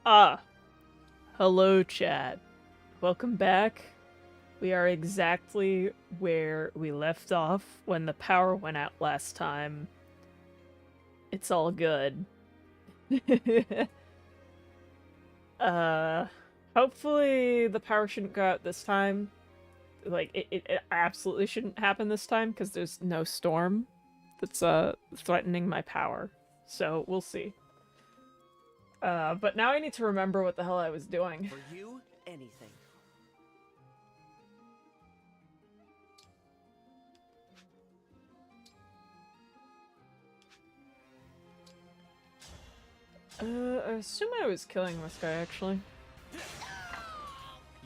Ah, hello, chat. Welcome back. We are exactly where we left off when the power went out last time. It's all good. uh, hopefully the power shouldn't go out this time. Like, it absolutely shouldn't happen this time because there's no storm that's, threatening my power. So, we'll see. But now I need to remember what the hell I was doing. For you, anything. I assume I was killing this guy, actually.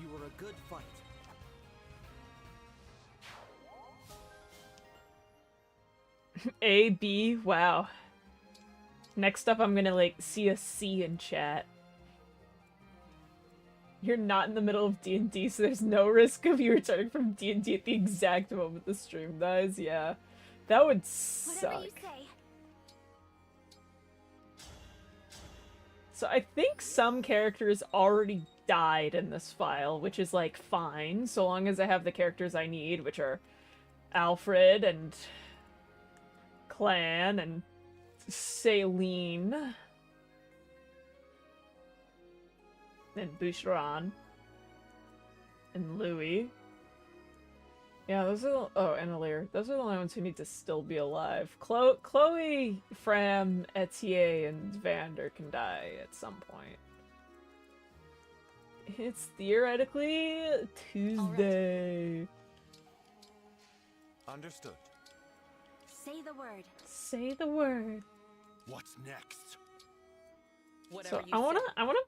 You were a good fight. A, B, wow. Next up, I'm gonna, like, see a C in chat. You're not in the middle of D&D, so there's no risk of you returning from D&D at the exact moment the stream dies. Yeah. That would suck. So I think some characters already died in this file, which is, like, fine, so long as I have the characters I need, which are Alfred and Clan and Celine and Boucheron and Louis. Yeah, those are the, oh, and Alir. Those are the only ones who need to still be alive. Chloe, Fram, Etier, and Vander can die at some point. It's theoretically Tuesday. Understood. Say the word. Say the word. What's next? So I wanna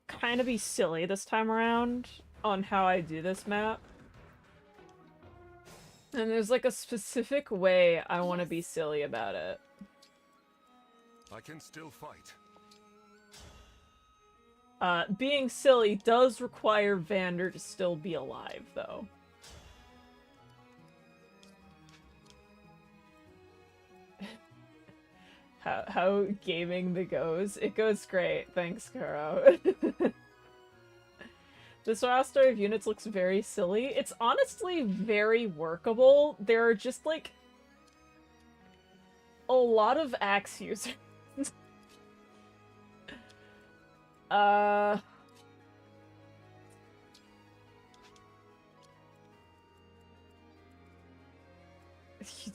kind of be silly this time around on how I do this map. And there's like a specific way I want to be silly about it. I can still fight. Being silly does require Vander to still be alive, though. How gaming the goes? It goes great, thanks, Kuro. This roster of units looks very silly. It's honestly very workable. There are just, like, a lot of axe users. You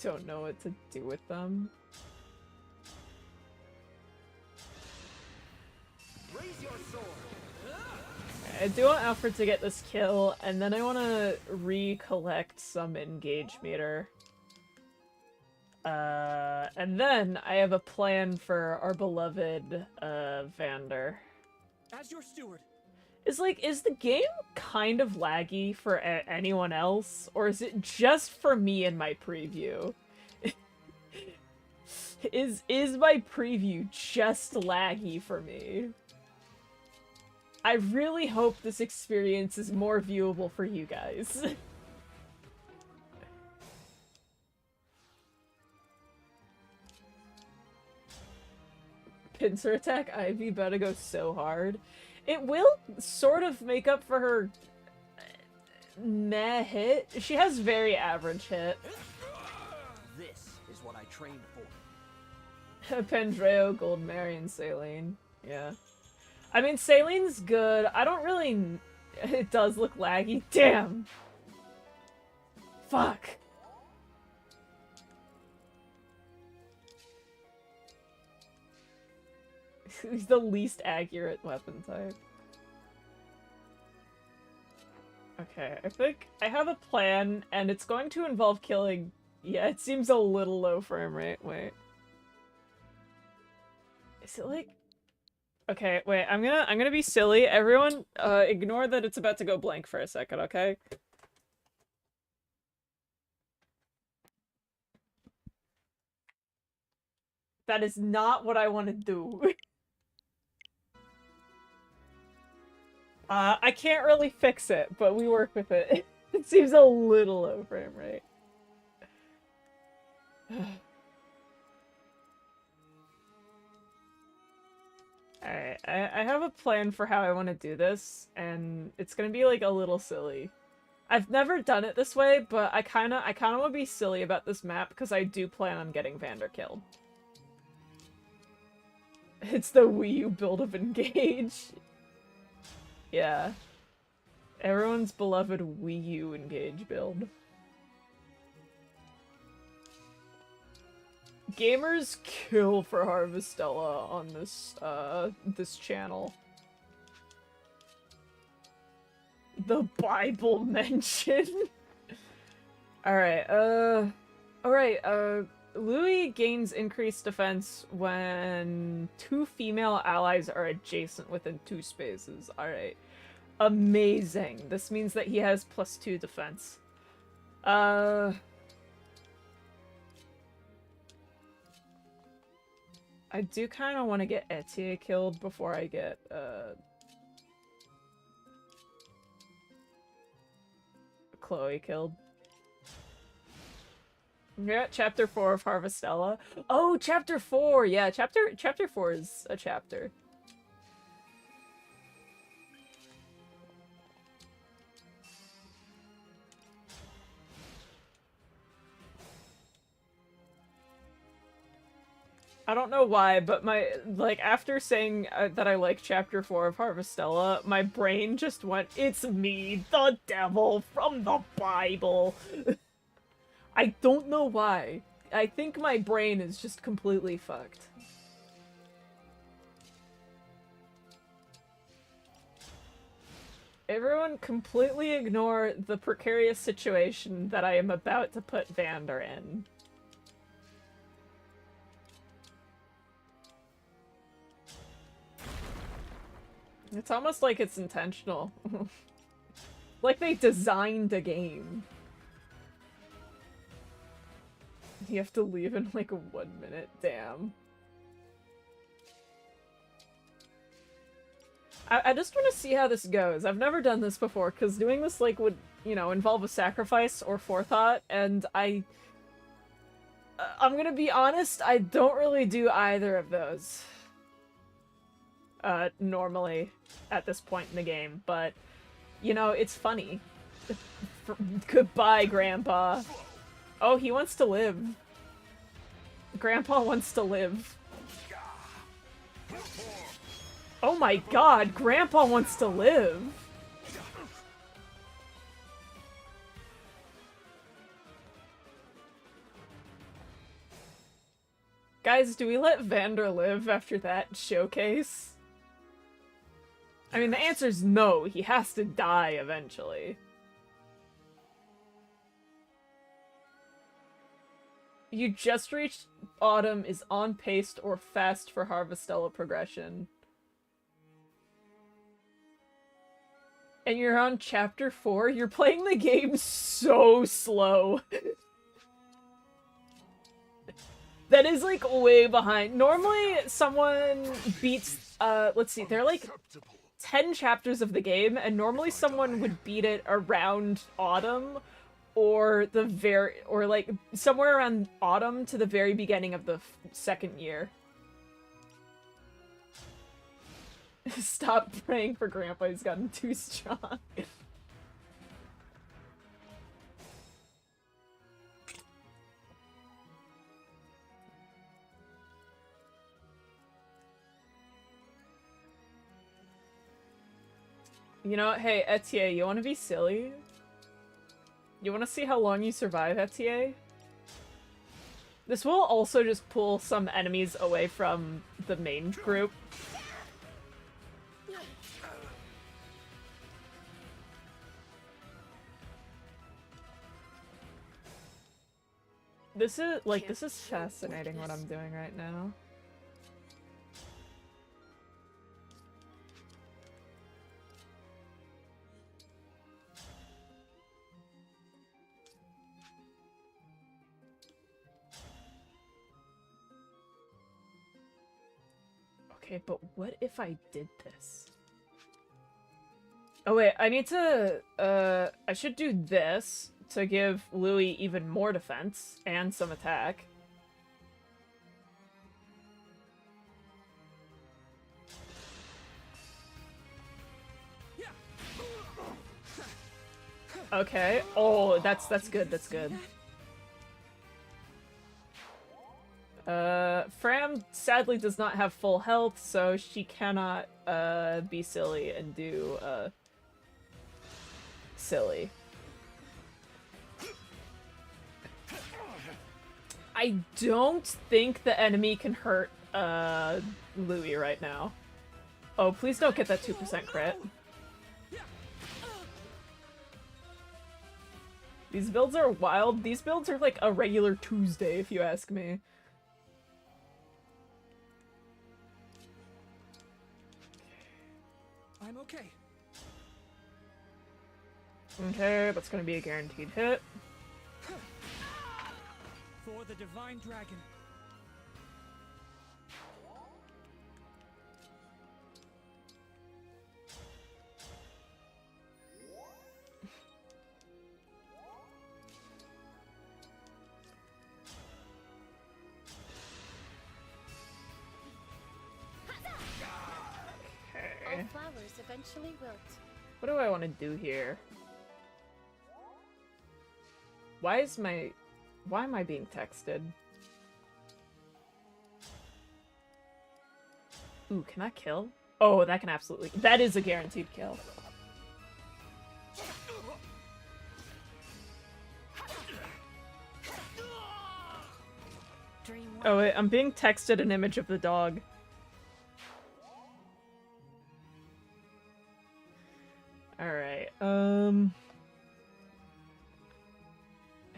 don't know what to do with them. Raise your sword. I do want Alfred to get this kill, and then I want to recollect some engage meter. And then I have a plan for our beloved, Vander. As your steward. Is the game kind of laggy for anyone else, or is it just for me in my preview? Is my preview just laggy for me? I really hope this experience is more viewable for you guys. Pincer attack Ivy better go so hard. It will sort of make up for her meh hit. She has very average hit. This is what I trained for. Pendreo, Gold Mary, and Saline. Yeah. I mean, Saline's good. I don't really... It does look laggy. Damn! Fuck! He's the least accurate weapon type. Okay, I think I have a plan, and it's going to involve killing... Yeah, it seems a little low frame rate. Wait. Is it like... Okay, wait, I'm gonna be silly. Everyone, ignore that it's about to go blank for a second, okay? That is not what I want to do. I can't really fix it, but we work with it. It seems a little low frame rate. Alright, I have a plan for how I want to do this, and it's gonna be like a little silly. I've never done it this way, but I kinda want to be silly about this map because I do plan on getting Vander killed. It's the Wii U build of Engage. Yeah. Everyone's beloved Wii U Engage build. Gamers kill for Harvestella on this channel. The Bible mention. Alright, Louis gains increased defense when 2 female allies are adjacent within 2 spaces. Alright. Amazing. This means that he has +2 defense. I do kind of want to get Etier killed before I get, Chloe killed. Yeah, chapter 4 of Harvestella. Oh, chapter 4! Yeah, chapter 4 is a chapter. I don't know why, but after saying that I like chapter 4 of Harvestella, my brain just went, it's me, the devil from the Bible. I don't know why. I think my brain is just completely fucked. Everyone completely ignore the precarious situation that I am about to put Vander in. It's almost like it's intentional. Like they designed a game. You have to leave in like 1 minute, damn. I just want to see how this goes. I've never done this before, because doing this like would, you know, involve a sacrifice or forethought, and I'm gonna be honest, I don't really do either of those. Normally, at this point in the game, but, you know, it's funny. Goodbye, Grandpa. Oh, he wants to live. Grandpa wants to live. Oh my god, Grandpa wants to live! Guys, do we let Vander live after that showcase? I mean, the answer's no. He has to die eventually. You just reached autumn, is on pace or fast for Harvestella progression. And you're on chapter 4? You're playing the game so slow. That is, like, way behind. Normally, someone beats, let's see, they're like 10 chapters of the game, and normally someone would beat it around autumn, or like, somewhere around autumn to the very beginning of the second year. Stop praying for Grandpa, he's gotten too strong. You know, hey, Etier, you wanna be silly? You wanna see how long you survive, Etier? This will also just pull some enemies away from the main group. This is fascinating what I'm doing right now. Okay, but what if I did this? Oh wait, I need to, I should do this to give Louis even more defense and some attack. Okay. Oh, that's good. That's good. Fram sadly does not have full health, so she cannot be silly and do silly. I don't think the enemy can hurt Louis right now. Oh, please don't get that 2% crit. These builds are wild. These builds are like a regular Tuesday, if you ask me. I'm okay. Okay, that's gonna be a guaranteed hit. For the Divine Dragon. All flowers eventually wilt. What do I want to do here? Why am I being texted? Ooh, can I kill? Oh, that can absolutely... That is a guaranteed kill. Oh wait, I'm being texted an image of the dog. Alright,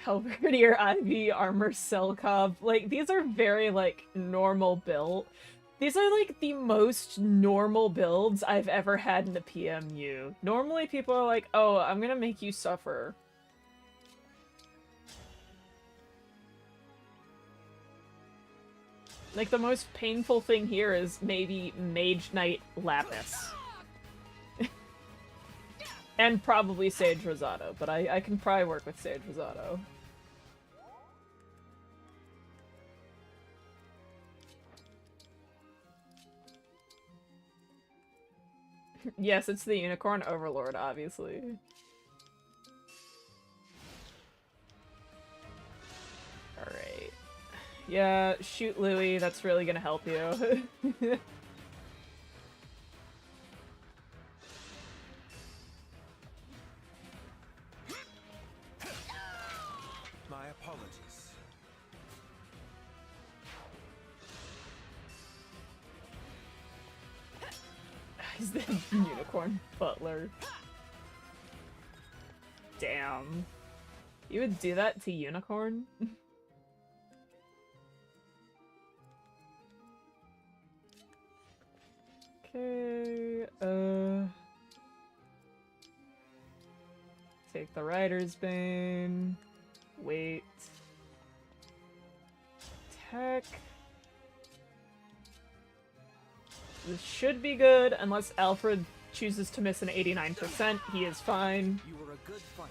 Halberdier, Ivy, Armor, Selkov. Like, these are very, like, normal build. These are, like, the most normal builds I've ever had in the PMU. Normally people are like, oh, I'm gonna make you suffer. Like, the most painful thing here is maybe Mage Knight Lapis. And probably Sage Rosado, but I can probably work with Sage Rosado. Yes, it's the Unicorn Overlord, obviously. Alright. Yeah, shoot Louis, that's really gonna help you. My apologies. He's the Unicorn Butler. Damn. You would do that to Unicorn? Okay, take the Rider's Bane. Wait. Tech. This should be good, unless Alfred chooses to miss an 89%. He is fine. You were a good fight.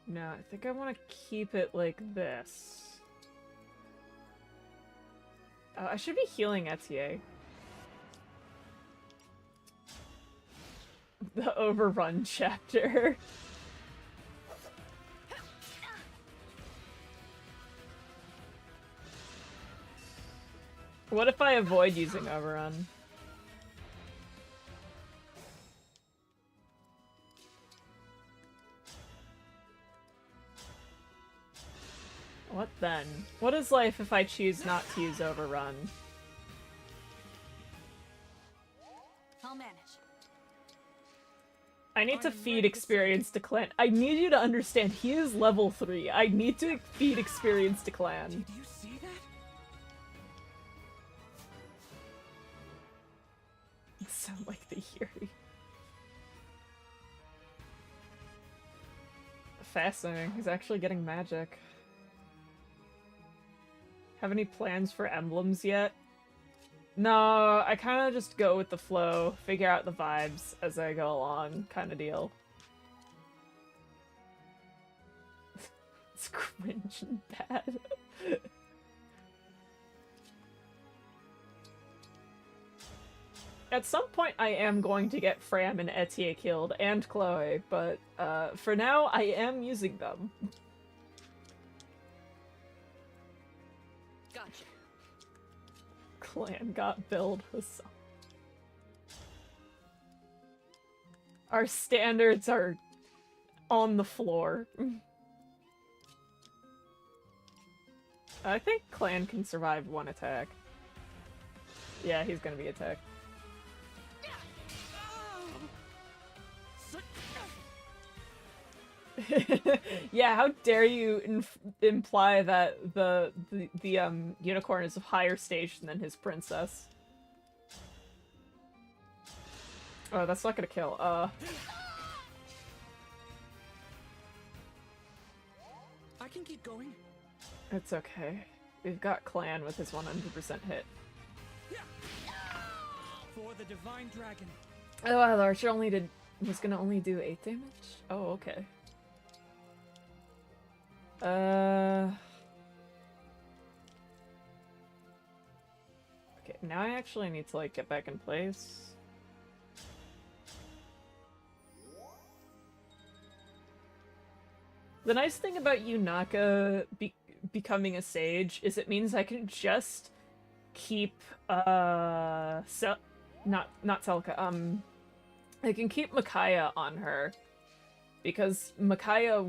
No, I think I want to keep it like this. Oh, I should be healing Etier. The overrun chapter. What if I avoid using overrun? What then? What is life if I choose not to use overrun? I'll manage. I need to feed experience to Clan. I need you to understand, he is level 3. I need to feed experience to Clan. Do you see that? You sound like the Yuri. fascinating. He's actually getting magic. Have any plans for emblems yet? No, I kind of just go with the flow, figure out the vibes as I go along, kind of deal. It's cringe and bad. At some point, I am going to get Fram and Etier killed, and Chloe, but for now, I am using them. Gotcha. Clan got billed with some. Our standards are on the floor. I think Clan can survive one attack. Yeah, he's gonna be attacked. Yeah, how dare you imply that the unicorn is of higher station than his princess? Oh, that's not gonna kill. I can keep going. It's okay. We've got Clan with his 100% hit. For the divine dragon. Oh, wow, the archer was gonna only do 8 damage? Oh, okay. Okay, now I actually need to, like, get back in place. The nice thing about Yunaka becoming a sage is it means I can just keep, not Celica, I can keep Micaiah on her. Because Micaiah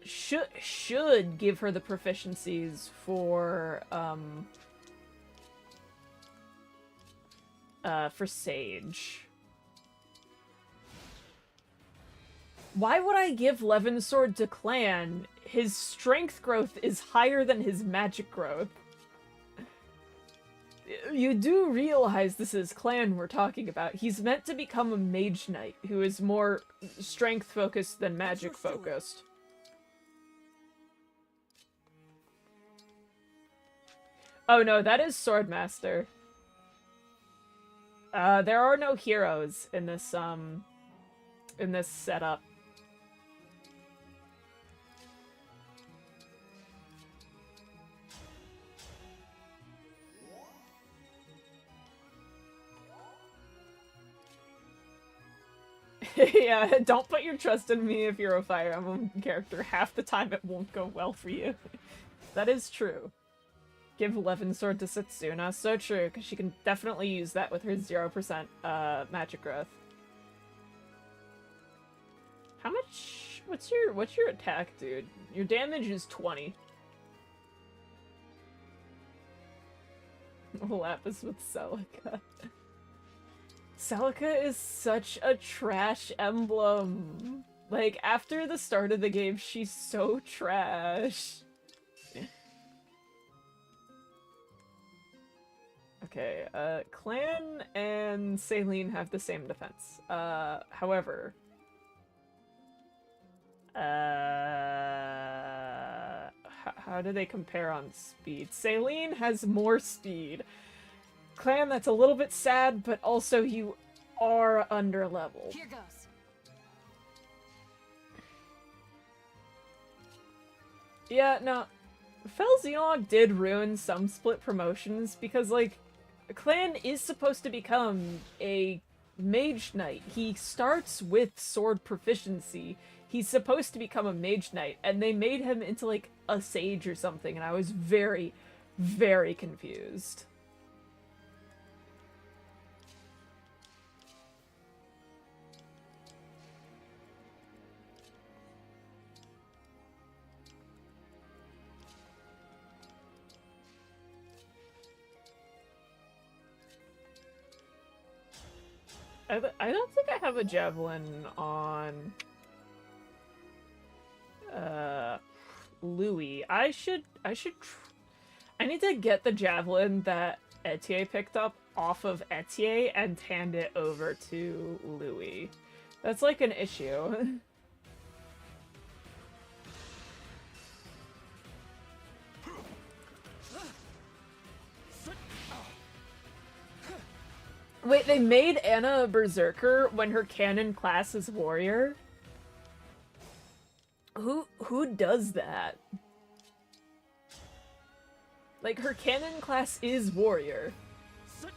should give her the proficiencies for Sage. Why would I give Levin Sword to Clan? His strength growth is higher than his magic growth. You do realize this is Clan we're talking about. He's meant to become a mage knight who is more strength focused than magic focused. Oh no, that is Swordmaster. There are no heroes in this setup. Yeah, don't put your trust in me if you're a Fire Emblem character. Half the time it won't go well for you. That is true. Give Levin Sword to Setsuna. So true, because she can definitely use that with her 0% magic growth. How much... What's your attack, dude? Your damage is 20. Lapis with Celica. Celica is such a trash emblem. Like, after the start of the game, she's so trash. Okay, Clan and Saline have the same defense. However... how do they compare on speed? Saline has more speed. Clan, that's a little bit sad, but also you are under-leveled. Here goes. Yeah, no. Felxenog did ruin some split promotions because, like, Clan is supposed to become a mage knight. He starts with sword proficiency. He's supposed to become a mage knight, and they made him into, like, a sage or something, and I was very, very confused. I don't think I have a javelin on Louis. I need to get the javelin that Etier picked up off of Etier and hand it over to Louis. That's like an issue. Wait, they made Anna a berserker when her canon class is warrior? Who does that? Like, her canon class is warrior. Did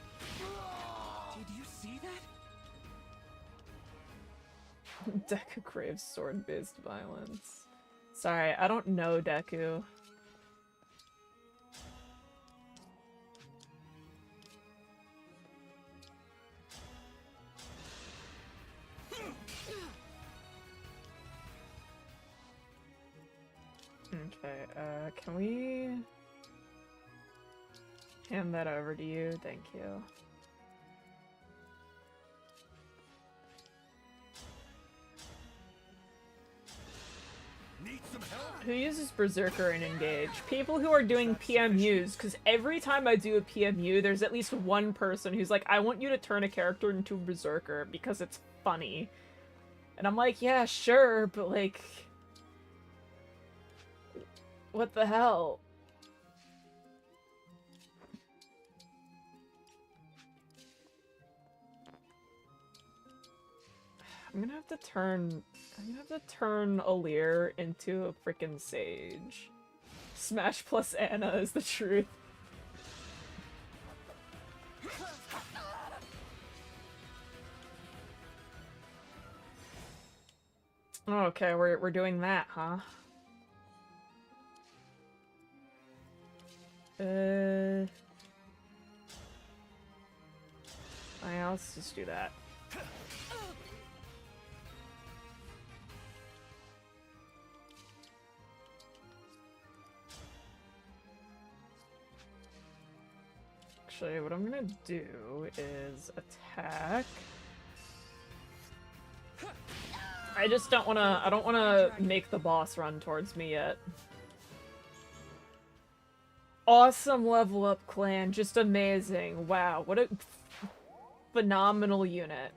you see that? Deku craves sword-based violence. Sorry, I don't know Deku. Okay, can we hand that over to you? Thank you. Need some help? Who uses Berserker and Engage? People who are doing PMUs, because every time I do a PMU, there's at least one person who's like, I want you to turn a character into a Berserker because it's funny. And I'm like, yeah, sure, but like... what the hell? I'm gonna have to turn Alear into a frickin' sage. Smash plus Anna is the truth. Okay, we're doing that, huh? Yeah, let's just do that. Actually, what I'm gonna do is attack. I just don't wanna make the boss run towards me yet. Awesome level up clan, just amazing. Wow, what a phenomenal unit.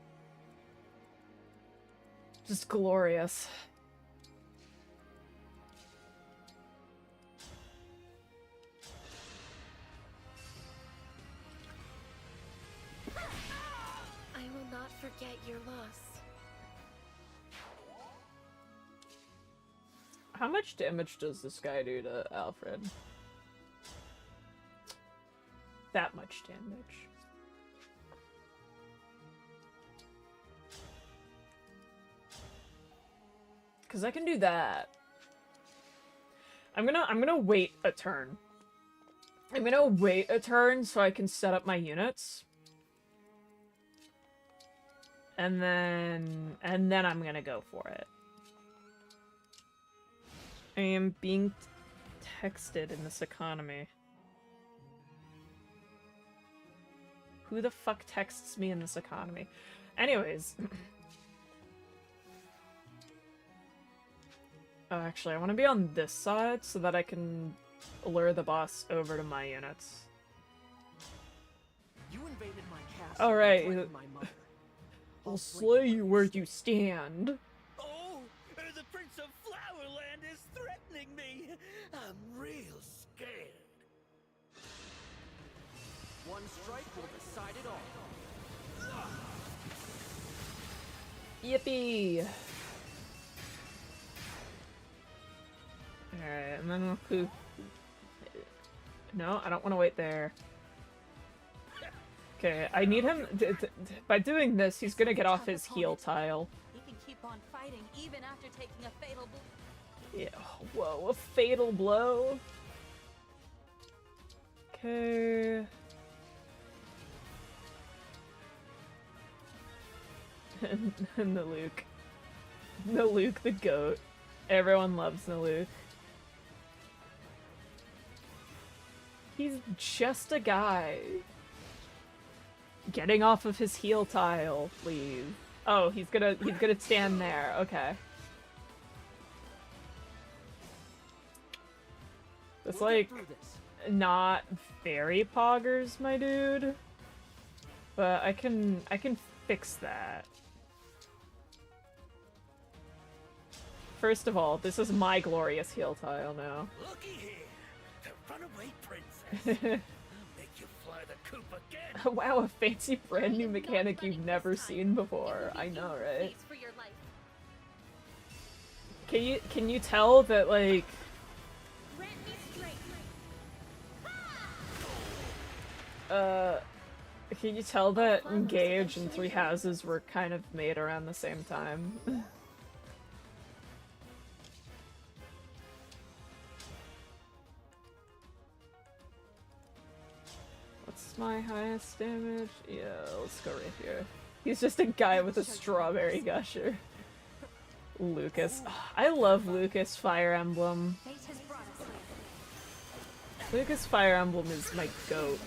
Just glorious. I will not forget your loss. How much damage does this guy do to Alfred? That much damage. Cause I can do that. I'm gonna wait a turn. I'm gonna wait a turn so I can set up my units. And then I'm gonna go for it. I am being texted in this economy. Who the fuck texts me in this economy? Anyways. Oh, actually, I want to be on this side so that I can lure the boss over to my units. You invaded my castle. Alright. and threatened my mother. I'll slay you where you stand. Oh, the Prince of Flowerland is threatening me. I'm real scared. One strike will decide it all. Yippee! Alright, and then we'll... No, I don't want to wait there. Okay, I need him... by doing this, he's gonna get off his heal tile. He can keep on fighting even after taking a fatal blow. Yeah, whoa, a fatal blow. Okay... and Nalook. Nalook the goat. Everyone loves Nalook. He's just a guy. Getting off of his heal tile, please. Oh, he's gonna stand there. Okay. It's We'll get like through this. not very poggers, my dude. But I can fix that. First of all, this is my glorious heal tile now. Looky here, the runaway princess. I'll make you fly the coop again. Wow, a fancy brand new mechanic you've never seen before. I know, right? Please, for your life. Can you tell that, like, Grant me straight. can you tell that Engage and Three Houses were kind of made around the same time? What's my highest damage? Yeah, let's go right here. He's just a guy with a strawberry gusher. Lucas. Oh, I love Lucas Fire Emblem. Fate has brought us here. Lucas Fire Emblem is my goat.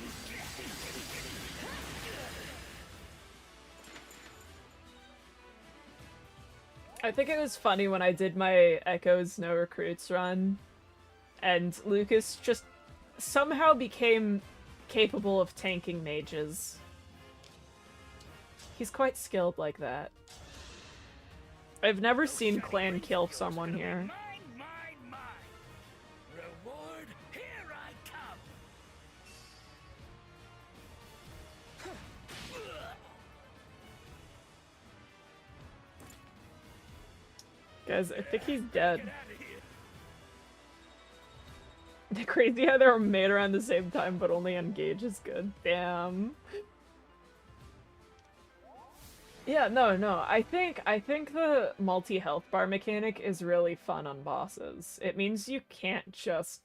I think it was funny when I did my Echoes No Recruits run, and Lucas just somehow became capable of tanking mages. He's quite skilled like that. I've never seen Clan kill someone here. Mine. Reward, here I come. Guys, I think he's dead. Get out of here. Crazy how they were made around the same time, but only Engage is good. Damn. Yeah, no. I think the multi-health bar mechanic is really fun on bosses. It means you can't just,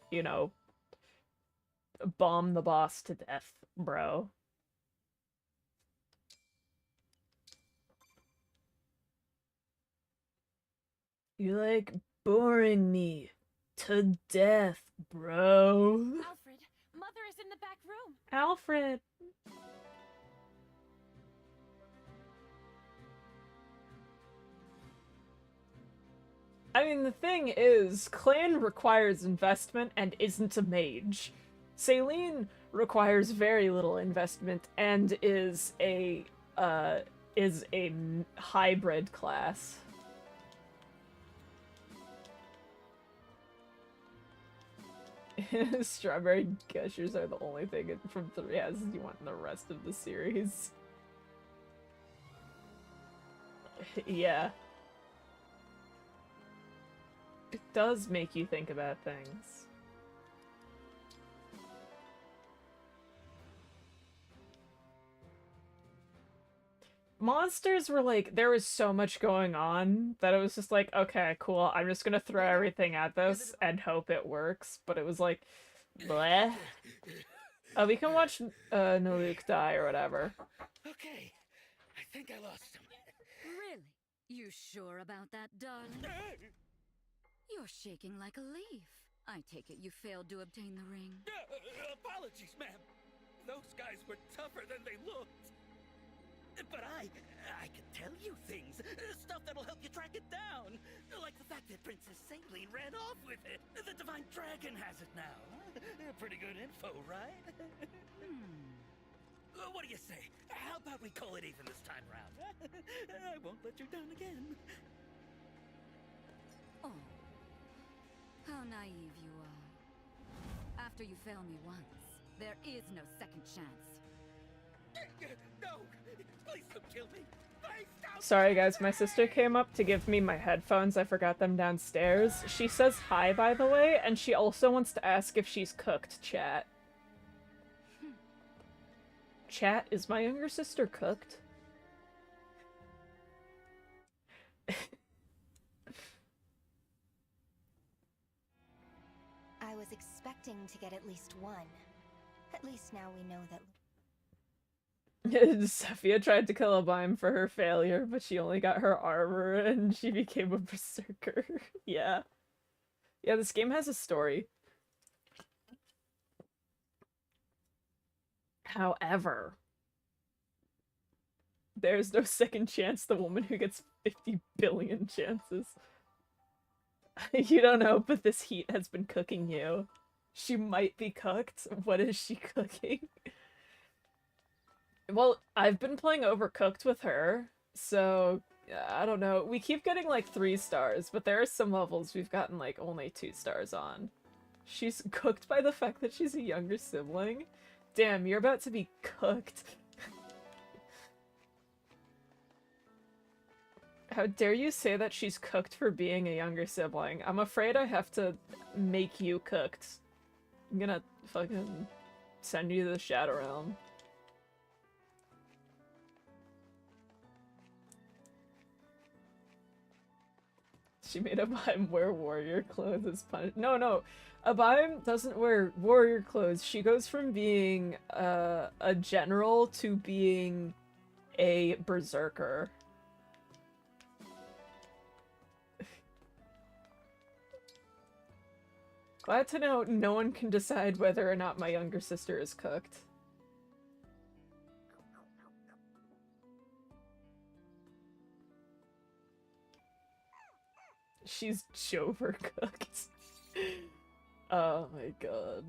you know, bomb the boss to death, bro. You like boring me to death, bro. Alfred, Mother is in the back room. Alfred. I mean, the thing is, Clan requires investment and isn't a mage. Celine requires very little investment and is a hybrid class. Strawberry gushers are the only thing from Three Houses you want in the rest of the series. Yeah. It does make you think about things. Monsters were like, there was so much going on that it was just like, okay, cool, I'm just gonna throw everything at this and hope it works, but it was like, bleh. Oh, we can watch Nalook die or whatever. Okay, I think I lost him. Really? You sure about that, darling? You're shaking like a leaf. I take it you failed to obtain the ring. Apologies, ma'am. Those guys were tougher than they looked. But I can tell you things. Stuff that'll help you track it down. Like the fact that Princess Saline ran off with it. The Divine Dragon has it now. Pretty good info, right? What do you say? How about we call it even this time round? I won't let you down again. Oh, how naive you are. After you fail me once, there is no second chance. No! Please don't kill me! Please don't! Sorry guys, my sister came up to give me my headphones. I forgot them downstairs. She says hi, by the way, and she also wants to ask if she's cooked, chat. Chat, is my younger sister cooked? I was expecting to get at least one. At least now we know that... Sophia tried to kill Abime for her failure, but she only got her armor and she became a berserker. Yeah. Yeah, this game has a story. However, there's no second chance the woman who gets 50 billion chances. You don't know, but this heat has been cooking you. She might be cooked. What is she cooking? Well, I've been playing Overcooked with her, so I don't know. We keep getting like 3 stars, but there are some levels we've gotten like only 2 stars on. She's cooked by the fact that she's a younger sibling. Damn, you're about to be cooked. How dare you say that she's cooked for being a younger sibling? I'm afraid I have to make you cooked. I'm gonna fucking send you to the Shadow Realm. She made Abaim wear warrior clothes as punishment. No, no. Abaim doesn't wear warrior clothes. She goes from being a general to being a berserker. Glad to know no one can decide whether or not my younger sister is cooked. She's Jover cooked. Oh my god.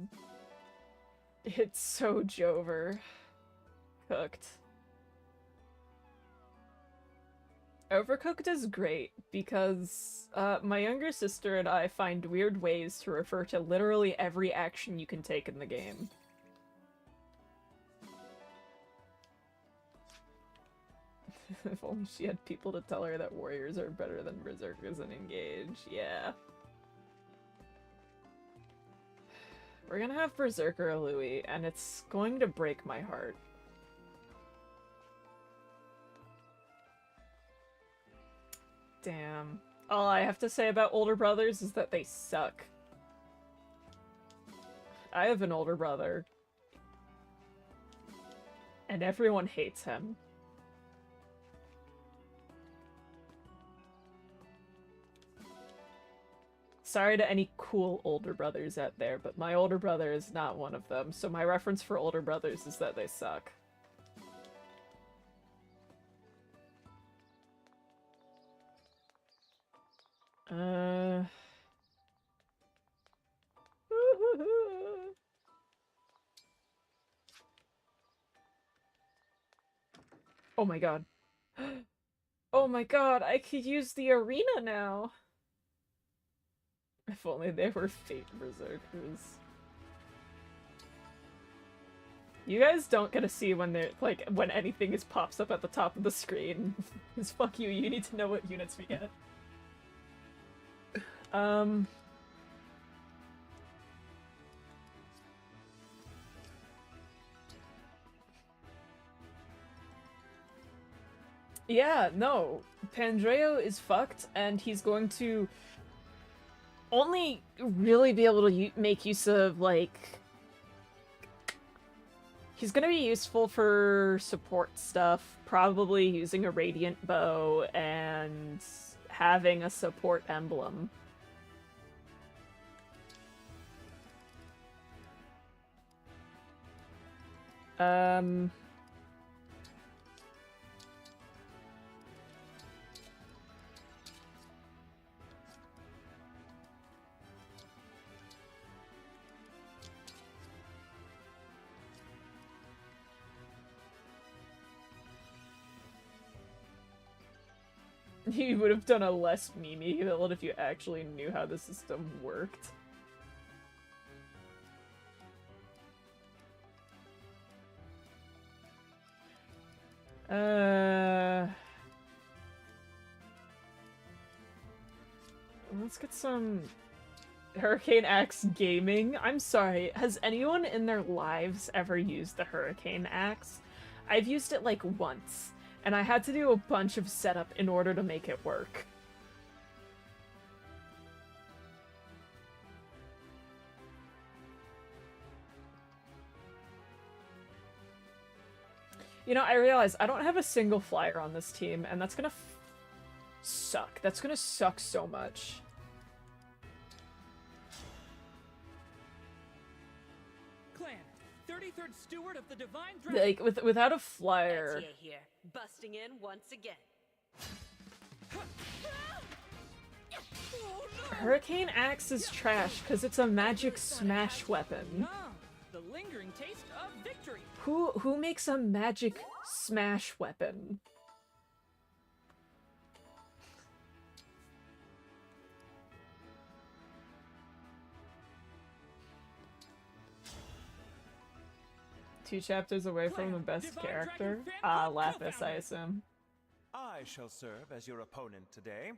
It's so Jover cooked. Overcooked is great because my younger sister and I find weird ways to refer to literally every action you can take in the game. If only she had people to tell her that warriors are better than berserkers and engage. Yeah. We're gonna have Berserker Louis, and it's going to break my heart. Damn. All I have to say about older brothers is that they suck. I have an older brother. And everyone hates him. Sorry to any cool older brothers out there, but my older brother is not one of them, so my reference for older brothers is that they suck. Oh my god. Oh my god, I could use the arena now! If only they were Fate Berserkers. You guys don't get to see when they're like when anything pops up at the top of the screen. Because fuck you, you need to know what units we get. Yeah, no. Pandreo is fucked, and he's going to only really be able to make use of, like... He's gonna be useful for support stuff, probably using a Radiant Bow and having a support emblem. You would have done a less memey build if you actually knew how the system worked. Let's get some Hurricane Axe gaming. I'm sorry, has anyone in their lives ever used the Hurricane Axe? I've used it like once, and I had to do a bunch of setup in order to make it work. You know, I realize I don't have a single flyer on this team, and that's gonna suck. That's gonna suck so much. Clan, 33rd Steward of the Divine Dragon. Like, without a flyer... Etier here, busting in once again. Hurricane Axe is trash, because it's a magic smash weapon. The lingering taste of victory. Who makes a magic smash weapon? 2 chapters away from the best character. Lapis, I assume. I shall serve as your opponent today.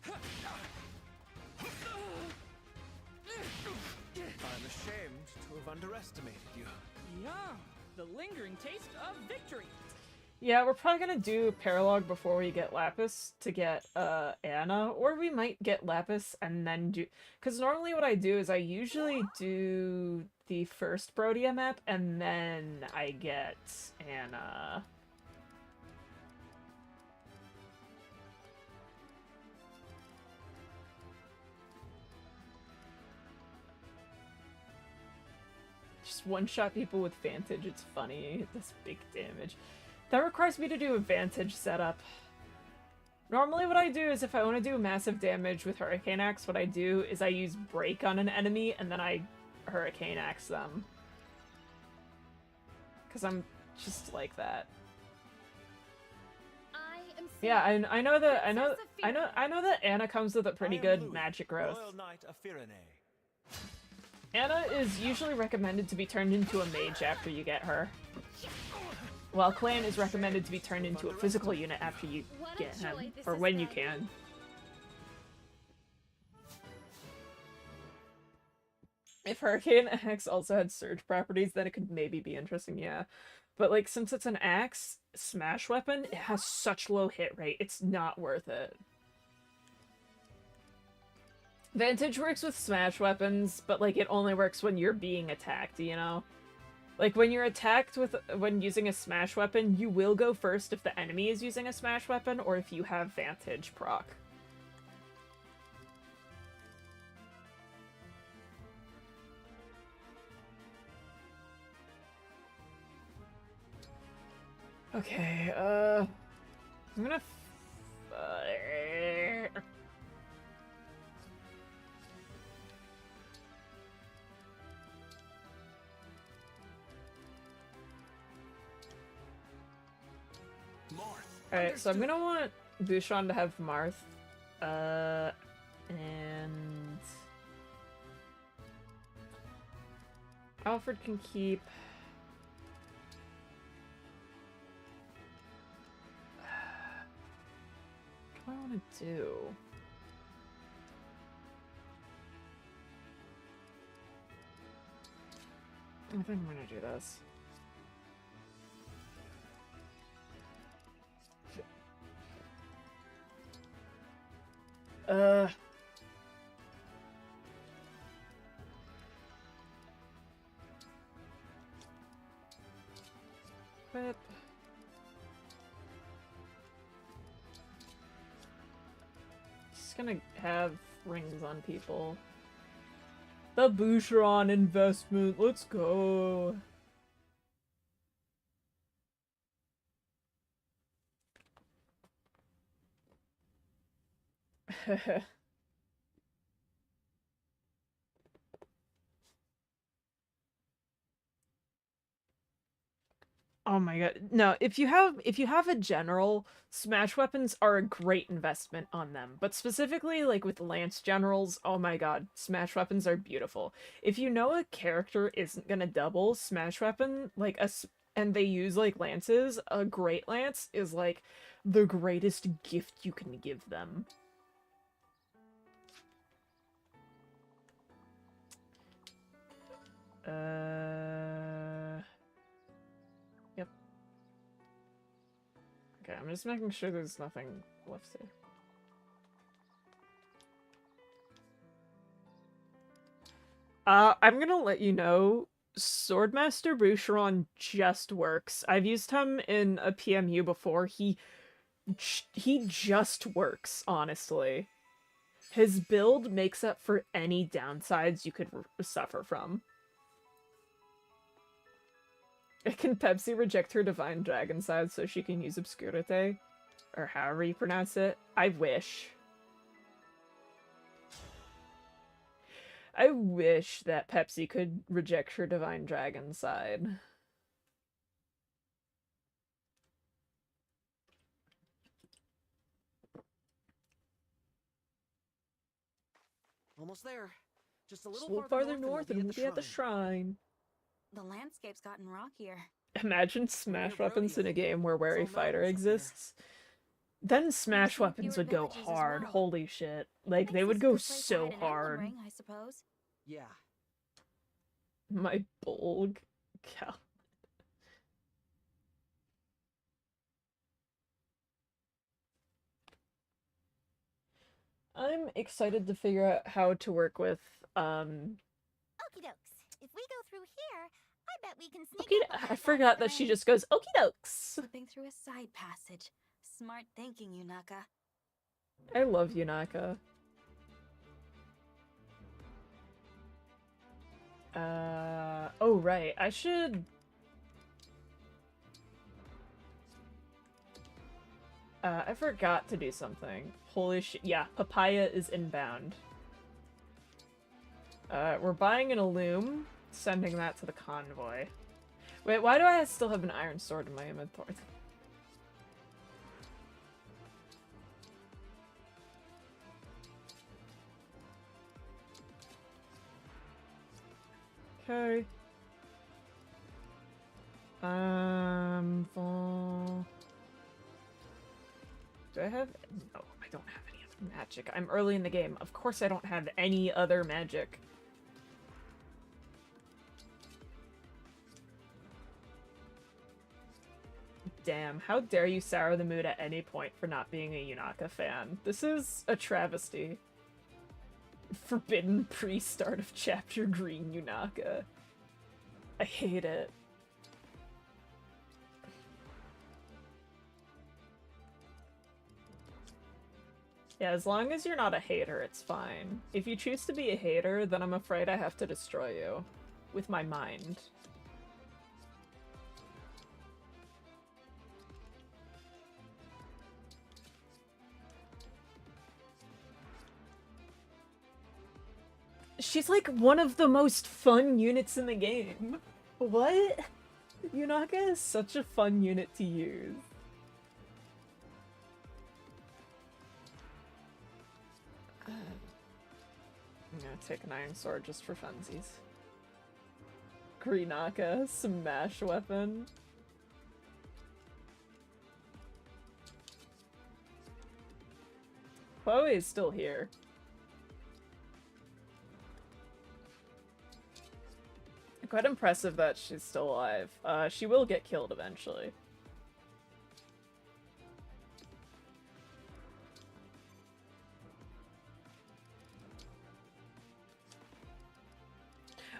I'm ashamed to have underestimated you. Yeah, the lingering taste of victory. Yeah, we're probably gonna do Paralog before we get Lapis to get Anna, or we might get Lapis and then do, because normally what I do is I usually do the first Brodia map and then I get Anna. Just one-shot people with Vantage, it's funny, it does big damage. That requires me to do a Vantage setup. Normally what I do is if I want to do massive damage with Hurricane Axe, what I do is I use Break on an enemy and then I Hurricane Axe them. Because I'm just like that. Yeah, I know that I know that Anna comes with a pretty good Louis, magic growth. Royal Knight of Firene. Anna is usually recommended to be turned into a mage after you get her. While Clan is recommended to be turned into a physical unit after you get him, or when you can. If Hurricane Axe also had surge properties, then it could maybe be interesting, yeah. But like, since it's an axe smash weapon, it has such low hit rate, it's not worth it. Vantage works with smash weapons, but like, it only works when you're being attacked, you know? Like, when you're attacked when using a smash weapon, you will go first if the enemy is using a smash weapon, or if you have Vantage proc. Okay, I'm gonna Alright, so I'm gonna want Bouchon to have Marth, and Alfred can keep what do I want to do? I think I'm gonna do this. But just gonna have rings on people. The Boucheron investment, let's go. Oh my god. No, if you have a general, smash weapons are a great investment on them. But specifically like with lance generals, oh my god, smash weapons are beautiful. If you know a character isn't gonna double smash weapon, like and they use like lances, a great lance is like the greatest gift you can give them. Yep. Okay, I'm just making sure there's nothing left here. I'm gonna let you know, Swordmaster Boucheron just works. I've used him in a PMU before. He just works, honestly. His build makes up for any downsides you could suffer from. Can Pepsi reject her Divine Dragon side so she can use Obscurite? Or however you pronounce it? I wish. I wish that Pepsi could reject her Divine Dragon side. Almost there. Just a little farther north and we'll be at the shrine. the landscape's gotten rockier. Imagine Smash We're Weapons in a rodeo. game where Wary It's all Fighter mountains up there. exists. Then Smash Fewer Weapons would go villages as hard. well. Holy shit. Like, they Makes would this a go good place to so hide an emblem hard. ring, I suppose. Yeah. My Bolg. Cow. I'm excited to figure out how to work with, Okie dokes. If we go through here, I bet we can sneak Okie- up on I that forgot last that she ring. just goes, okie dokes. Slipping through a side passage. Smart thinking, Yunaka. I love Yunaka. Oh right, I should... I forgot to do something. Holy shit, yeah, Papaya is inbound. We're buying an Illume, sending that to the convoy. Wait, why do I still have an iron sword in my inventory? Okay. Do I have... No, I don't have any other magic. I'm early in the game. Of course I don't have any other magic. Damn, how dare you sour the mood at any point for not being a Yunaka fan. This is a travesty. Forbidden pre-start of chapter green Yunaka. I hate it. Yeah, as long as you're not a hater, it's fine. If you choose to be a hater, then I'm afraid I have to destroy you. With my mind. She's like one of the most fun units in the game. What? Yunaka is such a fun unit to use. I'm gonna take an iron sword just for funsies. Greenaka, smash weapon. Chloe is still here. Quite impressive that she's still alive. She will get killed eventually.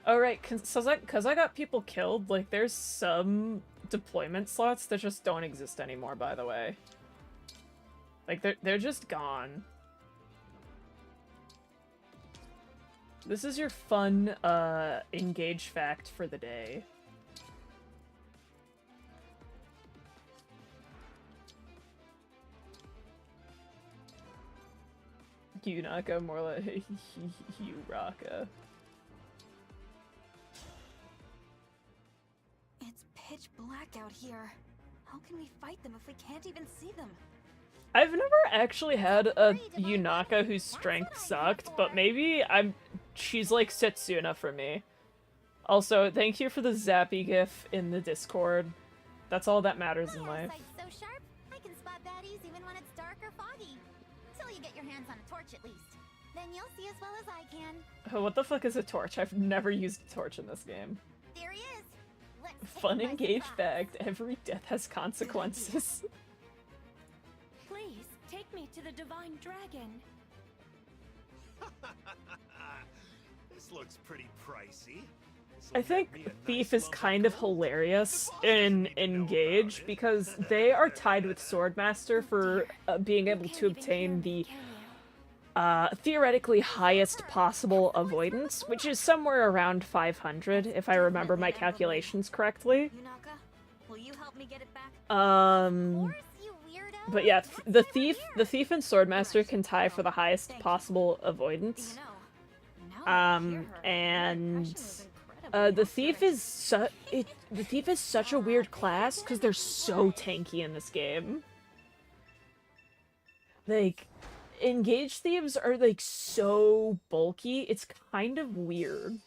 Oh right, cause I got people killed, like there's some deployment slots that just don't exist anymore, by the way. Like they're just gone. This is your fun, engage fact for the day. Yunaka, more like Uraka. It's pitch black out here. How can we fight them if we can't even see them? I've never actually had a Yunaka whose strength sucked, but maybe she's like Setsuna for me. Also, thank you for the Zappy gif in the Discord. That's all that matters in life. So sharp, I can spot baddies even when it's dark or foggy. Till you get your hands on a torch at least. Then you'll see as well as I can. Oh, what the fuck is a torch? I've never used a torch in this game. There he is. Let's take Fun him by engage surprise. fact, every death has consequences. Please, take me to the Divine Dragon. This looks pretty pricey. I think Thief is kind of hilarious in Engage because they are tied with Swordmaster for being able to obtain the theoretically highest possible avoidance, which is somewhere around 500 if I remember my calculations correctly. Yunaka, will you help me get it back? But yeah, the thief and Swordmaster can tie for the highest possible avoidance. And the thief is such a weird class because they're so tanky in this game. Like, engage thieves are like so bulky, it's kind of weird.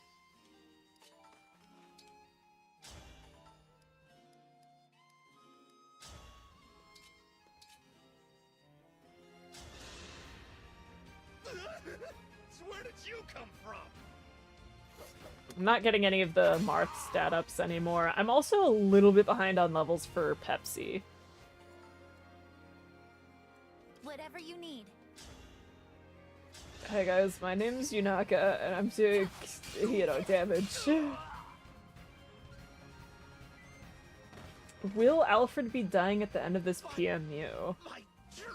you come from? I'm not getting any of the Marth stat ups anymore. I'm also a little bit behind on levels for Pepsi. Whatever you need. Hey guys, my name's Yunaka, and I'm doing, damage. Will Alfred be dying at the end of this PMU? My treasure.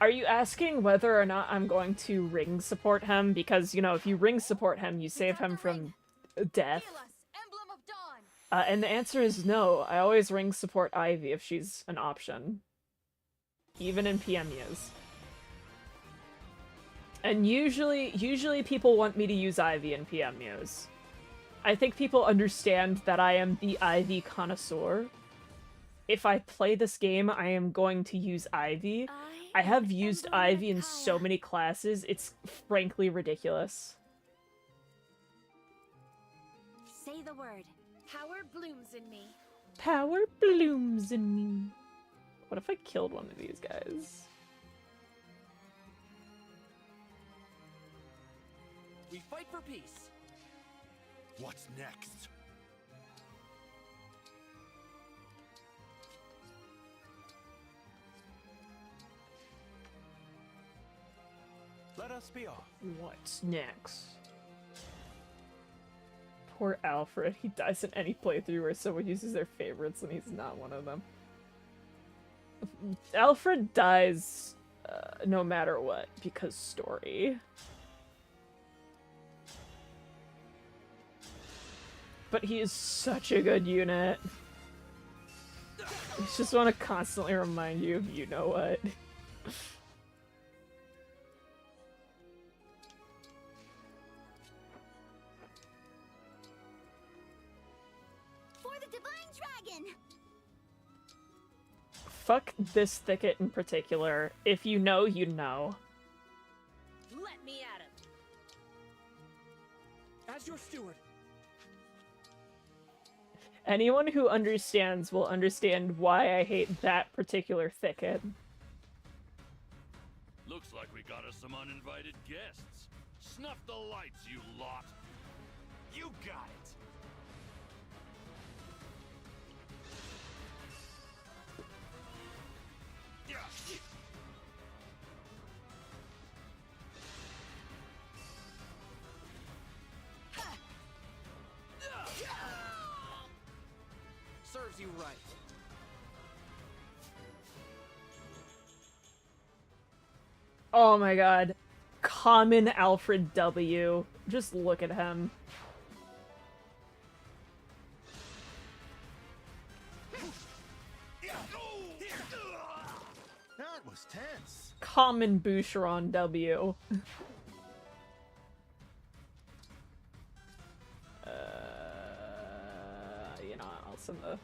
Are you asking whether or not I'm going to ring support him? Because, if you ring support him, you save him from death. Emblem of Dawn. And the answer is no. I always ring support Ivy if she's an option. Even in PMUs. And usually people want me to use Ivy in PMUs. I think people understand that I am the Ivy connoisseur. If I play this game, I am going to use Ivy. I have used Ivy in so many classes, it's frankly ridiculous. Say the word. Power blooms in me. Power blooms in me. What if I killed one of these guys? We fight for peace. What's next? Let us be off. What's next? Poor Alfred. He dies in any playthrough where someone uses their favorites and he's not one of them. Alfred dies no matter what, because story. But he is such a good unit. I just want to constantly remind you of you-know-what. For the Divine Dragon! Fuck this thicket in particular. If you know, you know. Let me at him. As your steward. Anyone who understands will understand why I hate that particular thicket. Looks like we got us some uninvited guests. Snuff the lights, you lot. You got it. Serves you right. Oh my god. Common Alfred W. Just look at him. That was tense. Common Boucheron W. I'll send the...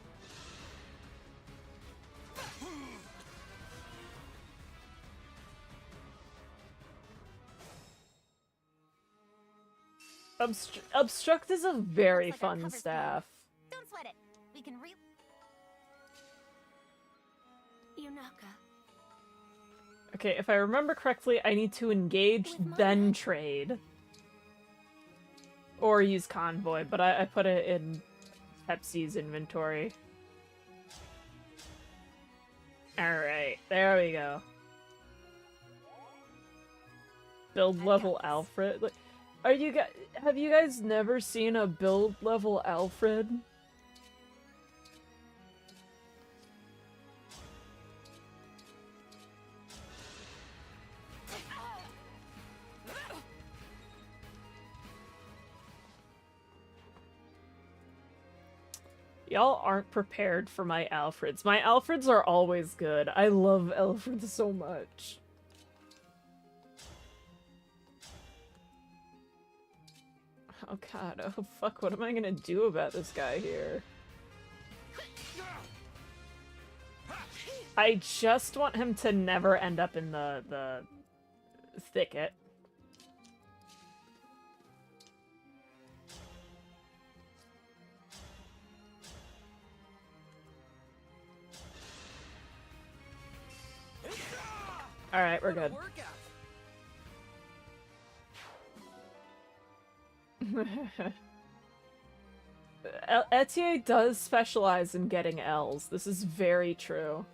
Obstruct is a very Looks like our fun cover's staff. Don't sweat it. We can Yunaka. Okay, if I remember correctly, I need to engage, then trade. Or use Convoy, but I put it in Pepsi's inventory. Alright, there we go. Build level Alfred. Like, have you guys never seen a build level Alfred? Y'all aren't prepared for my Alfreds. My Alfreds are always good. I love Alfred so much. Oh god, oh fuck, what am I gonna do about this guy here? I just want him to never end up in the thicket. Alright, we're good. Etier does specialize in getting L's. This is very true.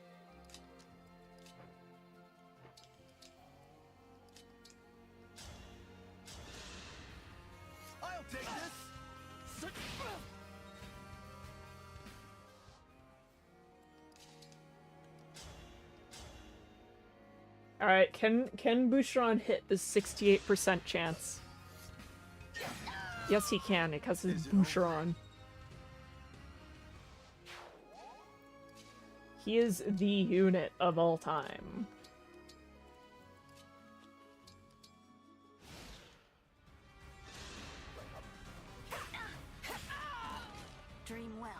I'll take this. Alright, can Boucheron hit the 68% chance? Yes, he can, because it's Boucheron. He is the unit of all time. Dream well.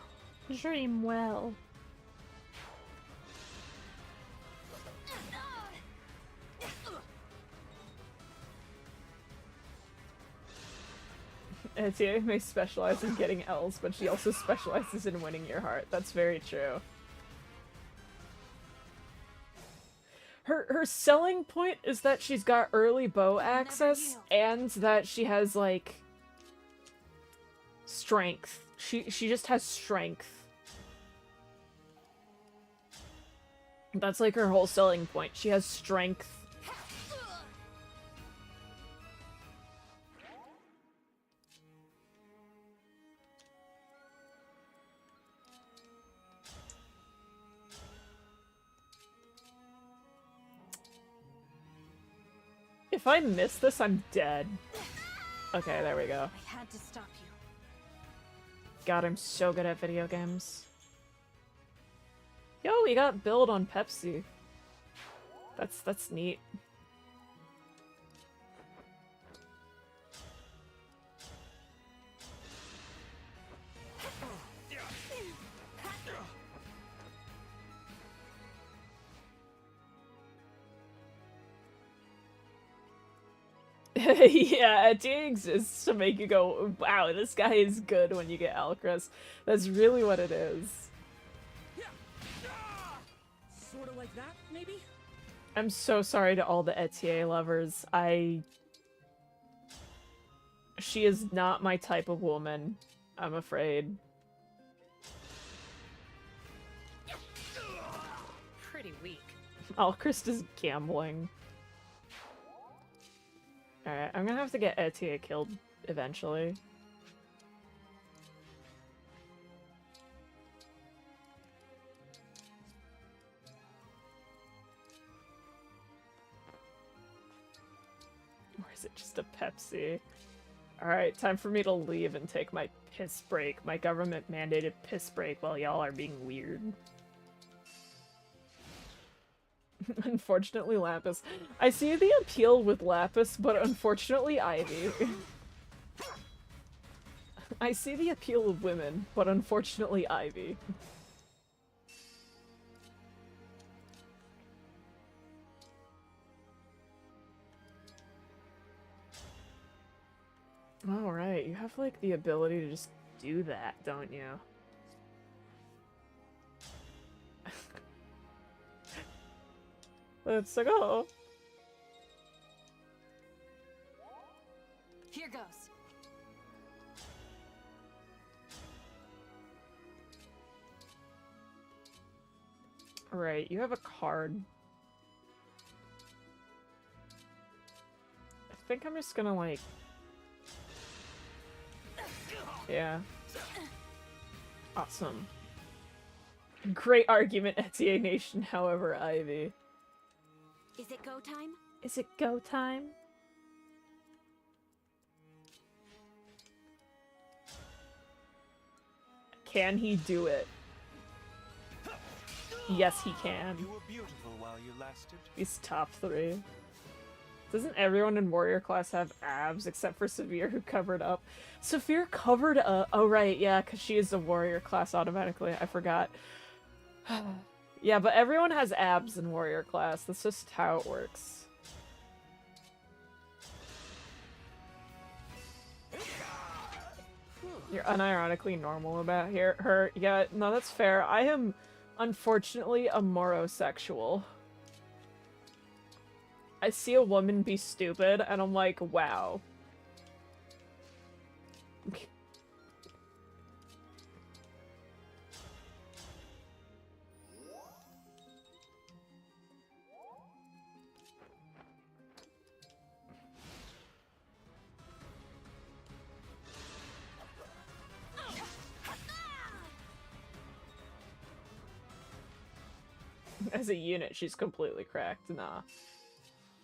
Dream well. Etier may specialize in getting L's, but she also specializes in winning your heart. That's very true. Her selling point is that she's got early bow access and that she has, like, strength. She just has strength. That's like her whole selling point. She has strength. If I miss this, I'm dead. Okay, there we go. I had to stop you. God, I'm so good at video games. Yo, we got build on Pepsi. That's neat. Yeah, it exists to make you go, wow, this guy is good when you get Alcrest. That's really what it is. Sort of like that, maybe? I'm so sorry to all the Etier lovers. She is not my type of woman, I'm afraid. Pretty weak. Alcrest is gambling. Alright, I'm gonna have to get Etier killed eventually. Or is it just a Pepsi? Alright, time for me to leave and take my piss break. My government mandated piss break while y'all are being weird. Unfortunately, Lapis. I see the appeal with Lapis, but unfortunately, Ivy. I see the appeal of women, but unfortunately, Ivy. Alright, you have, like, the ability to just do that, don't you? Let's go. Here goes. Right, you have a card. I think I'm just gonna, like... Yeah. Awesome. Great argument, Etier Nation, however, Ivy. Is it go time? Is it go time? Can he do it? Yes, he can. You were beautiful while you lasted. He's top 3. Doesn't everyone in warrior class have abs except for Severe, who covered up? Severe covered up. Oh right, yeah, because she is a warrior class automatically. I forgot. Yeah, but everyone has abs in warrior class. That's just how it works. You're unironically normal about her. Yeah, no, that's fair. I am, unfortunately, a morosexual. I see a woman be stupid, and I'm like, wow. As a unit, she's completely cracked. Nah.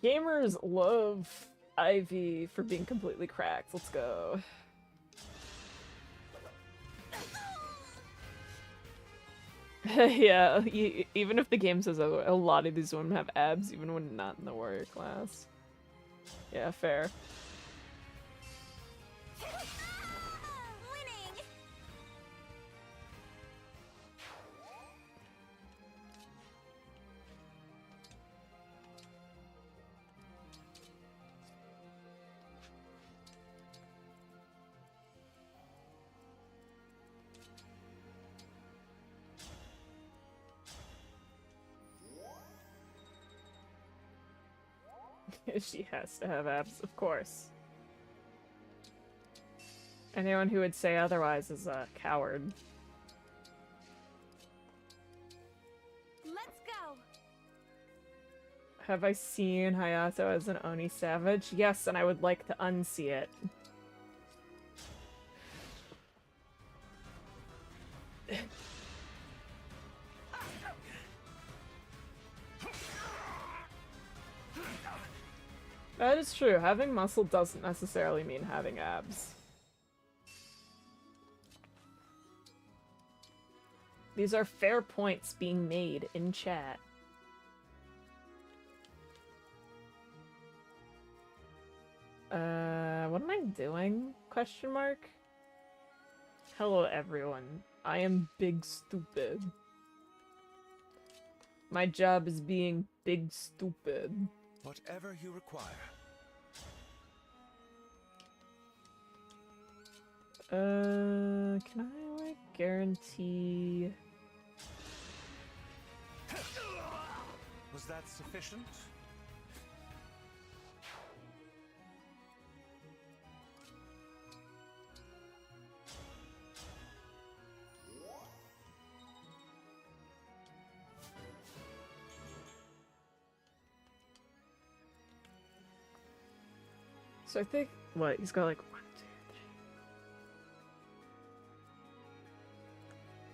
Gamers love Ivy for being completely cracked. Let's go. Yeah, even if the game says a lot of these women have abs, even when not in the warrior class. Yeah, fair. She has to have abs, of course. Anyone who would say otherwise is a coward. Let's go. Have I seen Hayato as an Oni savage? Yes, and I would like to unsee it. That is true. Having muscle doesn't necessarily mean having abs. These are fair points being made in chat. What am I doing? Question mark? Hello everyone. I am Big Stupid. My job is being Big Stupid. Whatever you require. Can I, like, guarantee... Was that sufficient? So I think, what, he's got like 1, 2,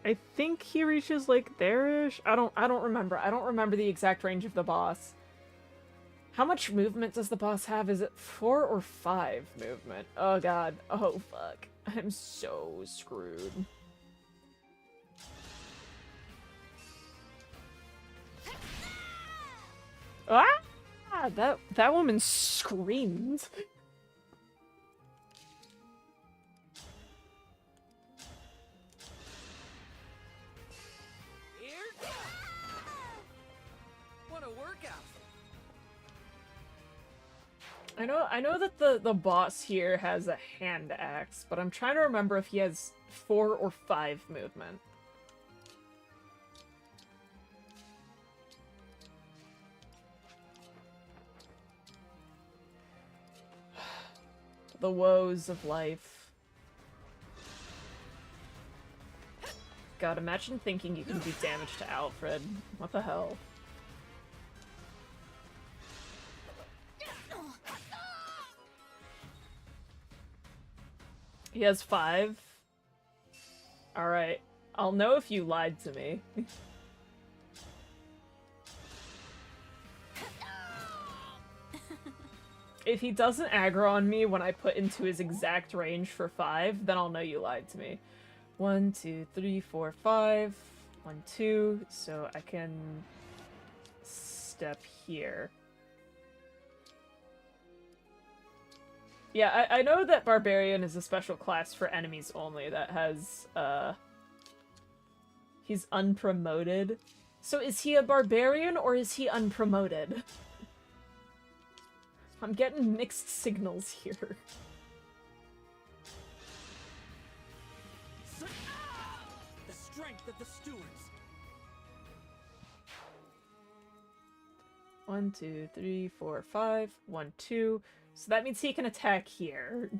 3. I think he reaches like there-ish. I don't remember. I don't remember the exact range of the boss. How much movement does the boss have? Is it 4 or 5 movement? Oh god. Oh fuck. I'm so screwed. Ah! That woman screamed. What a workout! I know that the boss here has a hand axe, but I'm trying to remember if he has 4 or 5 movement. The woes of life. God, imagine thinking you can do damage to Alfred. What the hell? He has 5? Alright. I'll know if you lied to me. If he doesn't aggro on me when I put into his exact range for 5, then I'll know you lied to me. 1, 2, 3, 4, 5. 1, 2. So I can step here. Yeah, I know that Barbarian is a special class for enemies only that has, he's unpromoted. So is he a Barbarian or is he unpromoted? I'm getting mixed signals here. The strength of the stewards. 1, 2, 3, 4, 5. 1, 2. So that means he can attack here.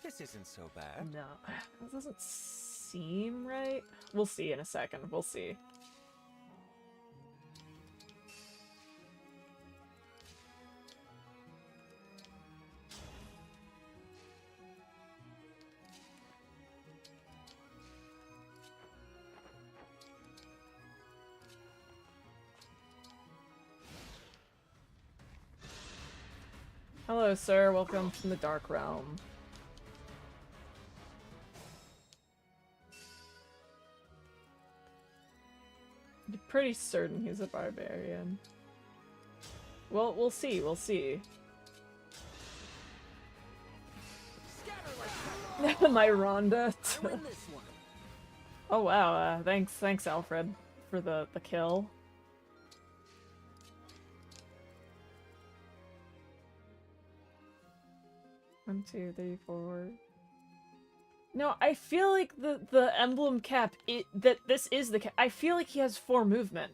This isn't so bad. No, that doesn't seem right. We'll see in a second. We'll see. Hello, sir. Welcome from the Dark Realm. I'm pretty certain he's a barbarian. Well, we'll see. We'll see. My Rhonda. Oh wow! Thanks, Alfred, for the kill. One, two, three, four. No, I feel like the emblem cap that this is the cap. I feel like he has 4 movement.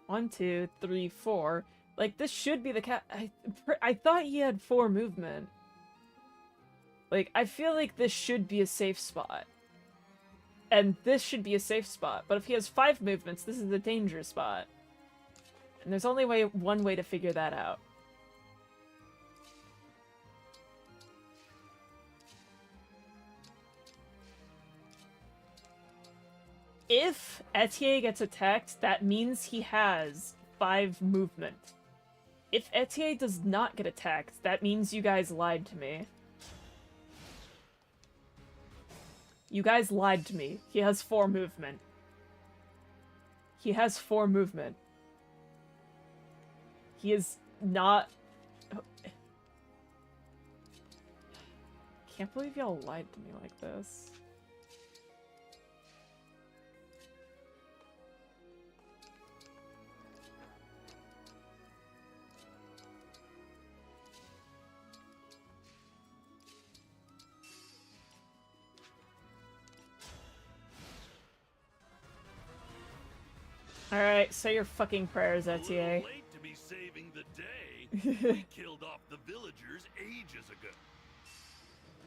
1, 2, 3, 4. Like this should be the cap. I thought he had 4 movement. Like I feel like this should be a safe spot. And this should be a safe spot. But if he has 5 movements, this is a danger spot. And there's only one way to figure that out. If Etier gets attacked, that means he has 5 movement. If Etier does not get attacked, that means you guys lied to me. You guys lied to me. He has 4 movement. He has 4 movement. He is not... Can't believe y'all lied to me like this. Alright, say your fucking prayers, Etier. Late to be saving the day. We killed off the villagers ages ago.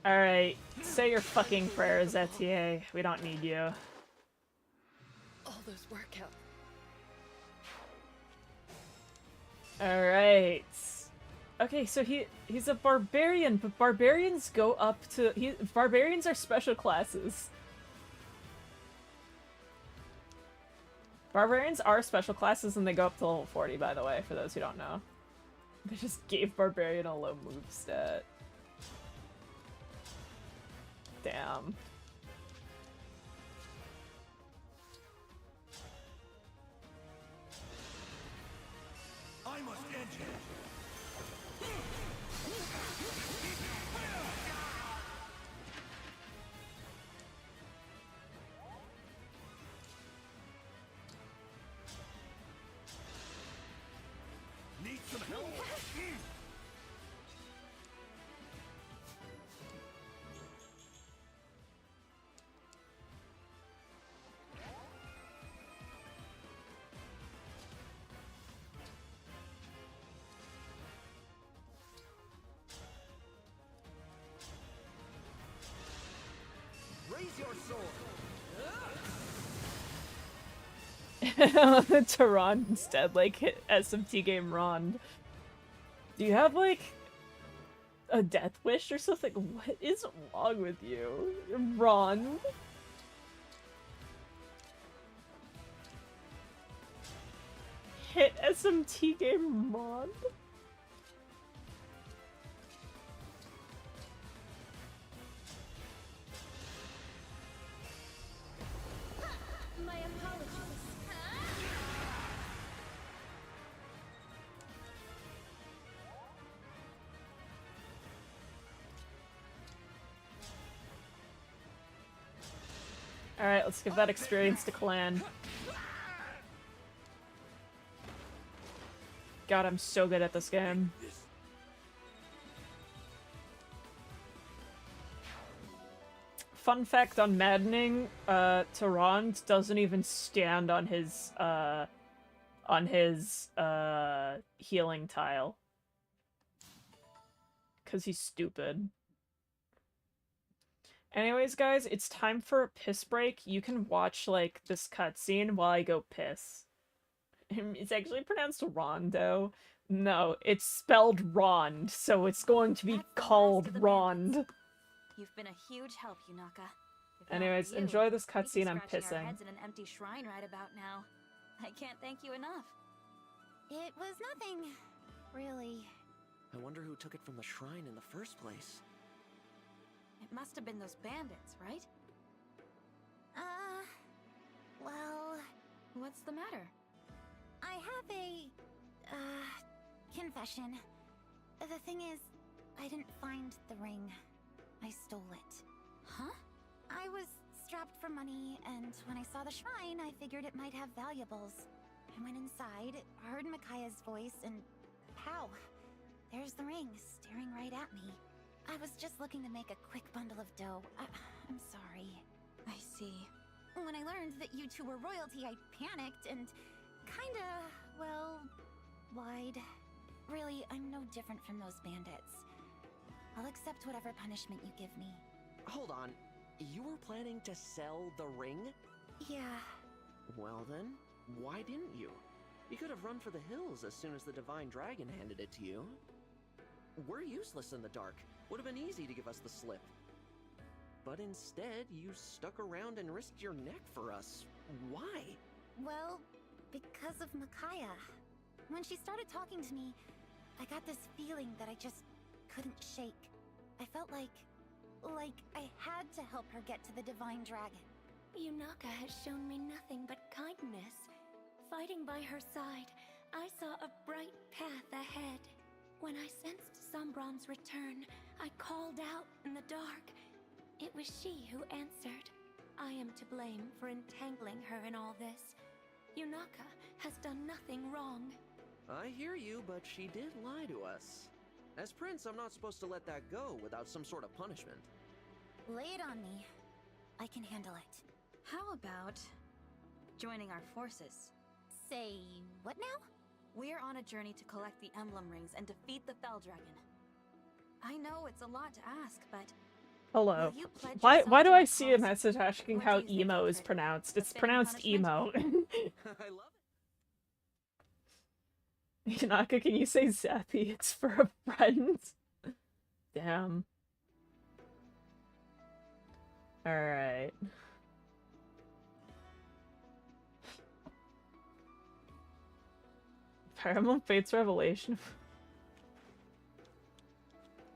Alright, say your fucking prayers, Etier. We don't need you. All those workouts. Alright. Okay, so he's a barbarian, but barbarians go up to... Barbarians are special classes. Barbarians are special classes and they go up to level 40, by the way, for those who don't know. They just gave Barbarian a low move stat. Damn. I must end him. Need some help? Raise your sword. Tehran instead, like, hit SMT game Rond. Do you have, like, a death wish or something? What is wrong with you? Rond? Hit SMT game Rond? My apologies. Alright, let's give that experience to Clan. God, I'm so good at this game. Fun fact on Maddening, Tehran doesn't even stand on his healing tile. because he's stupid. Anyways, guys, it's time for a piss break. You can watch, like, this cutscene while I go piss. It's actually pronounced Rondo. No, it's spelled Rond, so it's going to be called Rond. You've been a huge help, Yunaka. If not Anyways, for you, enjoy this we'd be cutscene. I'm scratching our pissing. heads in an empty shrine right about now. I can't thank you enough. It was nothing, really. I wonder who took it from the shrine in the first place. It must have been those bandits, right? Well... What's the matter? I have a... confession. The thing is, I didn't find the ring. I stole it. Huh? I was strapped for money, and when I saw the shrine, I figured it might have valuables. I went inside, heard Micaiah's voice, and pow! There's the ring, staring right at me. I was just looking to make a quick bundle of dough. I'm sorry. I see. When I learned that you two were royalty, I panicked and kinda, well, lied. Really, I'm no different from those bandits. I'll accept whatever punishment you give me. Hold on. You were planning to sell the ring? Yeah. Well then, why didn't you? You could have run for the hills as soon as the Divine Dragon handed it to you. We're useless in the dark. Would have been easy to give us the slip. But instead, you stuck around and risked your neck for us. Why? Well, because of Micaiah. When she started talking to me, I got this feeling that I just couldn't shake. I felt like I had to help her get to the Divine Dragon. Yunaka has shown me nothing but kindness. Fighting by her side, I saw a bright path ahead. When I sensed Sombron's return, I called out in the dark. It was she who answered. I am to blame for entangling her in all this. Yunaka has done nothing wrong. I hear you, but she did lie to us. As Prince, I'm not supposed to let that go without some sort of punishment. Lay it on me. I can handle it. How about joining our forces? Say, what now? We're on a journey to collect the emblem rings and defeat the Fell Dragon. I know it's a lot to ask, but... Hello. will you pledge Why yourself do to I our see a cause? message asking What how do you think emo of is it? pronounced? A It's fitting pronounced emo. punishment? I love Yanaka, can you say Zappy? It's for a friend. Damn. Alright. Paramount Fates Revelation.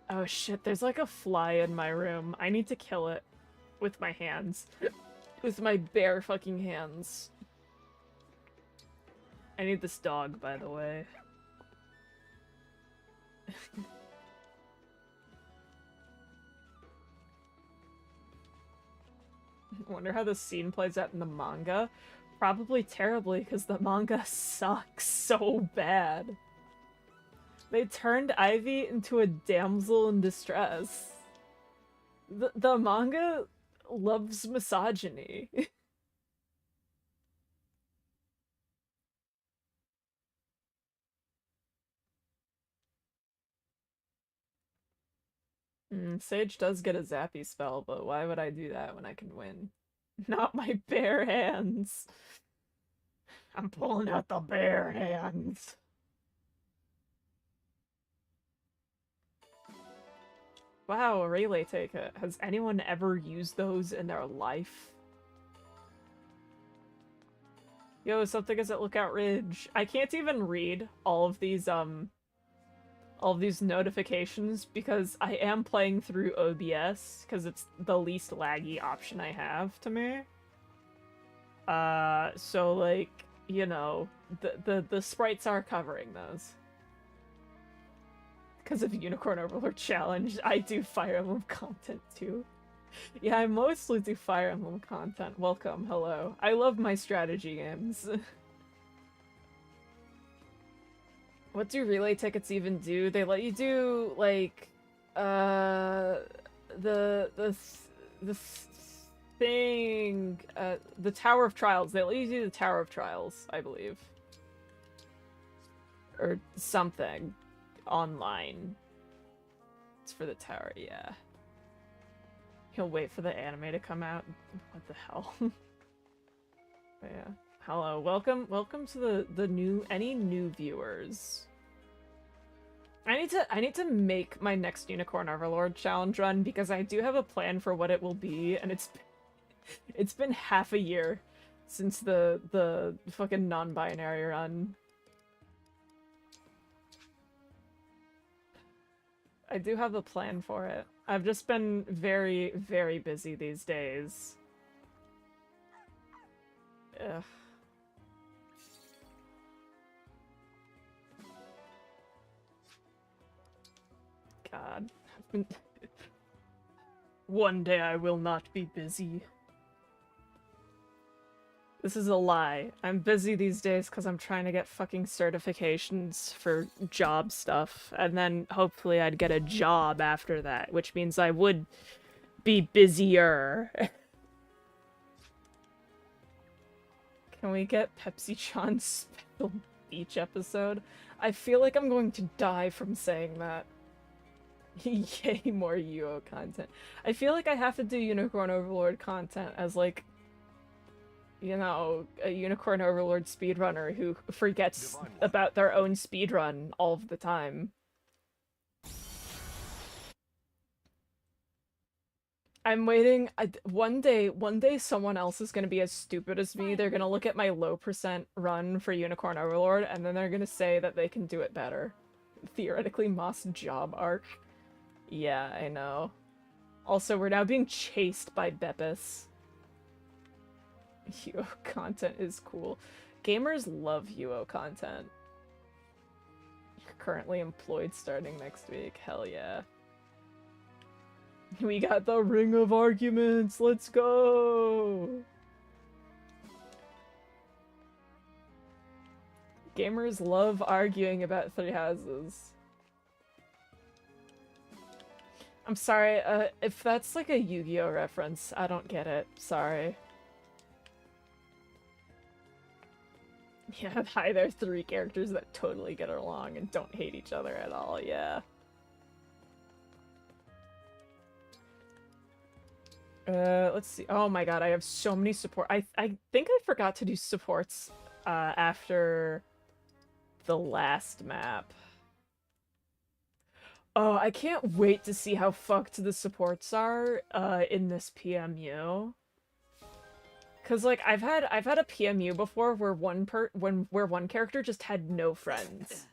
Oh shit, there's like a fly in my room. I need to kill it with my hands. With my bare fucking hands. I need this dog, by the way. Wonder how this scene plays out in the manga. Probably terribly, because the manga sucks so bad. They turned Ivy into a damsel in distress. The manga loves misogyny. Sage does get a zappy spell, but why would I do that when I can win? Not my bare hands. I'm pulling out the bare hands. Wow, a relay ticket. Has anyone ever used those in their life? Yo, something is at Lookout Ridge. I can't even read all of these notifications because I am playing through OBS because it's the least laggy option I have to me. So like, you know, the sprites are covering those. Because of Unicorn Overlord Challenge, I do Fire Emblem content too. Yeah, I mostly do Fire Emblem content. Welcome, hello. I love my strategy games. What do relay tickets even do? They let you do, like, the thing, the Tower of Trials. They let you do the Tower of Trials, I believe. Or something. Online. It's for the tower, yeah. He'll wait for the anime to come out. What the hell? But yeah. Hello, welcome to the new new viewers. I need to make my next Unicorn Overlord challenge run because I do have a plan for what it will be, and it's been half a year since the fucking non-binary run. I do have a plan for it. I've just been very, very busy these days. Ugh. God. One day I will not be busy. This is a lie. I'm busy these days because I'm trying to get fucking certifications for job stuff, and then hopefully I'd get a job after that, which means I would be busier. Can we get Pepsi-chan's special beach episode? I feel like I'm going to die from saying that. Yay, more UO content. I feel like I have to do Unicorn Overlord content as, like, you know, a Unicorn Overlord speedrunner who forgets about their own speedrun all of the time. I'm waiting. One day someone else is gonna be as stupid as me. They're gonna look at my low percent run for Unicorn Overlord, and then they're gonna say that they can do it better. Theoretically, Moss job arc. Yeah, I know. Also, we're now being chased by Beppis. UO content is cool. Gamers love UO content. You're currently employed starting next week. Hell yeah. We got the ring of arguments. Let's go. Gamers love arguing about Three Houses. I'm sorry, if that's like a Yu-Gi-Oh reference, I don't get it. Sorry. Yeah, hi, there's 3 characters that totally get along and don't hate each other at all, yeah. Let's see. Oh my god, I have so many support. I think I forgot to do supports, after the last map. Oh, I can't wait to see how fucked the supports are, in this PMU. Cause like I've had a PMU before where one character just had no friends.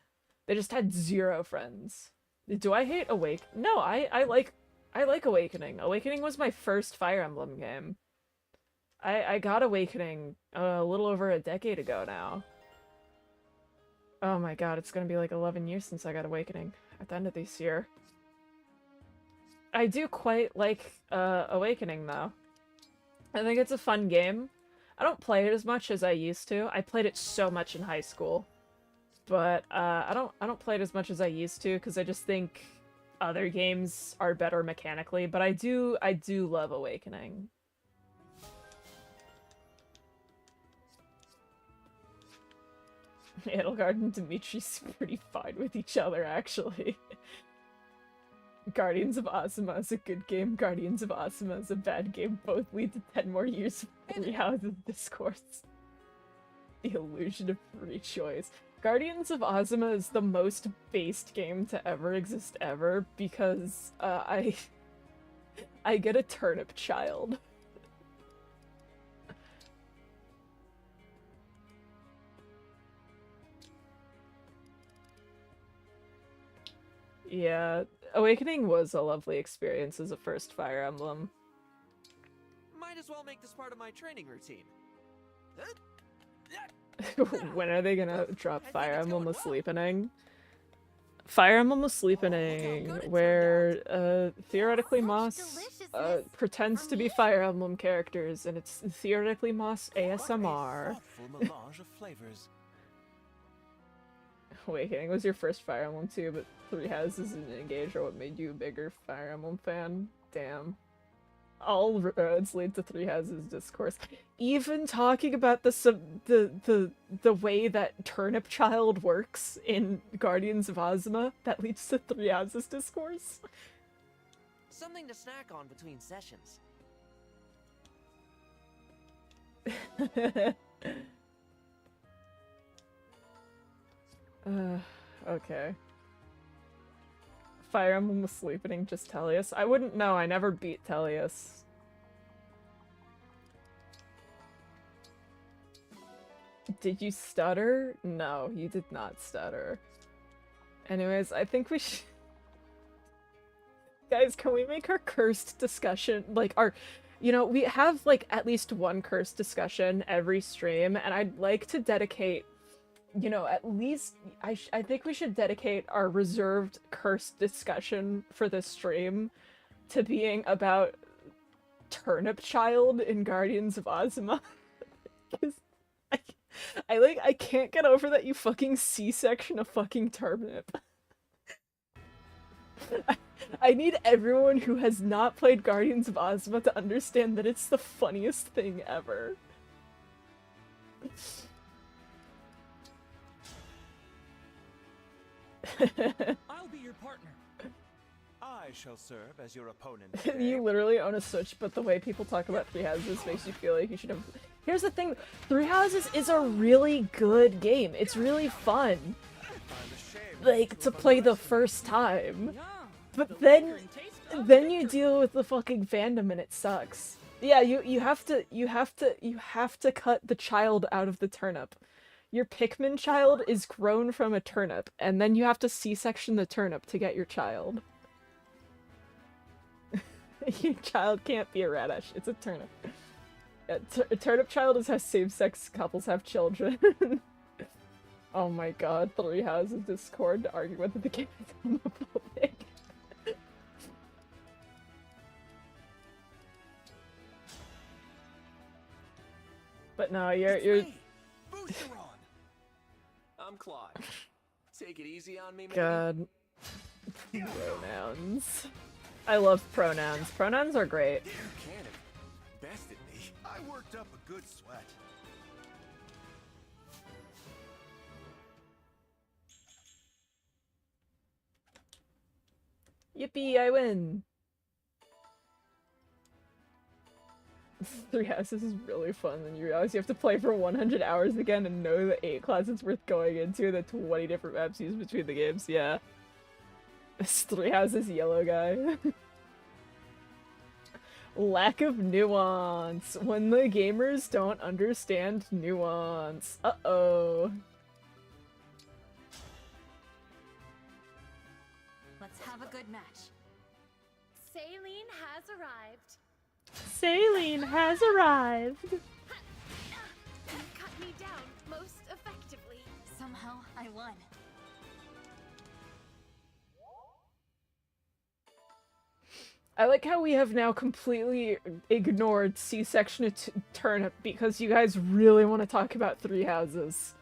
They just had 0 friends. Do I hate Awake? No, I like Awakening. Awakening was my first Fire Emblem game. I got Awakening a little over a decade ago now. Oh my god, it's gonna be like 11 years since I got Awakening at the end of this year. I do quite like Awakening though. I think it's a fun game. I don't play it as much as I used to. I played it so much in high school. But I don't play it as much as I used to because I just think other games are better mechanically, but I do love Awakening. Edelgard and Dimitri seem pretty fine with each other, actually. Guardians of Ozma is a good game, Guardians of Ozma is a bad game. Both lead to 10 more years of Three Houses discourse. The illusion of free choice. Guardians of Ozma is the most based game to ever exist ever because I get a turnip child. Yeah, Awakening was a lovely experience as a first Fire Emblem. Might as well make this part of my training routine. When are they gonna drop Fire Emblem Asleepening? Fire Emblem Asleepening, where theoretically Moss pretends to be Fire Emblem characters, and it's theoretically Moss ASMR. Awakening was your first Fire Emblem too, but Three Houses and Engage are what made you a bigger Fire Emblem fan. Damn. All roads lead to Three Houses discourse. Even talking about the way that Turnip Child works in Guardians of Ozma, that leads to Three Houses discourse. Something to snack on between sessions. Okay. Fire Emblem was sleeping, just Tellius. I wouldn't know, I never beat Tellius. Did you stutter? No, you did not stutter. Anyways, I think we should... Guys, can we make our cursed discussion, like, our... You know, we have, like, at least one cursed discussion every stream, and I'd like to dedicate, you know, at least... I think we should dedicate our reserved cursed discussion for this stream to being about Turnip Child in Guardians of Ozma. Because I can't get over that you fucking C-section a fucking turnip. I need everyone who has not played Guardians of Ozma to understand that it's the funniest thing ever. I'll be your partner. I shall serve as your opponent. You literally own a Switch, but the way people talk about Three Houses makes you feel like you should have... Here's the thing, Three Houses is a really good game. It's really fun. Like, to play the first time. But then you deal with the fucking fandom and it sucks. Yeah, you have to cut the child out of the turnip. Your Pikmin child is grown from a turnip, and then you have to C-section the turnip to get your child. Your child can't be a radish, it's a turnip. A turnip child is how same-sex couples have children. Oh my god, Three Houses Discord to argue whether the game is homophobic. But no, you're... I'm Claude. Take it easy on me, maybe? God. Pronouns. I love pronouns. Pronouns are great. You can't have bested me. I worked up a good sweat. Yippee, I win! Three Houses is really fun, and you realize you have to play for 100 hours again and know the 8 classes worth going into, the 20 different maps used between the games, yeah. This Three Houses yellow guy. Lack of nuance. When the gamers don't understand nuance. Uh-oh. Let's have a good match. Saline has arrived. Saline has arrived. You cut me down most effectively. Somehow, I won. I like how we have now completely ignored C-section a turnip because you guys really want to talk about Three Houses.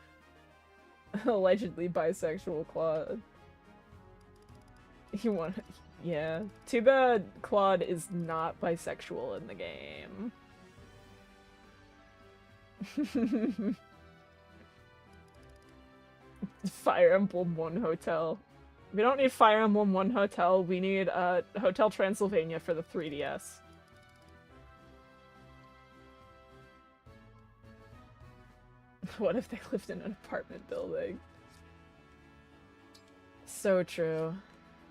Allegedly bisexual Claude. You want... Yeah. Too bad Claude is not bisexual in the game. Fire Emblem 1 Hotel. We don't need Fire Emblem 1 Hotel, we need Hotel Transylvania for the 3DS. What if they lived in an apartment building? So true.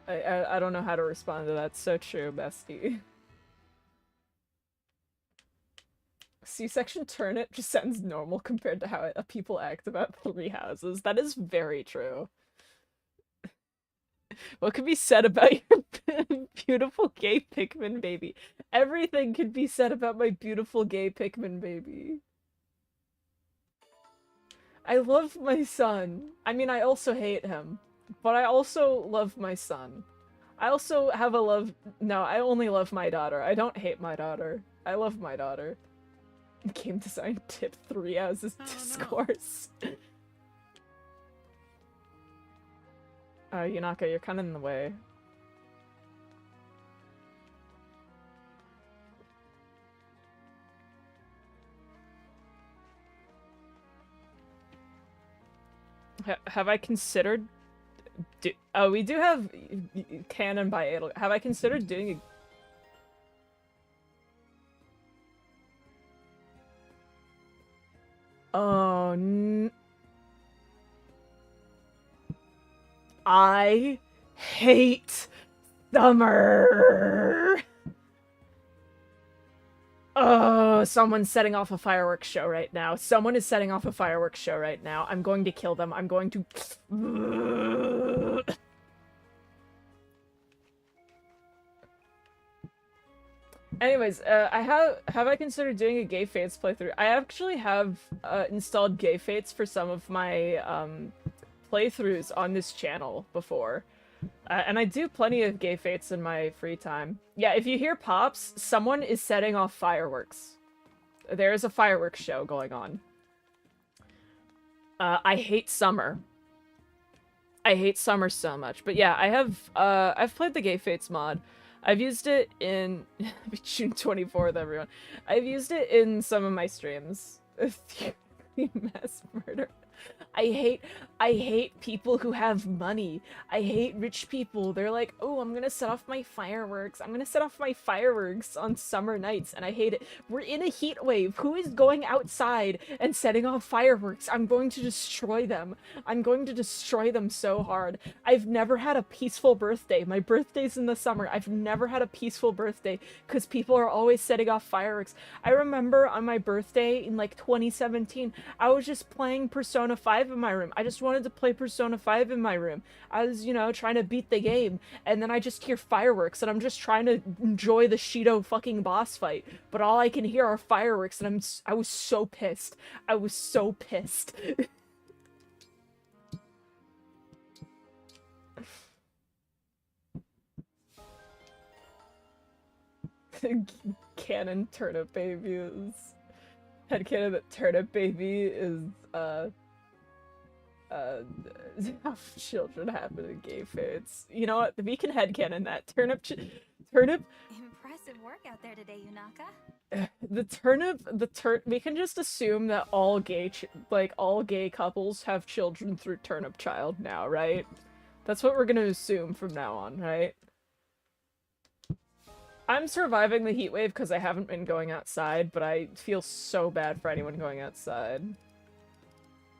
I don't know how to respond to that. So true, bestie. C-section turnip just sounds normal compared to how people act about Three Houses. That is very true. What could be said about your beautiful gay Pikmin baby? Everything could be said about my beautiful gay Pikmin baby. I love my son. I mean, I also hate him. But I also love my son. I also have a love... No, I only love my daughter. I don't hate my daughter. I love my daughter. Game design tip 3 Houses discourse. Yunaka, you're kind of in the way. Have I considered... we do have Canon by Adel. Have I considered doing I hate summer. Oh, someone's setting off a fireworks show right now. Someone is setting off a fireworks show right now. I'm going to kill them. I'm going to... Anyways, have I considered doing a Gay Fates playthrough? I actually have installed Gay Fates for some of my playthroughs on this channel before. And I do plenty of Gay Fates in my free time. Yeah, if you hear pops, someone is setting off fireworks. There is a fireworks show going on. I hate summer. I hate summer so much. But yeah, I've played the Gay Fates mod. I've used it in June 24th, everyone. I've used it in some of my streams. Mass murder. I hate people who have money. I hate rich people. They're like, oh, I'm gonna set off my fireworks. I'm gonna set off my fireworks on summer nights, and I hate it. We're in a heat wave. Who is going outside and setting off fireworks? I'm going to destroy them. I'm going to destroy them so hard. I've never had a peaceful birthday. My birthday's in the summer. I've never had a peaceful birthday because people are always setting off fireworks. I remember on my birthday in like 2017, I was just playing Persona 5 in my room. I just wanted to play Persona 5 in my room. I was, you know, trying to beat the game, and then I just hear fireworks, and I'm just trying to enjoy the Shido fucking boss fight, but all I can hear are fireworks, and I was so pissed. I was so pissed. Canon Turnip Baby is... Headcanon that Turnip Baby is, how children happen in Gay Fates. You know what? We can headcanon that. Turnip... Impressive work out there today, Yunaka. We can just assume that all gay couples have children through Turnip Child now, right? That's what we're gonna assume from now on, right? I'm surviving the heat wave because I haven't been going outside, but I feel so bad for anyone going outside.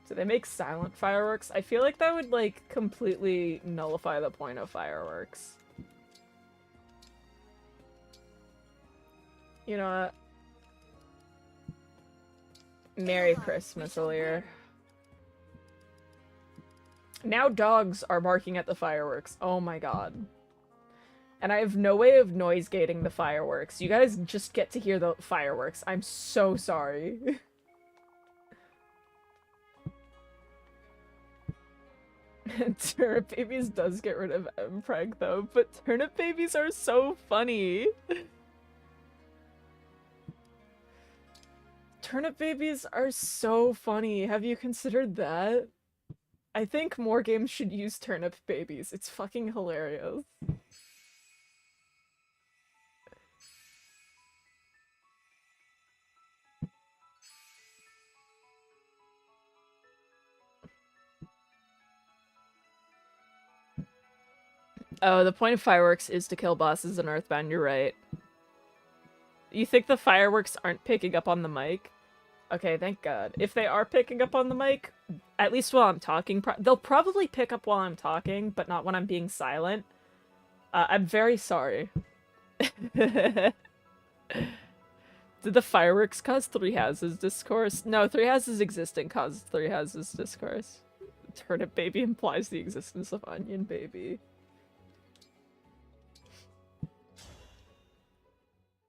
Do they make silent fireworks? I feel like that would, like, completely nullify the point of fireworks. You know what? Merry Christmas, Alir. Now dogs are barking at the fireworks. Oh my god. And I have no way of noise gating the fireworks. You guys just get to hear the fireworks. I'm so sorry. Turnip Babies does get rid of Mpreg though, but Turnip Babies are so funny. Turnip Babies are so funny. Have you considered that? I think more games should use Turnip Babies. It's fucking hilarious. Oh, the point of fireworks is to kill bosses in Earthbound, you're right. You think the fireworks aren't picking up on the mic? Okay, thank god. If they are picking up on the mic, at least while I'm talking, they'll probably pick up while I'm talking, but not when I'm being silent. I'm very sorry. Did the fireworks cause Three Houses discourse? No, Three Houses existing causes Three Houses discourse. Turnip Baby implies the existence of Onion Baby.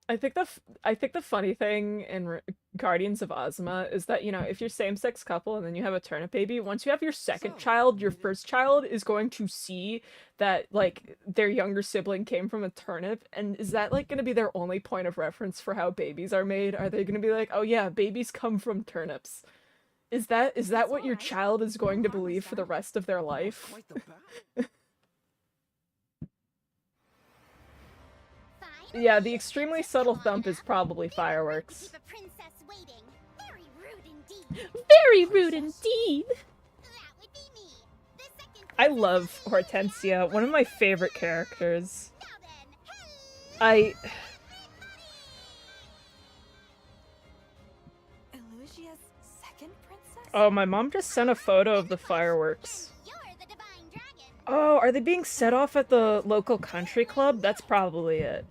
I think the funny thing in Guardians of Ozma is that, you know, if you're same-sex couple and then you have a turnip baby, once you have your second child, your first child is going to see that, like, their younger sibling came from a turnip, and is that, like, gonna be their only point of reference for how babies are made? Are they gonna be like, oh yeah, babies come from turnips? Is that what your child is going to believe for the rest of their life? Yeah, the extremely subtle thump is probably fireworks. Very rude indeed! I love Hortensia, one of my favorite characters. Elusia's second princess? Oh, my mom just sent a photo of the fireworks. You're the divine dragon. Oh, are they being set off at the local country club? That's probably it.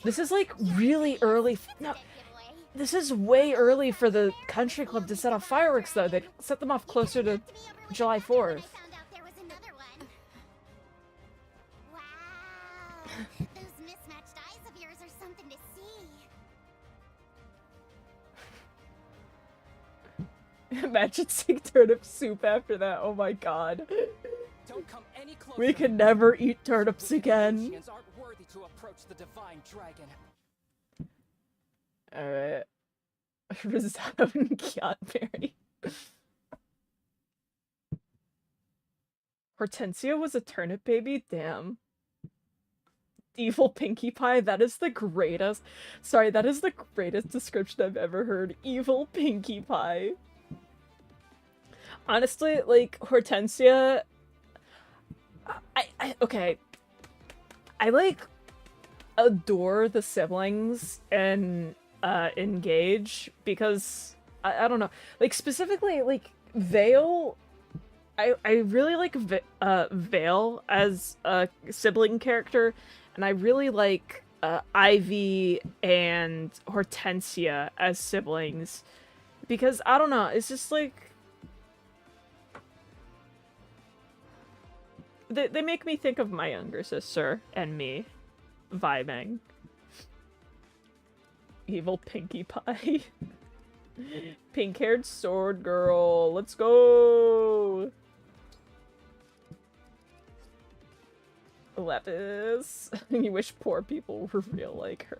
This is like really early. No, this is way early for the country club to set off fireworks though. They set them off closer to July 4th. Those mismatched eyes of yours are something to see. Imagine seeing turnip soup after that. Oh my god. Don't come any closer. We can never eat turnips again. Aren't worthy to approach the divine dragon. Alright. Risotto and Chianberry. Hortensia was a turnip baby? Damn. Evil Pinkie Pie, that is the greatest. Sorry, that is the greatest description I've ever heard. Evil Pinkie Pie. Honestly, like, Hortensia... okay. I, like, adore the siblings and, Engage, because, I don't know. Like, specifically, like, Vale... I really like Vale as a sibling character, and I really like, Ivy and Hortensia as siblings, because, I don't know, it's just, like... They make me think of my younger sister and me vibing. Evil Pinkie Pie. Pink-haired sword girl. Let's go! Lepis. You wish poor people were real like her.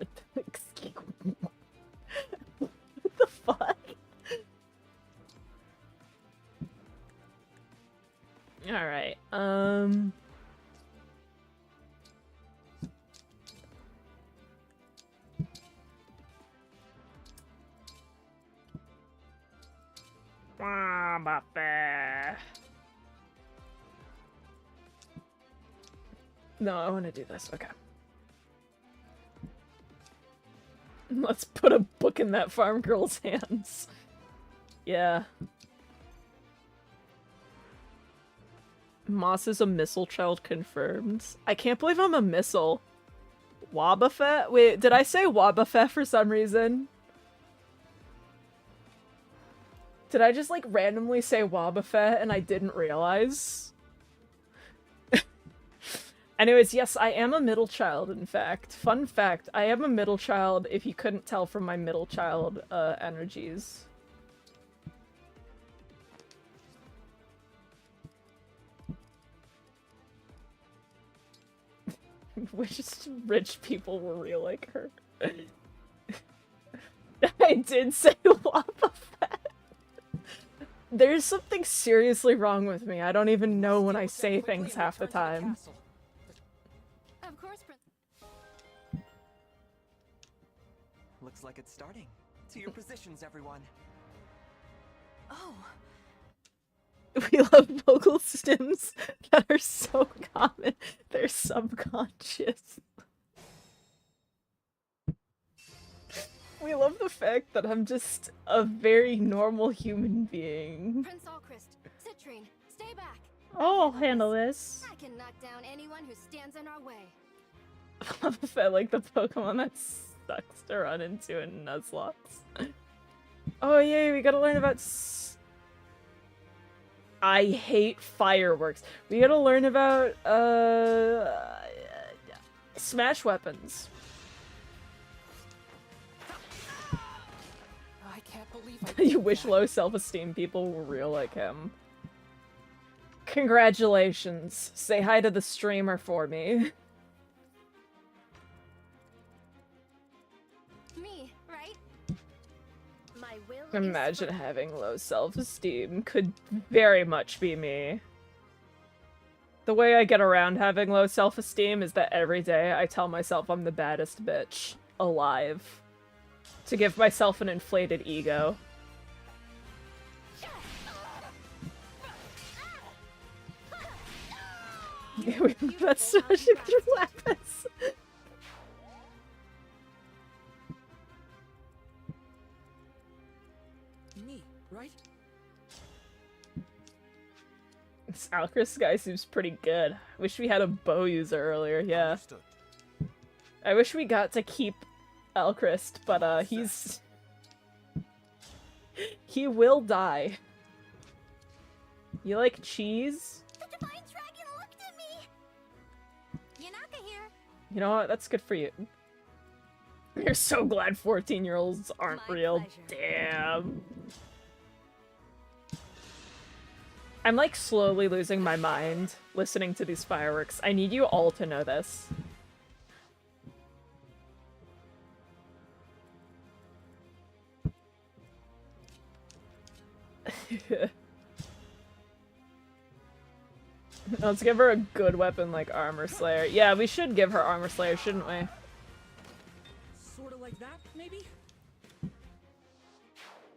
What the fuck? Alright, No, I want to do this. Okay. Let's put a book in that farm girl's hands. Yeah. Moss is a missile child confirmed. I can't believe I'm a missile. Wobbuffet? Wait, did I say Wobbuffet for some reason? Did I just, like, randomly say Wobbuffet and I didn't realize? Anyways, yes, I am a middle child, in fact. Fun fact, I am a middle child if you couldn't tell from my middle child, energies. Wish rich people were real like her. I did say Wobbuffet. There's something seriously wrong with me. I don't even know when I say things half the time. Of course, Looks like it's starting. To your positions, everyone. Oh. We love vocal stims that are so common. They're subconscious. We love the fact that I'm just a very normal human being. Prince Alchrist, Citrine, stay back. I'll handle this. I can knock down anyone who stands in our way. I like the Pokemon that sucks to run into in Nuzlocke. Oh yay, we gotta learn about I hate fireworks. We gotta learn about, smash weapons. I can't believe You wish low self-esteem people were real like him. Congratulations. Say hi to the streamer for me. Me, right? My will Imagine having low self-esteem could very much be me. The way I get around having low self-esteem is that every day I tell myself I'm the baddest bitch alive. To give myself an inflated ego. That's smashing through Lapis. Me, right? This Alchrist guy seems pretty good. Wish we had a bow user earlier, yeah. Understood. I wish we got to keep Alchrist, but he's... he will die. You like cheese? The Divine Dragon looked at me! Yanaka here. You know what? That's good for you. You're so glad 14-year-olds aren't My real. pleasure. Damn. I'm like slowly losing my mind listening to these fireworks. I need you all to know this. Let's give her a good weapon like Armor Slayer. Yeah, we should give her Armor Slayer, shouldn't we? Sort of like that, maybe?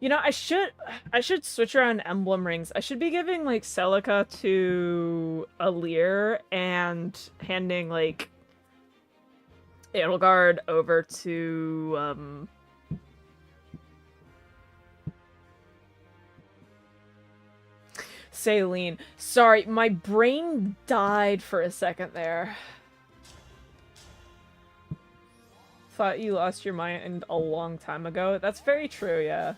You know, I should switch around emblem rings. I should be giving like Celica to Alir and handing like Edelgard over to Saline. Sorry, my brain died for a second there. Thought you lost your mind a long time ago. That's very true, yeah.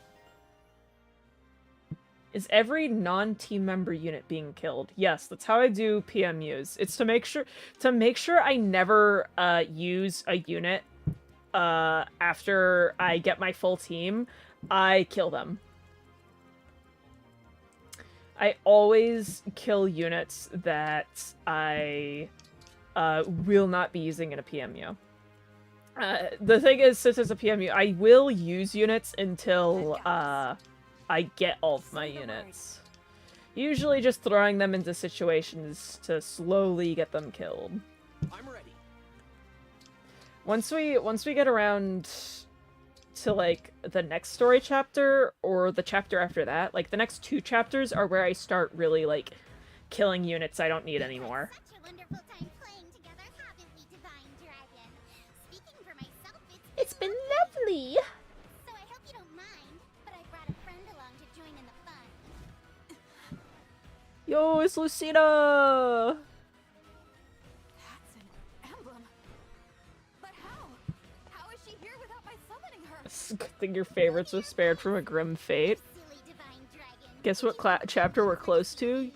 Is every non-team member unit being killed? Yes, that's how I do PMUs. It's to make sure I never use a unit after I get my full team. I kill them. I always kill units that I will not be using in a PMU. The thing is, since it's a PMU, I will use units until I get all of my units. Usually just throwing them into situations to slowly get them killed. I'm ready. Once we get around to like the next story chapter or the chapter after that, like the next 2 chapters are where I start really like killing units I don't need anymore. Such a wonderful time playing together, haven't we, Divine Dragon? Speaking for myself, It's been lovely. so I hope you don't mind, but I brought a friend along to join in the fun. Yo, it's Lucina! That's an emblem. But how? How is she here without my summoning her? It's a good thing your favorites were spared from a grim fate. Silly Divine Dragon. Guess what chapter we're close to? Thing,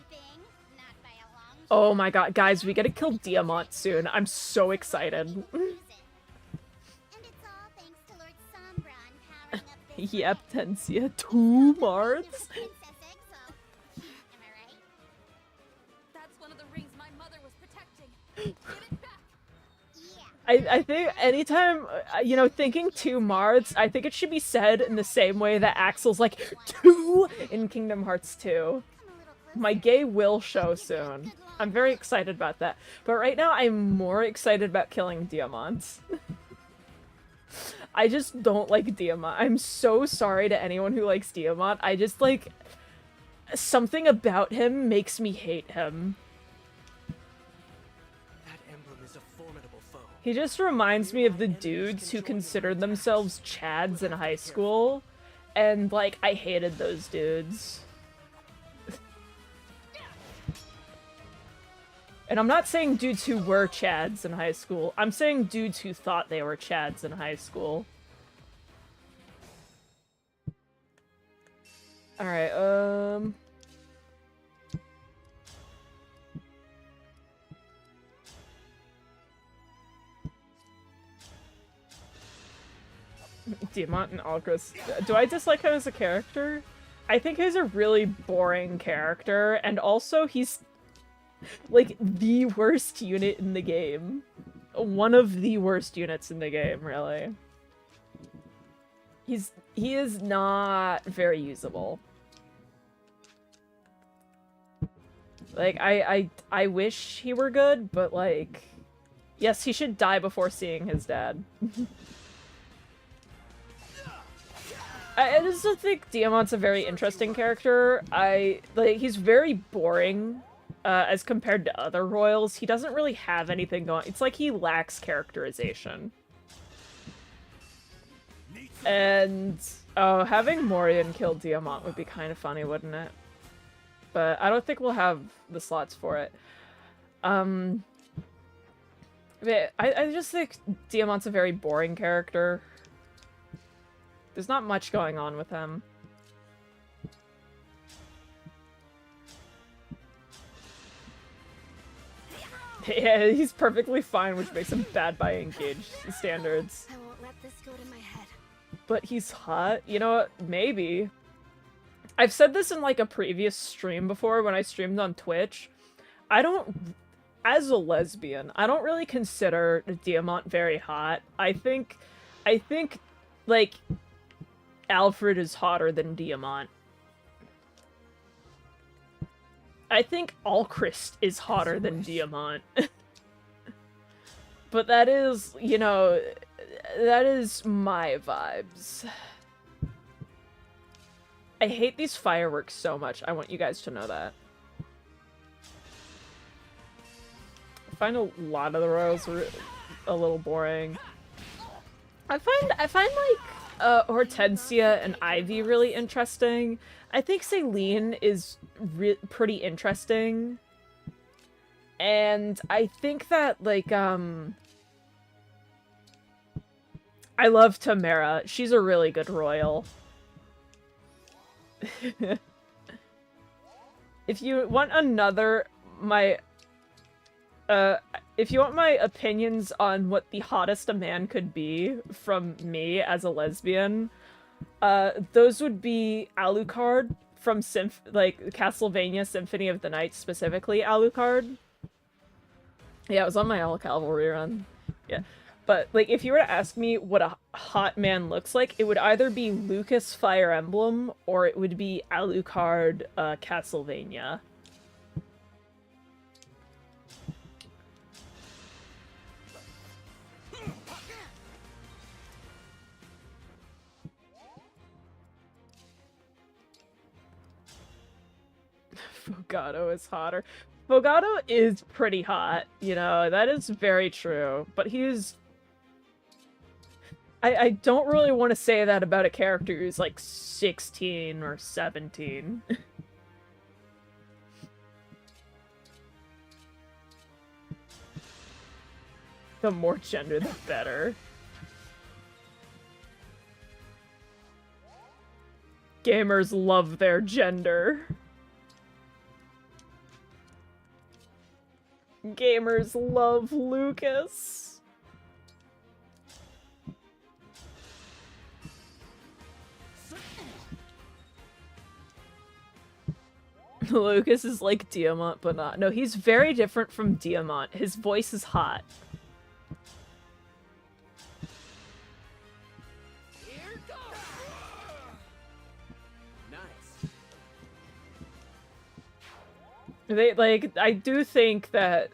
not by a long Oh my god, guys, we gotta kill Diamant soon. I'm so excited. reason. And it's all thanks to Lord Sombron powering up this Yep, Tensia, 2 Mards. Princess Exile. Am I right? That's one of the rings my mother was protecting. Give it back. Yeah. I think anytime, you know, thinking 2 Mards, I think it should be said in the same way that Axel's like 2 in Kingdom Hearts 2. Come a little closer. My gay will show soon. I'm very excited about that. But right now, I'm more excited about killing Diamant. I just don't like Diamant. I'm so sorry to anyone who likes Diamant. I just, like, something about him makes me hate him. That emblem is a formidable foe. He just reminds me of the dudes who considered themselves Chads in high school. And, like, I hated those dudes. And I'm not saying dudes who were Chads in high school. I'm saying dudes who thought they were Chads in high school. Alright, Diamant and Alchrist. Do I dislike him as a character? I think he's a really boring character, and also he's like the worst unit in the game. One of the worst units in the game, really. He is not very usable. Like, I wish he were good, but like, yes, he should die before seeing his dad. I just don't think Diamant's a very interesting character. He's very boring, as compared to other royals. He doesn't really have anything going. It's like he lacks characterization. And, having Morian kill Diamant would be kind of funny, wouldn't it? but I don't think we'll have the slots for it. I just think Diamant's a very boring character. There's not much going on with him. Yeah, he's perfectly fine, which makes him bad by Engage standards. I won't let this go to my head. But he's hot? You know what? Maybe. I've said this in like a previous stream before when I streamed on Twitch. As a lesbian, I don't really consider Diamant very hot. I think, like, Alfred is hotter than Diamant. I think Alchrist is hotter than Diamant. But that is, you know, that is my vibes. I hate these fireworks so much. I want you guys to know that. I find a lot of the royals are a little boring. I find like Hortensia and Ivy really interesting. I think Celine is pretty interesting. And I think that, like, I love Tamara. She's a really good royal. If you want if you want my opinions on what the hottest a man could be from me as a lesbian, those would be Alucard from Castlevania Symphony of the Night, specifically Alucard. Yeah, it was on my All Cavalry run. Yeah. But, like, if you were to ask me what a hot man looks like, it would either be Lucas Fire Emblem, or it would be Alucard Castlevania. Fogado is hotter. Fogado is pretty hot, you know, that is very true, but he's... I don't really want to say that about a character who's like 16 or 17. The more gender, the better. Gamers love their gender. Gamers love Lucas. Lucas is like Diamant, but not. No, he's very different from Diamant. His voice is hot. Here goes. Nice. I do think that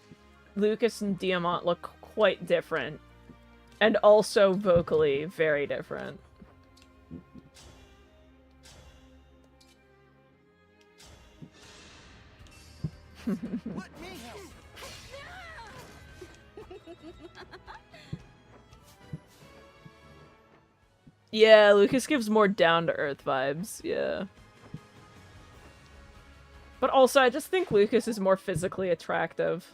Lucas and Diamant look quite different. And also vocally very different. Let me help. Yeah, Lucas gives more down-to-earth vibes, yeah. But also, I just think Lucas is more physically attractive.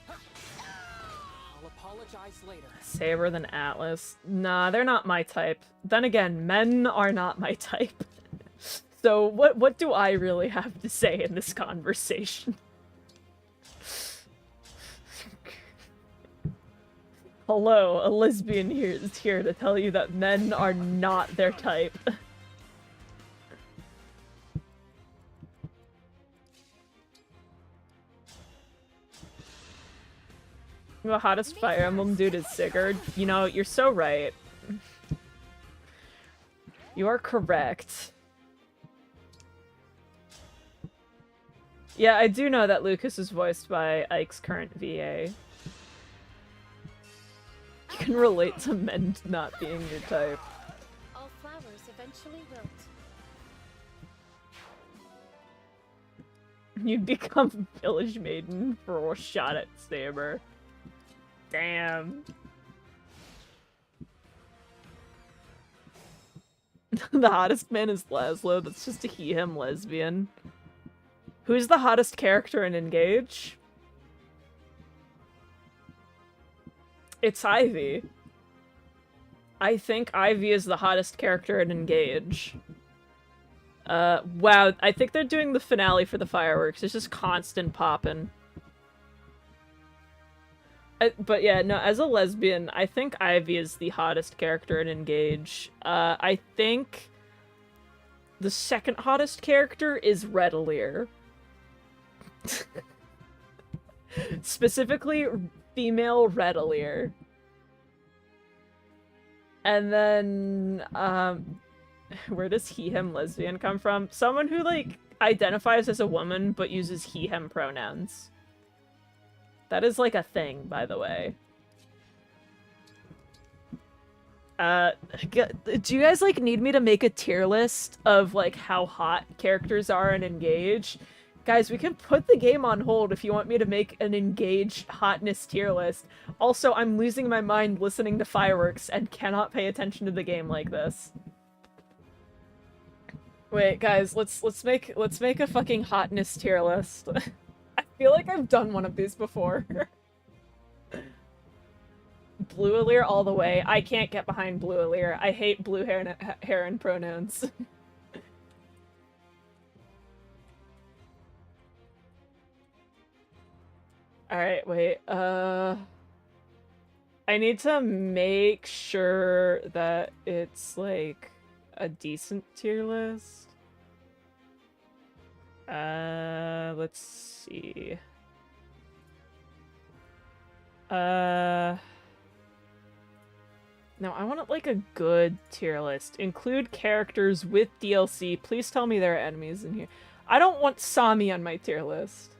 I'll apologize later. Saber than Atlas. Nah, they're not my type. Then again, men are not my type. So what do I really have to say in this conversation? Hello, a lesbian here is here to tell you that men are not their type. The hottest Fire Emblem dude is Sigurd. You know, you're so right. You are correct. Yeah, I do know that Lucas is voiced by Ike's current VA. You can relate to men not being your type. All flowers eventually wilt. You'd become village maiden for a shot at Saber. Damn. The hottest man is Laszlo. That's just a he-him lesbian. Who's the hottest character in Engage? It's Ivy. I think Ivy is the hottest character in Engage. Wow, I think they're doing the finale for the fireworks. It's just constant popping. But yeah, no, as a lesbian, I think Ivy is the hottest character in Engage. I think the second hottest character is Redalier. Specifically, female Redalier. And then, where does he-him lesbian come from? Someone who, like, identifies as a woman but uses he-him pronouns. That is, like, a thing, by the way. Do you guys, like, need me to make a tier list of, like, how hot characters are in Engage? Guys, we can put the game on hold if you want me to make an Engage hotness tier list. Also, I'm losing my mind listening to fireworks and cannot pay attention to the game like this. Wait, guys, let's make a fucking hotness tier list. I feel like I've done one of these before. Blue Alir all the way. I can't get behind Blue Alir. I hate blue hair and pronouns. Alright, wait, I need to make sure that it's, like, a decent tier list. Let's see. No, I want, like, a good tier list. Include characters with DLC. Please tell me there are enemies in here. I don't want Sami on my tier list.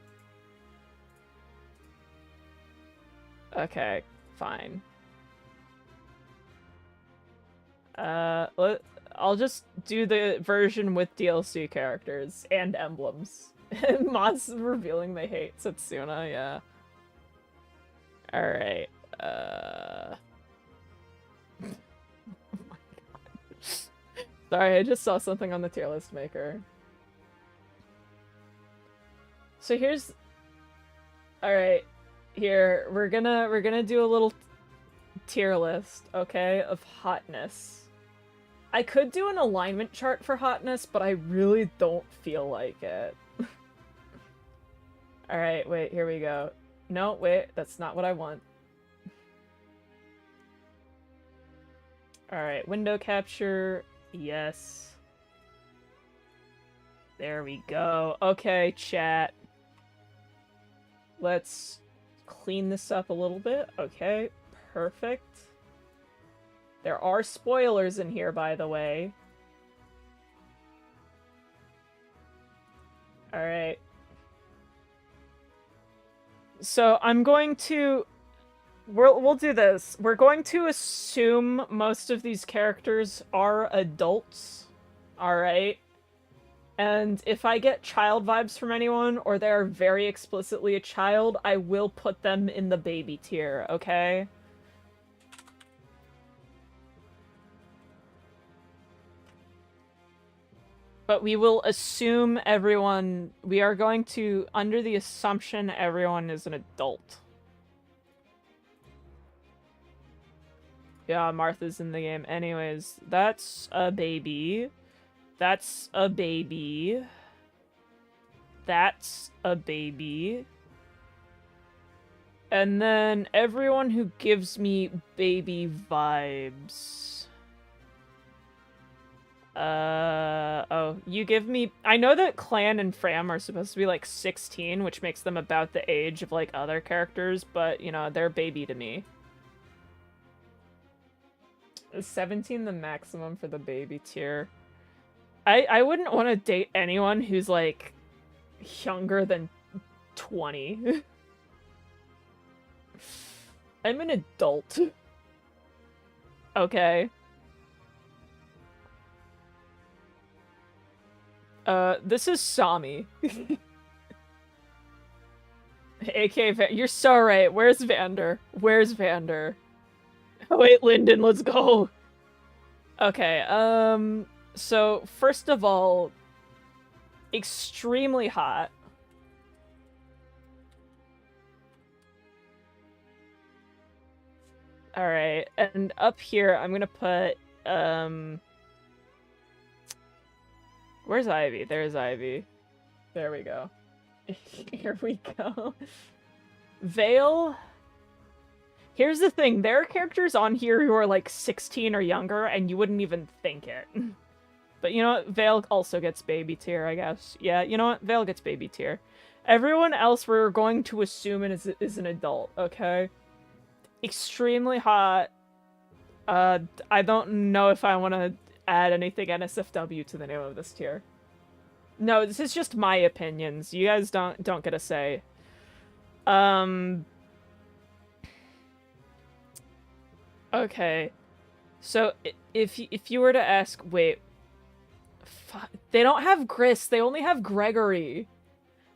Okay, fine. I'll just do the version with DLC characters and emblems. Mods revealing they hate Setsuna, yeah. Alright, oh my god. Sorry, I just saw something on the tier list maker. So here's... Alright. Here, we're gonna do a little tier list, okay, of hotness. I could do an alignment chart for hotness, but I really don't feel like it. Alright, wait, here we go. No, wait, that's not what I want. Alright, window capture, yes. There we go. Okay, chat. Let's clean this up a little bit. Okay, perfect. There are spoilers in here, by the way. Alright. So I'm going to... We'll do this. We're going to assume most of these characters are adults. Alright? And if I get child vibes from anyone, or they're very explicitly a child, I will put them in the baby tier, okay? But we will assume everyone... We are going to... Under the assumption everyone is an adult. Yeah, Martha's in the game. Anyways, that's a baby. That's a baby. That's a baby. And then everyone who gives me baby vibes. Oh, you give me... I know that Clan and Fram are supposed to be like 16, which makes them about the age of like other characters, but you know, they're baby to me. Is 17 the maximum for the baby tier? I wouldn't want to date anyone who's, like, younger than 20. I'm an adult. Okay. This is Sami. AK, you're so right. Where's Vander? Where's Vander? Oh, wait, Lyndon, let's go. Okay, So, first of all, extremely hot. Alright, and up here, I'm gonna put, where's Ivy? There's Ivy. There we go. Here we go. Vale. Here's the thing, there are characters on here who are like 16 or younger, and you wouldn't even think it. But you know what? Vale also gets baby tier, I guess. Yeah, you know what? Vale gets baby tier. Everyone else we're going to assume is an adult, okay? Extremely hot. I don't know if I want to add anything NSFW to the name of this tier. No, this is just my opinions. You guys don't get a say. Okay. So if you were to ask, wait, they don't have Gris. They only have Gregory.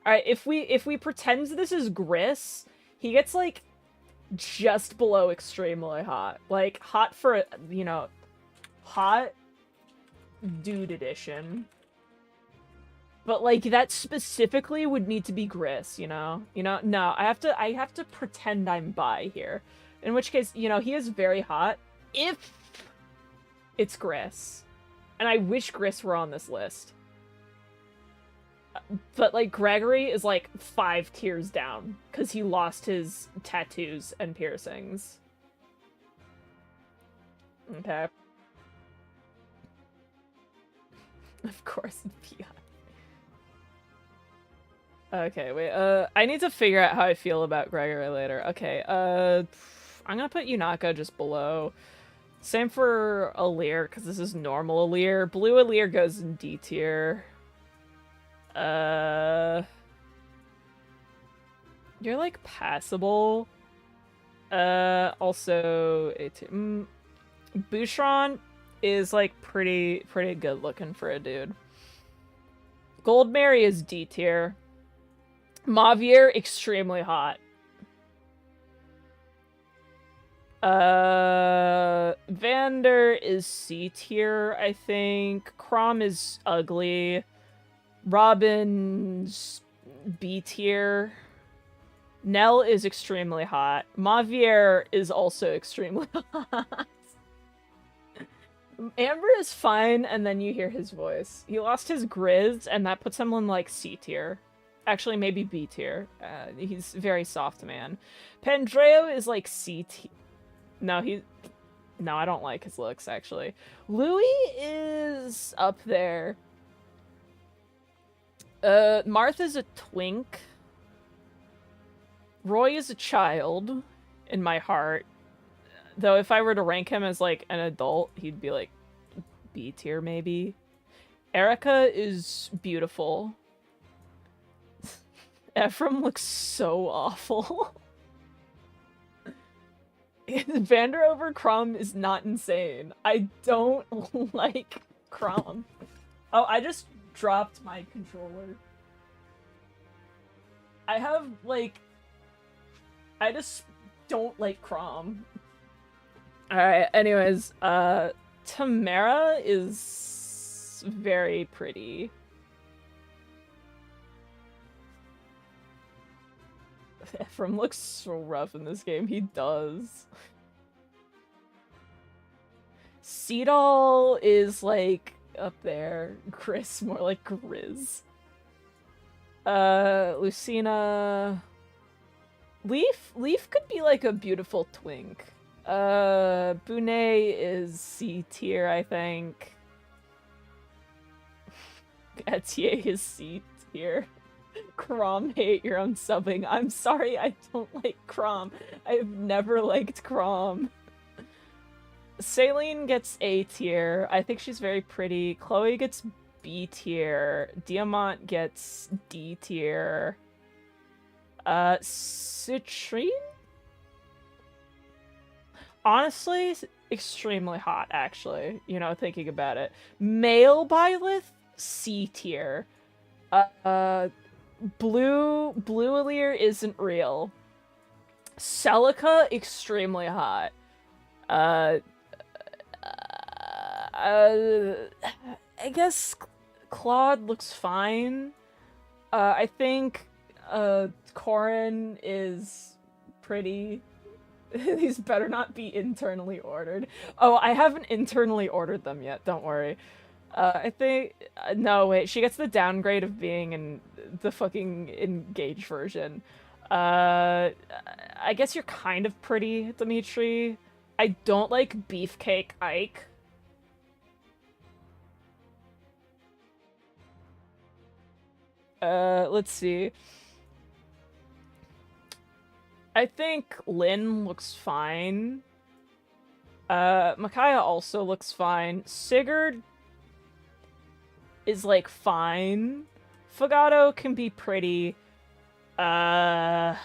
All right, if we pretend this is Gris, he gets like just below extremely hot. Like hot for, you know, hot dude edition. But like that specifically would need to be Gris, you know? No, I have to pretend I'm bi here. In which case, you know, he is very hot if it's Gris. And I wish Gris were on this list. But like Gregory is like 5 tiers down because he lost his tattoos and piercings. Okay. Of course, Beyond. Okay, wait, I need to figure out how I feel about Gregory later. Okay, I'm gonna put Yunaka just below. Same for Alear, because this is normal Alear. Blue Alear goes in D tier. You're like passable. Also, Bouchron is like pretty good looking for a dude. Goldberry is D tier. Mavier, extremely hot. Vander is C tier, I think. Chrom is ugly. Robin's B tier. Nell is extremely hot. Mavier is also extremely hot. Amber is fine, and then you hear his voice. He lost his Grizz, and that puts him in, like, C tier. Actually, maybe B tier. He's very soft man. Pandreo is, like, C tier. No, no, I don't like his looks, actually. Louis is up there. Martha's a twink. Roy is a child in my heart. Though if I were to rank him as, like, an adult, he'd be, like, B tier, maybe. Erica is beautiful. Ephraim looks so awful. Vander over Chrom is not insane. I don't like Chrom. Oh, I just dropped my controller. I have, like... I just don't like Chrom. Alright, anyways, Tamara is very pretty. Ephraim looks so rough in this game. He does. Seedall is, like, up there. Chris, more like Grizz. Lucina... Leaf could be, like, a beautiful twink. Bonet is C tier, I think. Etier is C tier. Chrom, hate your own subbing. I'm sorry, I don't like Chrom. I've never liked Chrom. Saline gets A tier. I think she's very pretty. Chloe gets B tier. Diamant gets D tier. Citrine? Honestly, extremely hot, actually. You know, thinking about it. Male Byleth, C tier. Blue Alear isn't real. Celica, extremely hot. I guess Claude looks fine. I think Corrin is pretty. These better not be internally ordered. Oh, I haven't internally ordered them yet, don't worry. I think... no, wait, she gets the downgrade of being in the fucking Engage version. I guess you're kind of pretty, Dimitri. I don't like Beefcake Ike. Let's see. I think Lynn looks fine. Micaiah also looks fine. Sigurd is, like, fine. Fogado can be pretty. I'm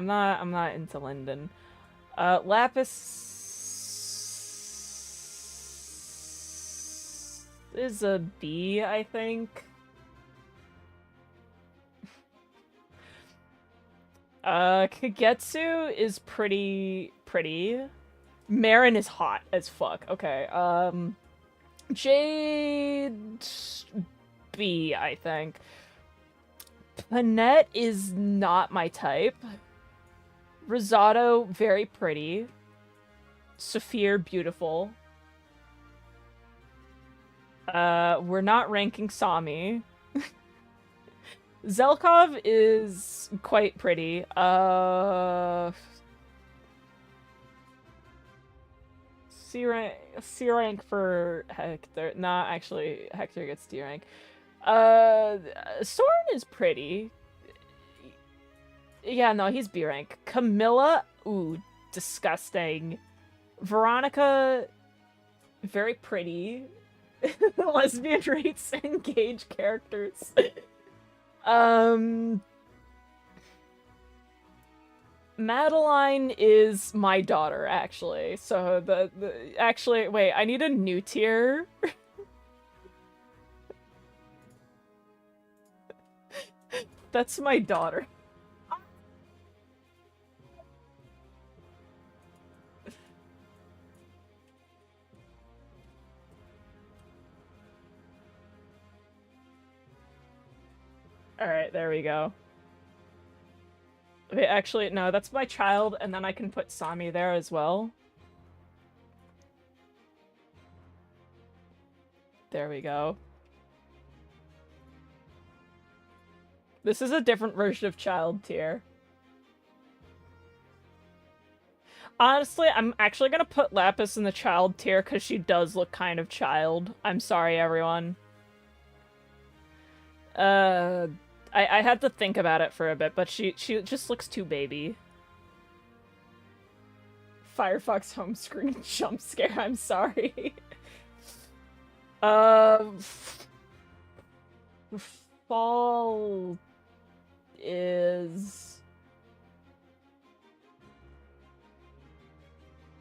not into Linden. Lapis is a B, I think. Kagetsu is pretty. Marin is hot as fuck. Okay, Jade... B, I think. Panette is not my type. Rosado, very pretty. Saphir, beautiful. We're not ranking Sami. Zelkov is quite pretty. C rank for Hector. Nah, actually, Hector gets D rank. Soren is pretty. Yeah, no, he's B rank. Camilla, ooh, disgusting. Veronica, very pretty. Lesbian rates engage characters. Madeline is my daughter, actually. So actually, wait, I need a new tier. That's my daughter. Alright, there we go. Wait, actually, no, that's my child, and then I can put Sami there as well. There we go. This is a different version of child tier. Honestly, I'm actually gonna put Lapis in the child tier because she does look kind of child. I'm sorry, everyone. I had to think about it for a bit, but she just looks too baby. Firefox home screen jump scare, I'm sorry. Fall is...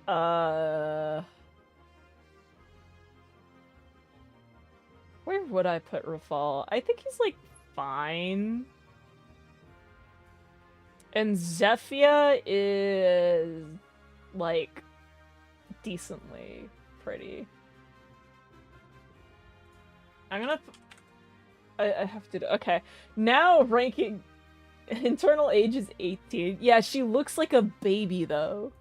where would I put Rafal? I think he's, like, fine. And Zephia is, like, decently pretty. I'm gonna... I have to... Okay. Now ranking... Internal age is 18. Yeah, she looks like a baby, though.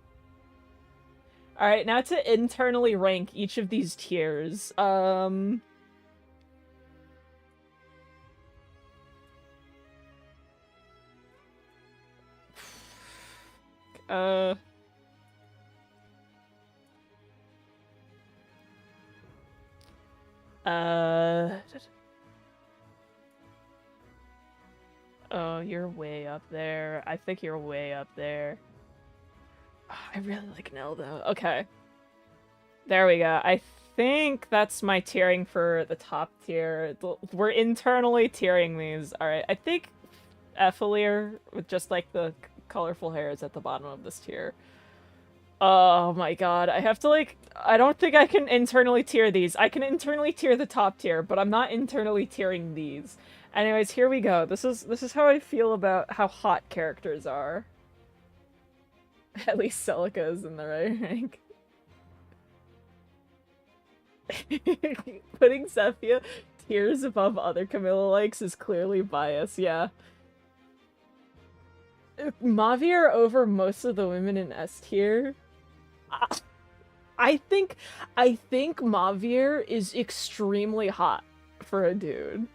Alright, now to internally rank each of these tiers. Oh, you're way up there. I think you're way up there. Oh, I really like Nell, though. Okay. There we go. I think that's my tiering for the top tier. We're internally tiering these. Alright, I think Ephilir, with just, like, the colorful hair, is at the bottom of this tier. Oh my god, I have to, like... I don't think I can internally tier these. I can internally tier the top tier, but I'm not internally tiering these. Anyways, here we go. This is how I feel about how hot characters are. At least Celica is in the right rank. Putting Zephyr tiers above other Camilla likes is clearly bias, yeah. Mavier over most of the women in S tier. I think Mavier is extremely hot for a dude.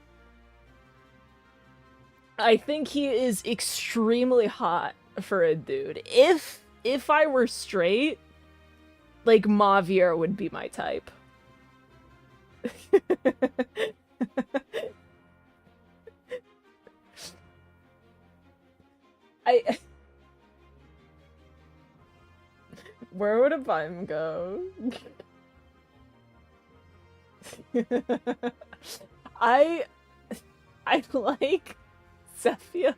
I think he is extremely hot for a dude. If I were straight, like, Mavier would be my type. Where would a Bime go? I like Zephyr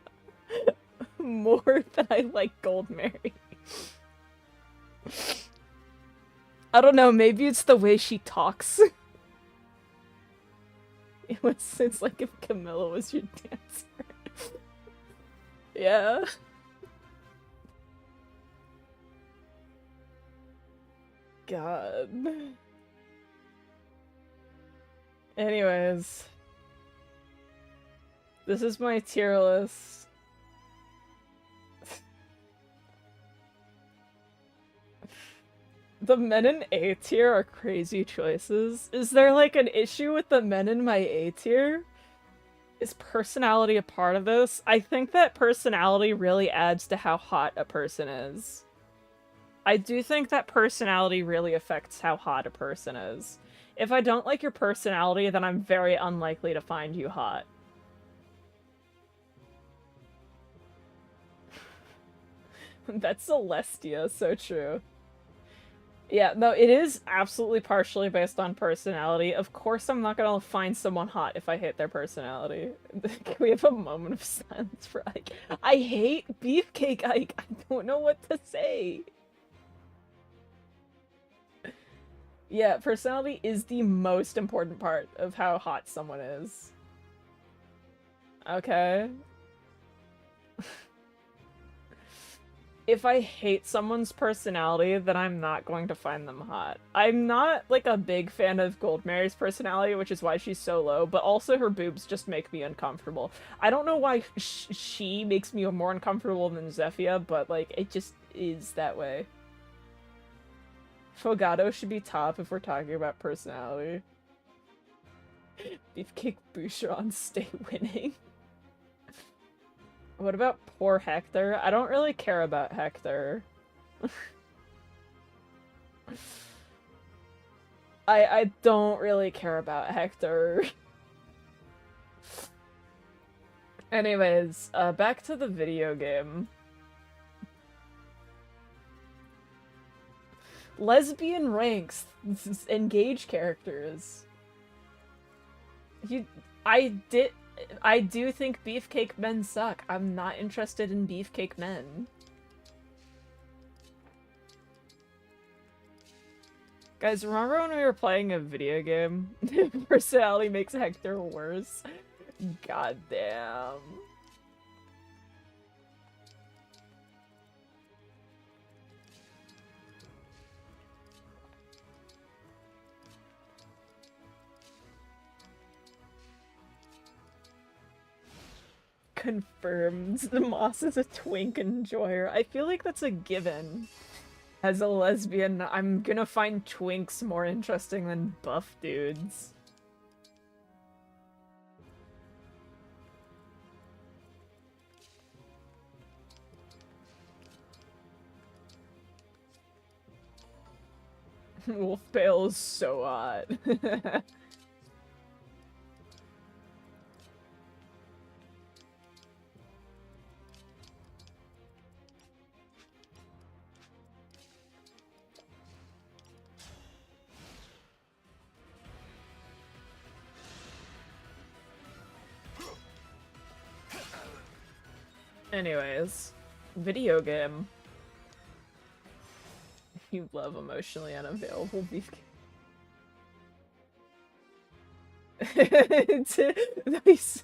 more than I like Gold Mary. I don't know, maybe it's the way she talks. It's like if Camilla was your dancer. Yeah. God. Anyways. This is my tier list. The men in A tier are crazy choices. Is there like an issue with the men in my A tier? Is personality a part of this? I think that personality really adds to how hot a person is. I do think that personality really affects how hot a person is. If I don't like your personality, then I'm very unlikely to find you hot. That's Celestia, so true. Yeah, no, it is absolutely partially based on personality. Of course I'm not gonna find someone hot if I hate their personality. Can we have a moment of silence for Ike? I hate Beefcake Ike! I don't know what to say! Yeah, personality is the most important part of how hot someone is. Okay. If I hate someone's personality, then I'm not going to find them hot. I'm not, like, a big fan of Goldmary's personality, which is why she's so low, but also her boobs just make me uncomfortable. I don't know why she makes me more uncomfortable than Zephyr, but, like, it just is that way. Fogado should be top if we're talking about personality. Beefcake Boucheron, stay winning. What about poor Hector? I don't really care about Hector. I don't really care about Hector. Anyways, back to the video game. Lesbian ranks. Engage characters. I do think Beefcake men suck. I'm not interested in Beefcake men. Guys, remember when we were playing a video game? Personality makes Hector worse. God damn. Confirmed. The Moss is a twink enjoyer. I feel like that's a given. As a lesbian, I'm gonna find twinks more interesting than buff dudes. Wolfbale is so hot. Anyways, video game. You love emotionally unavailable Beefcake. Nice.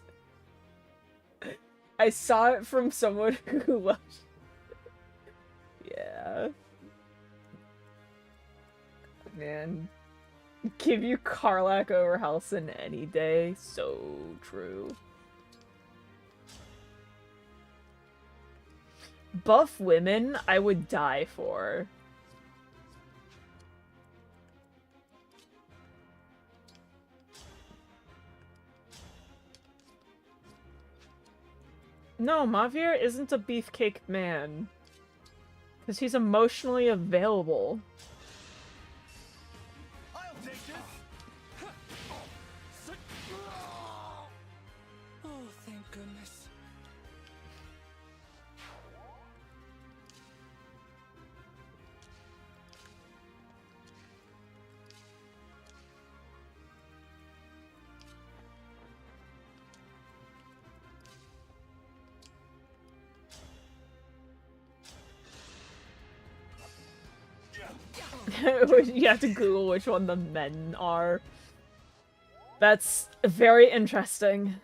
I saw it from someone who loves. Yeah. Man. Give you Karlach over Halsin any day. So true. Buff women, I would die for. No, Mavir isn't a beefcake man. Because he's emotionally available. I'll take this. Oh, thank goodness. You have to Google which one the men are. That's very interesting.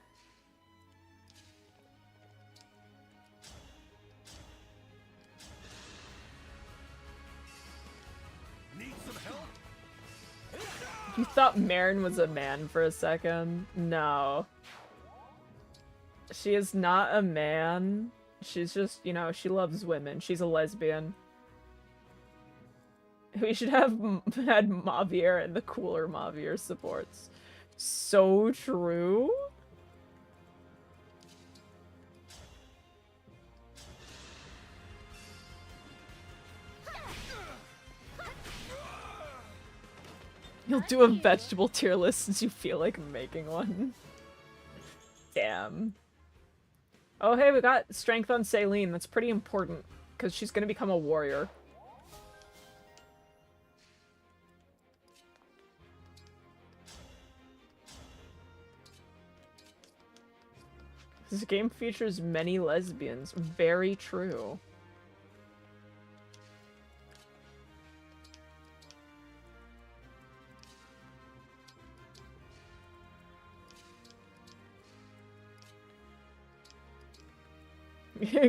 Need some help? You thought Marin was a man for a second? No. She is not a man. She's just, you know, she loves women. She's a lesbian. We should have had Mavir and the cooler Mavir supports. So true. You'll do a vegetable tier list since you feel like making one. Damn. Oh hey, we got strength on Saline. That's pretty important, because she's gonna become a warrior. This game features many lesbians. Very true.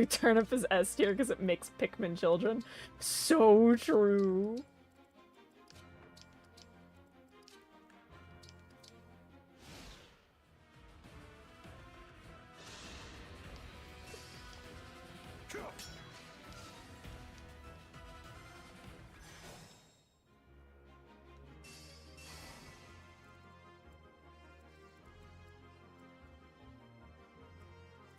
Turnip is S tier because it makes Pikmin children. So true.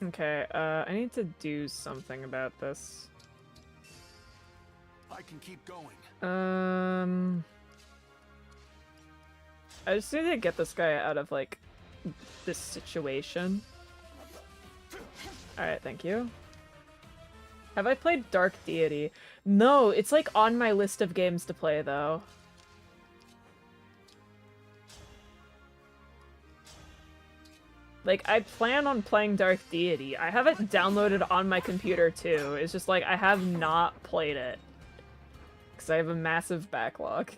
Okay, I need to do something about this. I can keep going. I just need to get this guy out of, like, this situation. Alright, thank you. Have I played Dark Deity? No, it's, like, on my list of games to play, though. Like, I plan on playing Dark Deity. I have it downloaded on my computer, too. It's just, like, I have not played it. Because I have a massive backlog.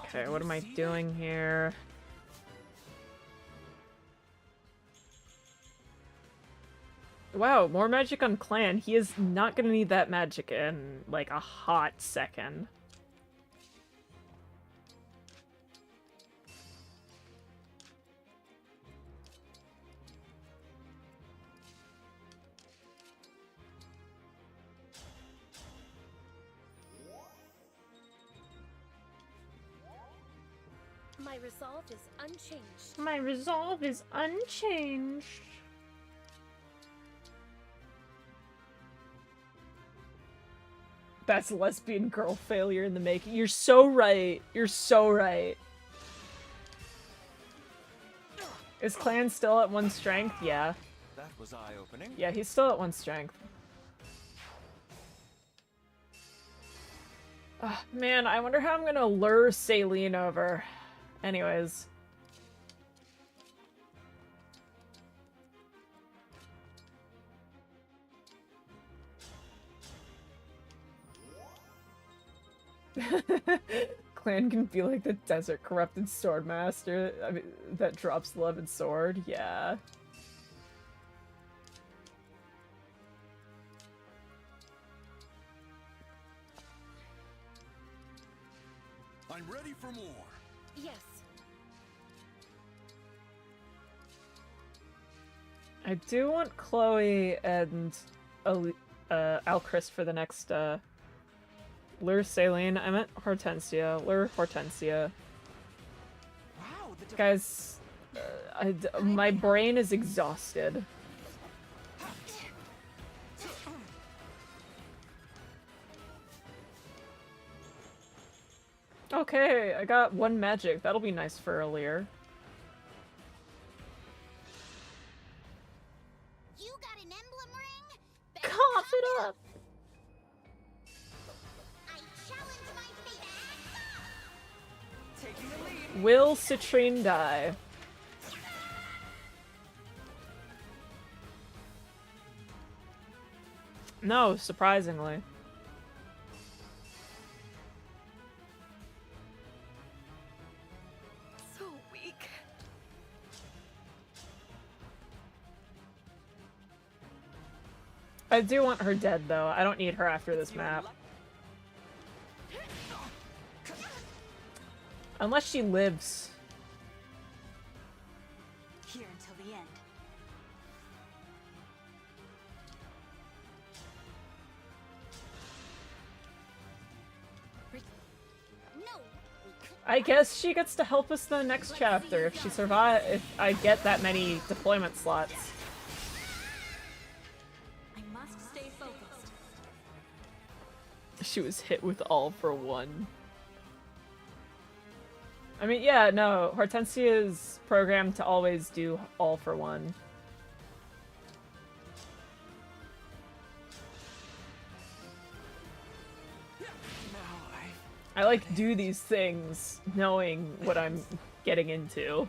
Okay, what am I doing here? Wow, more magic on Clan. He is not gonna need that magic in, like, a hot second. My resolve is unchanged. My resolve is unchanged. That's lesbian girl failure in the making. You're so right. You're so right. Is Clan still at 1 strength? Yeah. That was eye-opening. Yeah, he's still at 1 strength. Man, I wonder how I'm gonna lure Saline over. Anyways. Clan can be like the desert corrupted swordmaster. I mean, that drops the 11th sword. Yeah. I'm ready for more. Yes. I do want Chloe and Alcris for the next Lure Saline. I meant Hortensia. Lure Hortensia. Wow, guys, my brain is exhausted. Okay, I got 1 magic. That'll be nice for earlier. You got an emblem ring? Cough it up! I challenge my fate. Taking the lead. Will Citrine die? No, surprisingly. So weak. I do want her dead, though. I don't need her after this map. Unless she lives. Here until the end. I guess she gets to help us in the next chapter if she survives. If I get that many deployment slots. I must stay focused. She was hit with all for 1. I mean, yeah, no, Hortensia's programmed to always do all for 1. I like do these things knowing what I'm getting into.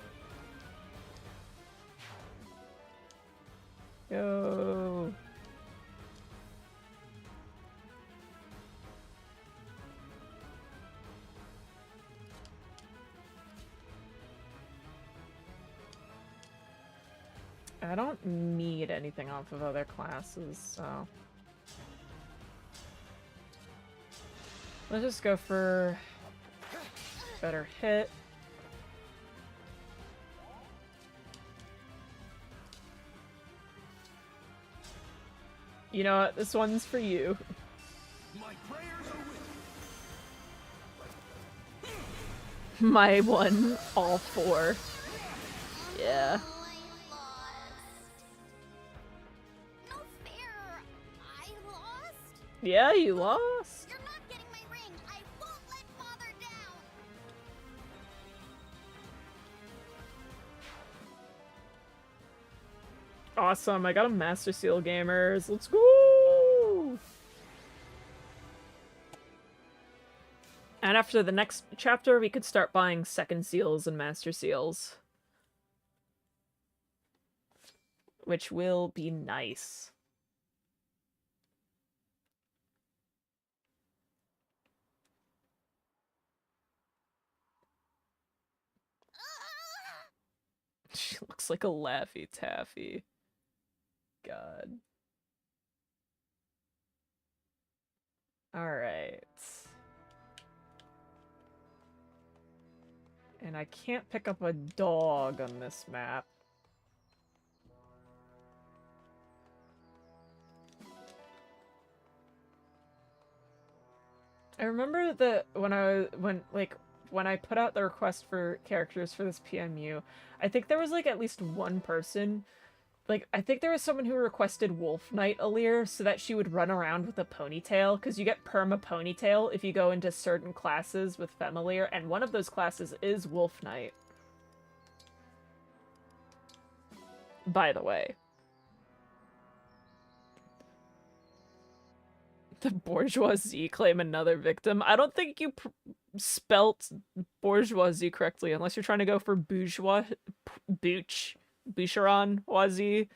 Yo. I don't need anything off of other classes, so... Let's just go for better hit. You know what? This one's for you. My prayers are with My 1, all 4. Yeah. No fair. I lost? Yeah, you lost. You're not getting my ring. I won't let Father down. Awesome, I got a Master Seal, gamers. Let's go! And after the next chapter, we could start buying second seals and Master Seals. Which will be nice. She looks like a Laffy Taffy. God. Alright. And I can't pick up a dog on this map. I remember that when I put out the request for characters for this PMU, I think there was like at least one person, like I think there was someone who requested Wolf Knight Alear so that she would run around with a ponytail, because you get perma ponytail if you go into certain classes with Femaleer, and one of those classes is Wolf Knight. By the way. The bourgeoisie claim another victim. I don't think you spelt bourgeoisie correctly unless you're trying to go for bourgeois, boucheron-oisie.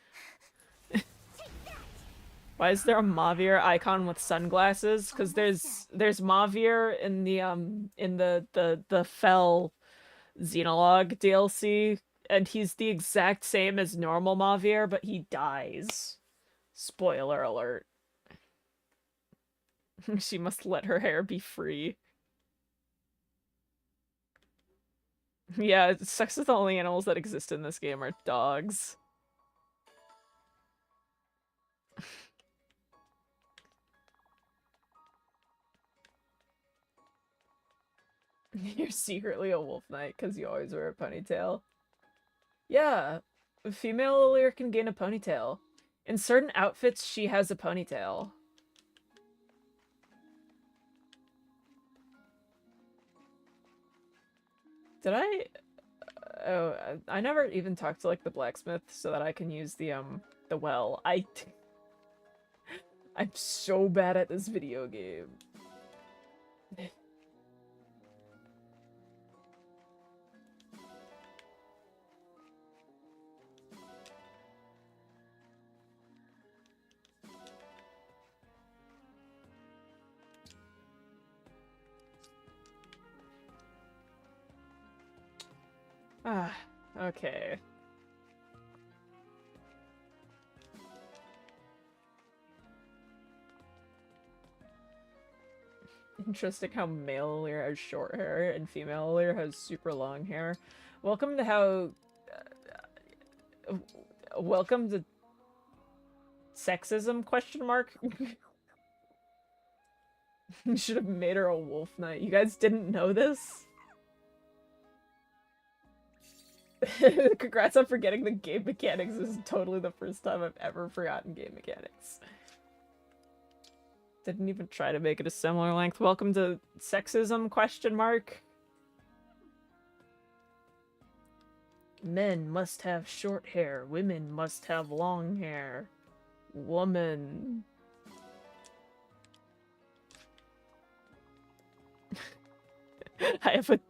Why is there a Mavier icon with sunglasses? Because there's Mavier in the Fell Xenologue DLC, and he's the exact same as normal Mavier, but he dies. Spoiler alert. She must let her hair be free. Yeah, it sucks that the only animals that exist in this game are dogs. You're secretly a wolf knight because you always wear a ponytail. Yeah, a female Alear can gain a ponytail. In certain outfits, she has a ponytail. Did I... Oh, I never even talked to, like, the blacksmith so that I can use the well. I'm so bad at this video game. Ah, okay. Interesting how male Alear has short hair and female Alear has super long hair. Welcome to how... welcome to... sexism, question mark? You should have made her a wolf knight. You guys didn't know this? Congrats on forgetting the game mechanics. This is totally the first time I've ever forgotten game mechanics. Didn't even try to make it a similar length. Welcome to sexism, question mark. Men must have short hair. Women must have long hair. Woman.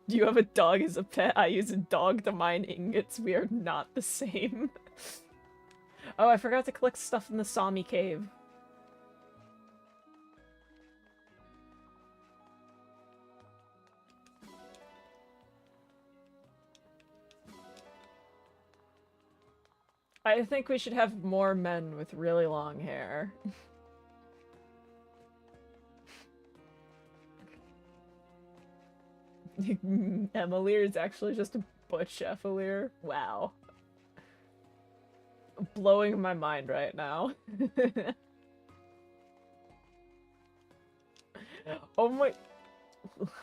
You have a dog as a pet. I use a dog to mine ingots. We are not the same. Oh, I forgot to collect stuff in the Sami cave. I think we should have more men with really long hair. Emilir is actually just a butch Emilir. Wow. Blowing my mind right now. Oh my...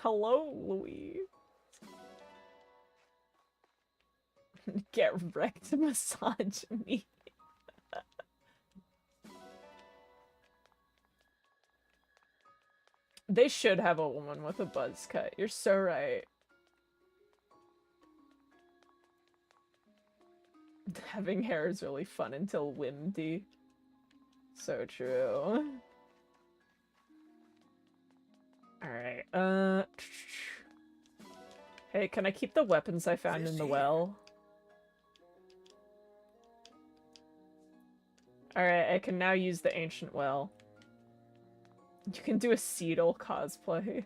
Hello, Louise. Get wrecked, massage me. They should have a woman with a buzz cut. You're so right. Having hair is really fun until windy. So true. Alright, hey, can I keep the weapons I found in the well? Alright, I can now use the ancient well. You can do a Seedle cosplay.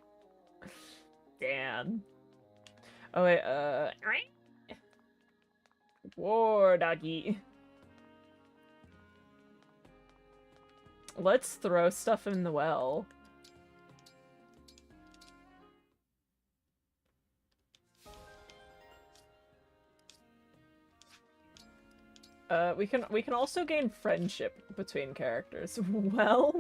Damn. Oh wait, War doggy. Let's throw stuff in the well. We can also gain friendship between characters. Well.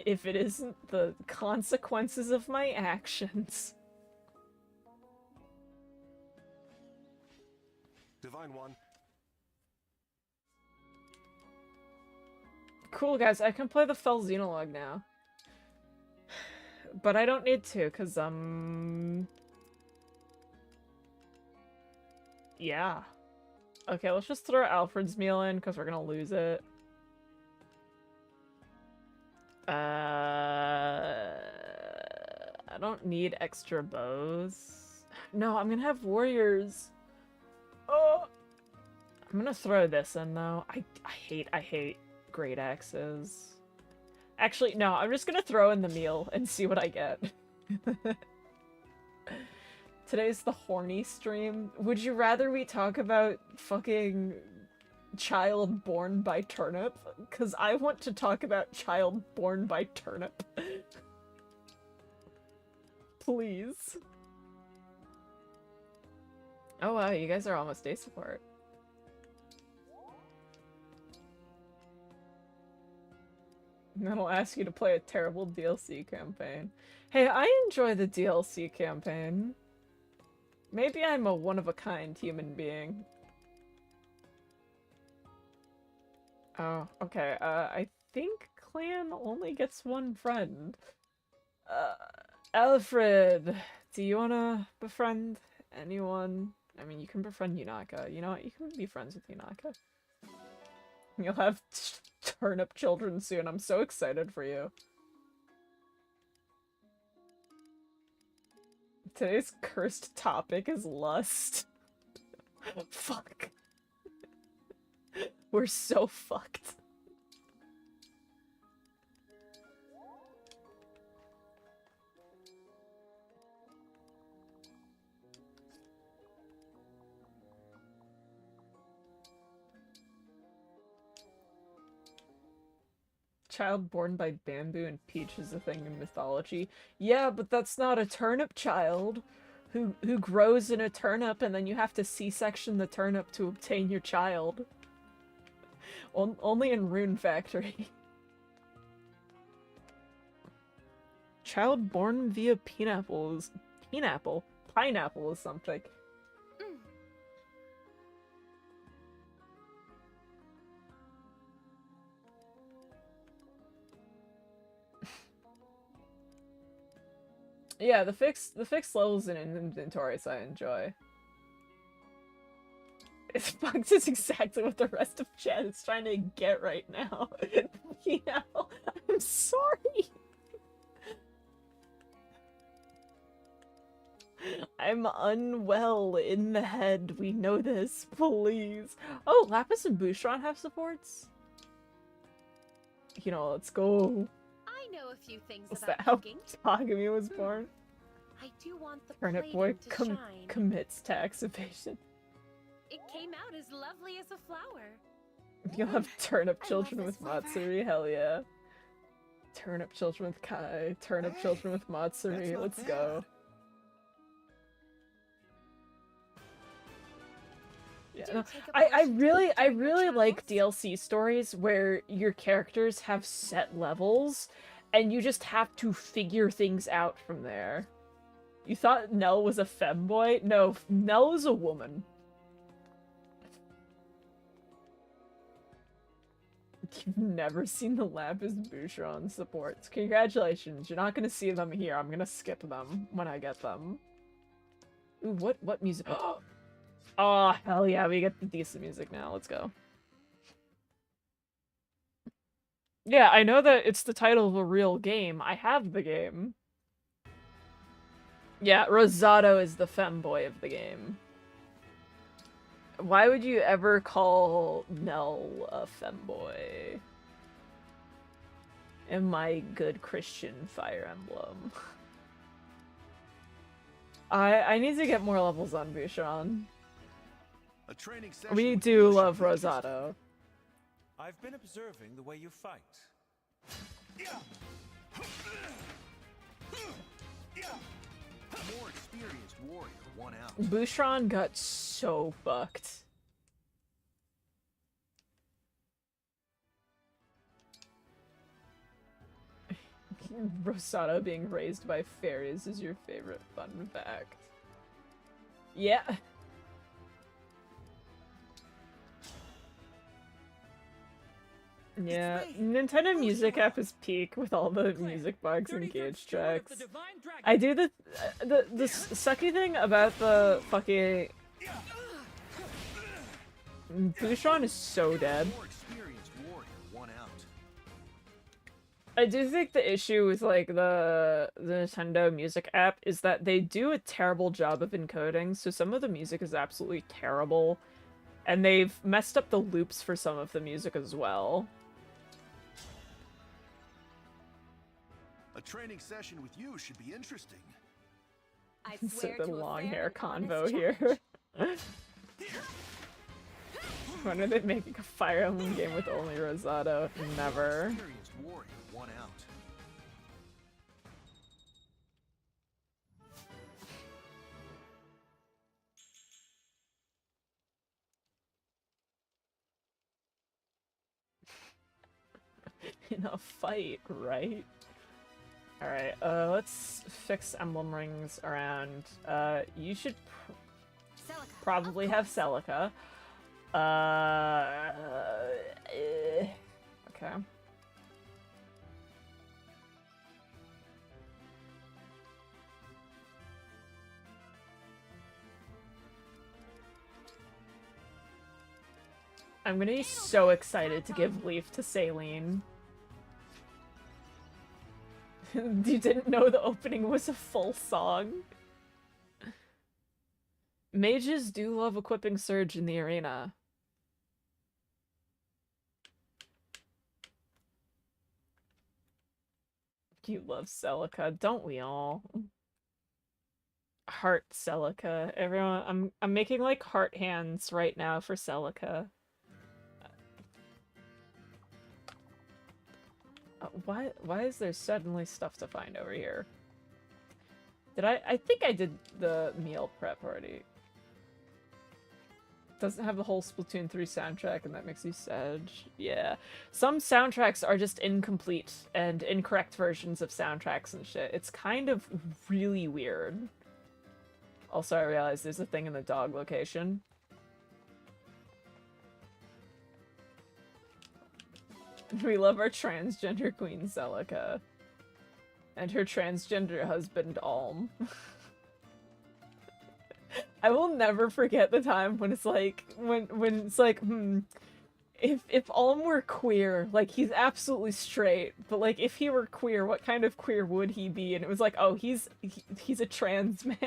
If it isn't the consequences of my actions. Divine One. Cool, guys. I can play the Fell Xenologue now. But I don't need to, because, yeah. Okay, let's just throw Alfred's meal in, because we're gonna lose it. I don't need extra bows. No, I'm gonna have warriors. Oh, I'm gonna throw this in though. I hate great axes. Actually, no, I'm just gonna throw in the meal and see what I get. Today's the horny stream. Would you rather we talk about fucking child born by turnip? Because I want to talk about child born by turnip. Please. Oh wow, you guys are almost day support. And then I'll ask you to play a terrible DLC campaign. Hey, I enjoy the DLC campaign. Maybe I'm a one-of-a-kind human being. Oh, okay. I think Clan only gets one friend. Alfred, do you wanna befriend anyone? I mean, you can befriend Yunaka. You know what? You can be friends with Yunaka. You'll have turnip children soon. I'm so excited for you. Today's cursed topic is lust. Fuck. We're so fucked. Child born by bamboo and peach is a thing in mythology. Yeah, but that's not a turnip child who grows in a turnip and then you have to C-section the turnip to obtain your child. Only in Rune Factory. Child born via pineapple is pineapple is something. Yeah, the fixed levels in inventories I enjoy. It's fucked is exactly what the rest of chat is trying to get right now. You know, I'm sorry. I'm unwell in the head. We know this. Please. Oh, Lapis and Bouchron have supports? You know, let's go. I know a few things Was about that how cooking. Tagami was born? I do want the Turnip Boy plating to shine. commits tax evasion. It came out as lovely as a flower. You'll have turnip children with Matsuri, hell yeah. Turnip children with Kai, turnip children with Matsuri, let's go. Yeah, no, I really like DLC stories where your characters have set levels and you just have to figure things out from there. You thought Nell was a femboy? No, Nell is a woman. You've never seen the Lapis Bouchron supports. Congratulations, you're not gonna see them here. I'm gonna skip them when I get them. Ooh, what music? Oh, hell yeah, we get the decent music now. Let's go. Yeah, I know that it's the title of a real game. I have the game. Yeah, Rosado is the femboy of the game. Why would you ever call Nell a femboy? In my good Christian Fire Emblem. I need to get more levels on Bouchron. We do love Rosado. I've been observing the way you fight. More experienced warrior, one out. Bouchron got so fucked. Rosado being raised by fairies is your favorite fun fact. Yeah. Yeah, Nintendo Music app is peak with all the music bugs and gauge tracks. I do the sucky thing about the fucking Bouchron is so dead. More experienced warrior, one out. I do think the issue with like the Nintendo Music app is that they do a terrible job of encoding, so some of the music is absolutely terrible, and they've messed up the loops for some of the music as well. A training session with you should be interesting. I So swear the to a long fair hair and convo honest here. challenge. When are they making a Fire Emblem game with only Rosado? Never. Experienced warrior won out. In a fight, right? Alright, let's fix emblem rings around. You should probably have Celica. Okay. I'm gonna be so excited to give Leaf to Saline. You didn't know the opening was a full song? Mages do love equipping Surge in the arena. You love Celica, don't we all? Heart Celica. Everyone, I'm making like heart hands right now for Celica. Why is there suddenly stuff to find over here? I think I did the meal prep already. Doesn't have the whole Splatoon 3 soundtrack, and that makes you sad. Yeah. Some soundtracks are just incomplete and incorrect versions of soundtracks and shit. It's kind of really weird. Also, I realized there's a thing in the dog location. We love our transgender queen, Celica. And her transgender husband, Alm. I will never forget the time when it's like, when it's like, if Alm were queer, like, he's absolutely straight, but like, if he were queer, what kind of queer would he be? And it was like, oh, he's a trans man.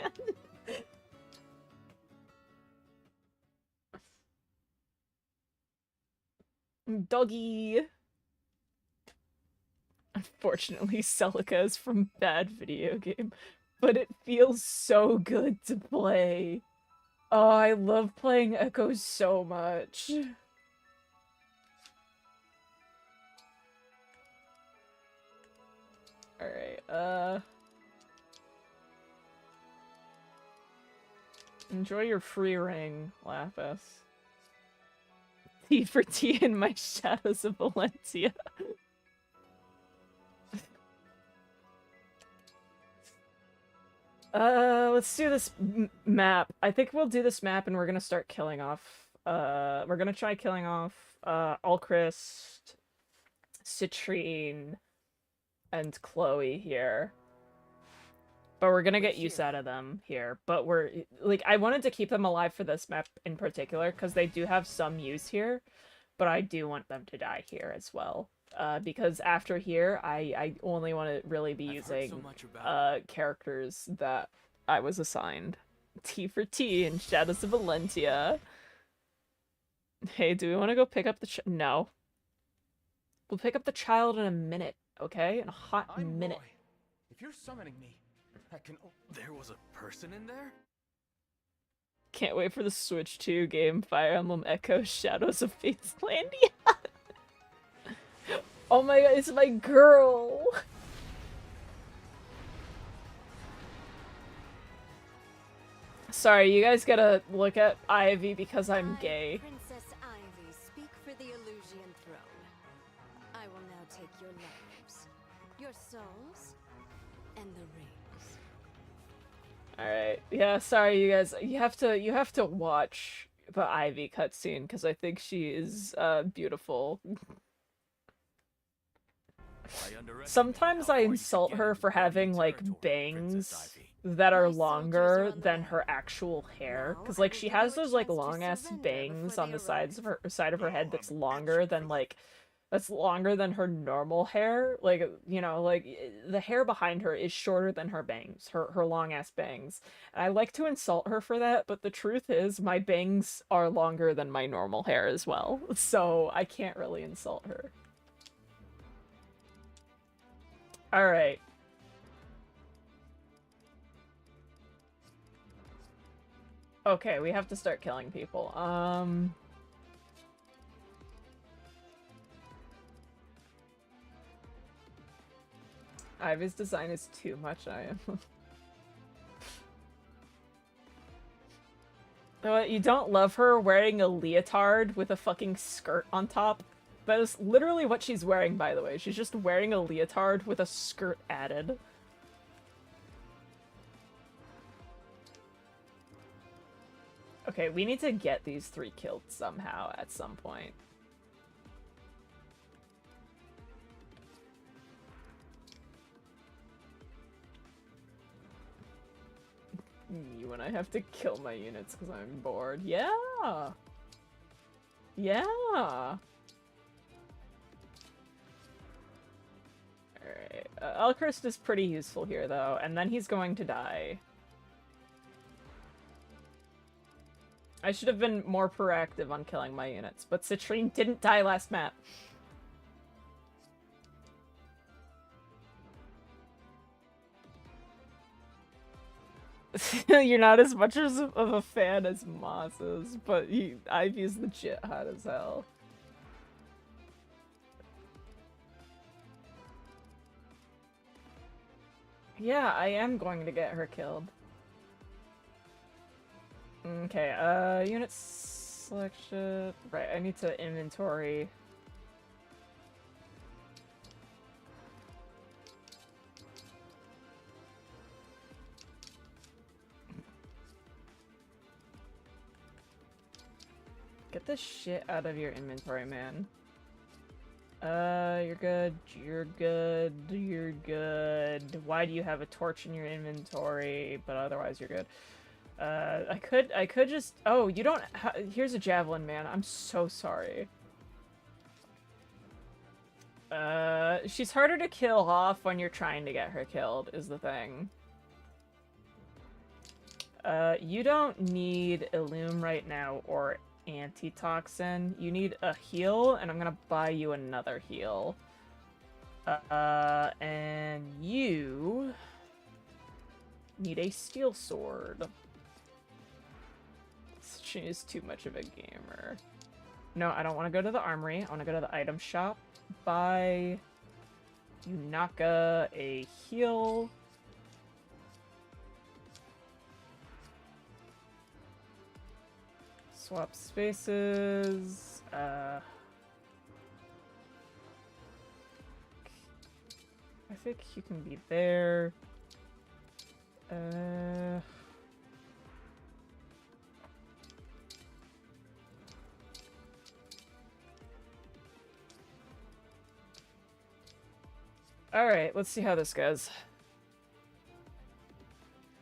Doggy. Unfortunately, Celica is from bad video game, but it feels so good to play. Oh, I love playing Echo so much. Alright, enjoy your free ring, Lapis. T for T in my Shadows of Valencia. Let's do this map. I think we'll do this map and we're gonna start killing off, we're gonna try killing off, Alcryst, Citrine, and Chloe here. But we're gonna get use out of them here. But we're, like, I wanted to keep them alive for this map in particular, because they do have some use here, but I do want them to die here as well. Because after here, I only want to really be using characters that I was assigned. T for T in Shadows of Valencia. Hey, do we want to go pick up the No. We'll pick up the child in a minute, okay? In a hot minute. Roy. If you're summoning me, I can... There was a person in there? Can't wait for the Switch 2 game, Fire Emblem Echo Shadows of Fatelandia. Oh my god, it's my girl! Sorry, you guys gotta look at Ivy because I'm gay. Princess Ivy, speak for the Illusian throne. I will now take your lives, your souls, and the rings. Alright, yeah, sorry you guys. You have to watch the Ivy cutscene because I think she is beautiful. Sometimes I insult her for having like bangs that are longer than her actual hair, because like she has those like long ass bangs on the side of her head that's longer than like that's longer than her normal hair. Like, you know, like, the hair behind her is shorter than her bangs, her long-ass bangs. And I like to insult her for that, but the truth is, my bangs are longer than my normal hair as well, so I can't really insult her. Alright. Okay, we have to start killing people. Ivy's design is too much, I am. But you don't love her wearing a leotard with a fucking skirt on top? That is literally what she's wearing, by the way. She's just wearing a leotard with a skirt added. Okay, we need to get these 3 killed somehow at some point. Me when I have to kill my units because I'm bored. Yeah! Yeah! Alright. Elchrist is pretty useful here, though, and then he's going to die. I should have been more proactive on killing my units, but Citrine didn't die last map. You're not as much of a fan as Moss is, but Ivy's legit hot as hell. Yeah, I am going to get her killed. Okay, unit selection. Right, I need to inventory. Get this shit out of your inventory, man. You're good, you're good, you're good. Why do you have a torch in your inventory? But otherwise you're good. I could just... Oh, you don't... Here's a javelin, man. I'm so sorry. She's harder to kill off when you're trying to get her killed, is the thing. You don't need Illume right now, or Antitoxin. You need a heal, and I'm gonna buy you another heal. And you... need a steel sword. She is too much of a gamer. No, I don't want to go to the armory. I want to go to the item shop. Buy Yunaka a heal. Swap spaces. I think you can be there. Alright, let's see how this goes.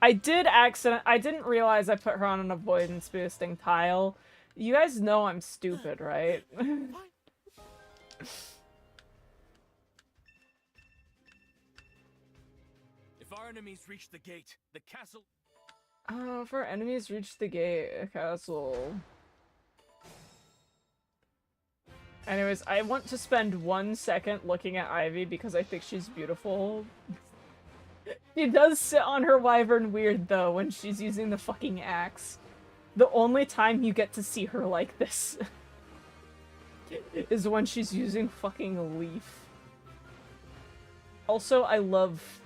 I didn't realize I put her on an avoidance boosting tile. You guys know I'm stupid, right? If our enemies reach the gate, the castle... If our enemies reach the gate, castle... Anyways, I want to spend 1 second looking at Ivy because I think she's beautiful. She does sit on her wyvern weird, though, when she's using the fucking axe. The only time you get to see her like this is when she's using fucking Leaf. Also, I love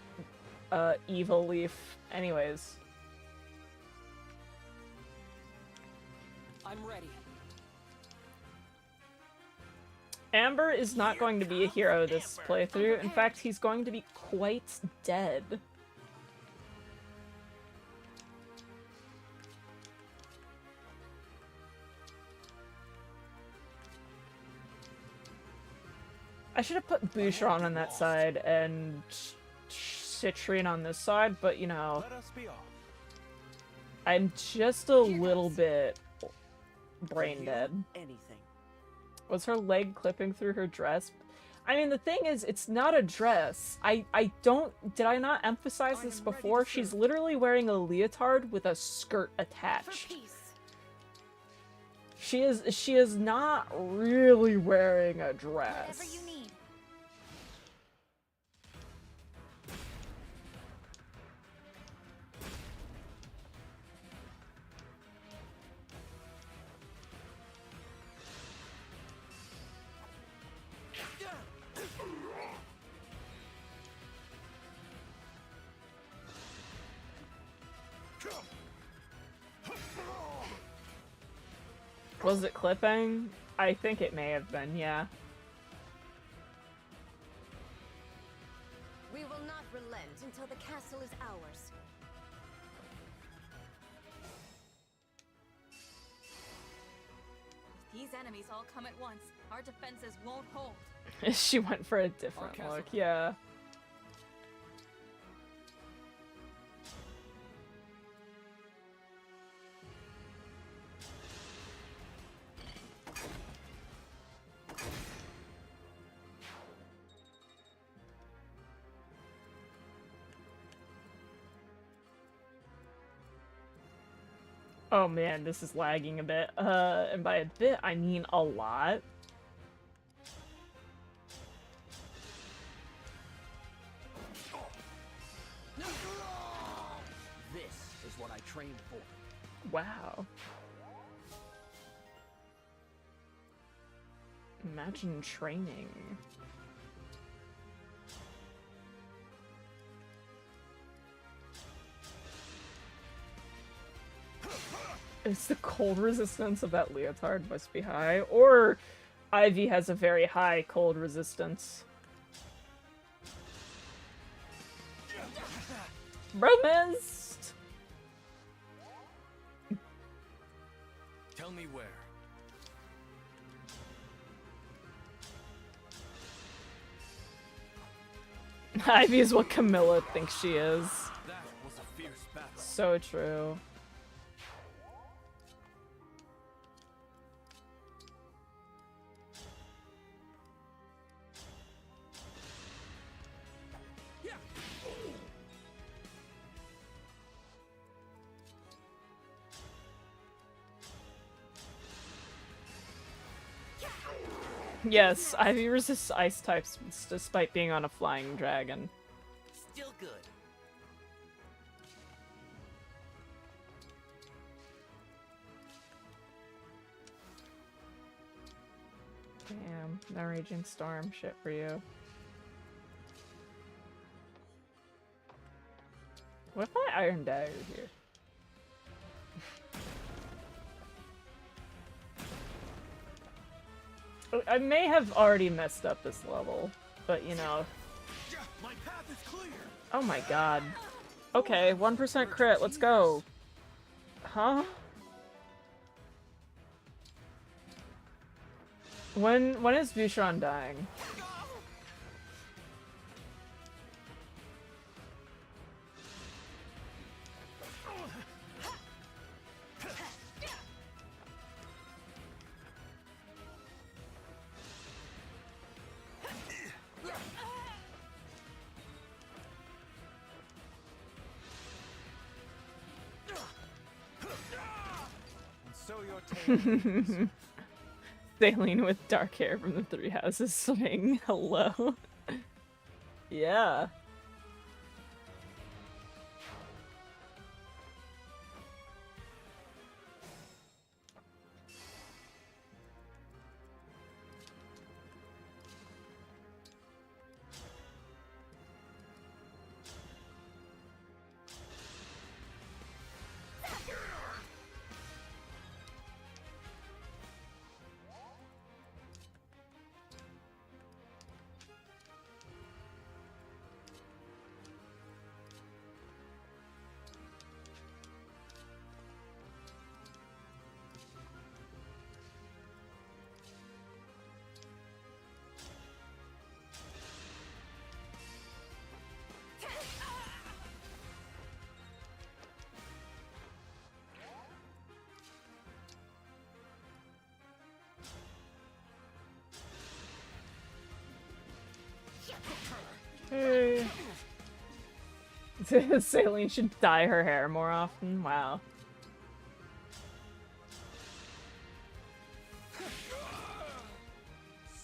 Evil Leaf. Anyways. I'm ready. Amber is not going to be a hero this playthrough. In fact, he's going to be quite dead. I should have put Boucheron on that side and Citrine on this side, but you know, I'm just a little bit brain dead. Anything. Was her leg clipping through her dress? I mean, the thing is, it's not a dress. I don't... Did I not emphasize this before? She's literally wearing a leotard with a skirt attached. She is not really wearing a dress. Whatever you need. Was it clipping? I think it may have been, yeah. We will not relent until the castle is ours. If these enemies all come at once, our defenses won't hold. She went for a different look, yeah. Oh man, this is lagging a bit. And by a bit, I mean a lot. This is what I trained for. Wow. Imagine training. It's the cold resistance of that leotard must be high, or Ivy has a very high cold resistance. Bro missed! Tell me where. Ivy is what Camilla thinks she is. That was a fierce battle. So true. Yes, Ivy resists ice types despite being on a flying dragon. Still good. Damn, no Raging Storm shit for you. What if I Iron Dagger here? I may have already messed up this level, but you know. My path is clear. Oh my god. Okay, 1% crit, let's go. Huh? When is Boucheron dying? Sailing with dark hair from the Three Houses swing. Hello. Yeah. Hey. Saline should dye her hair more often. Wow.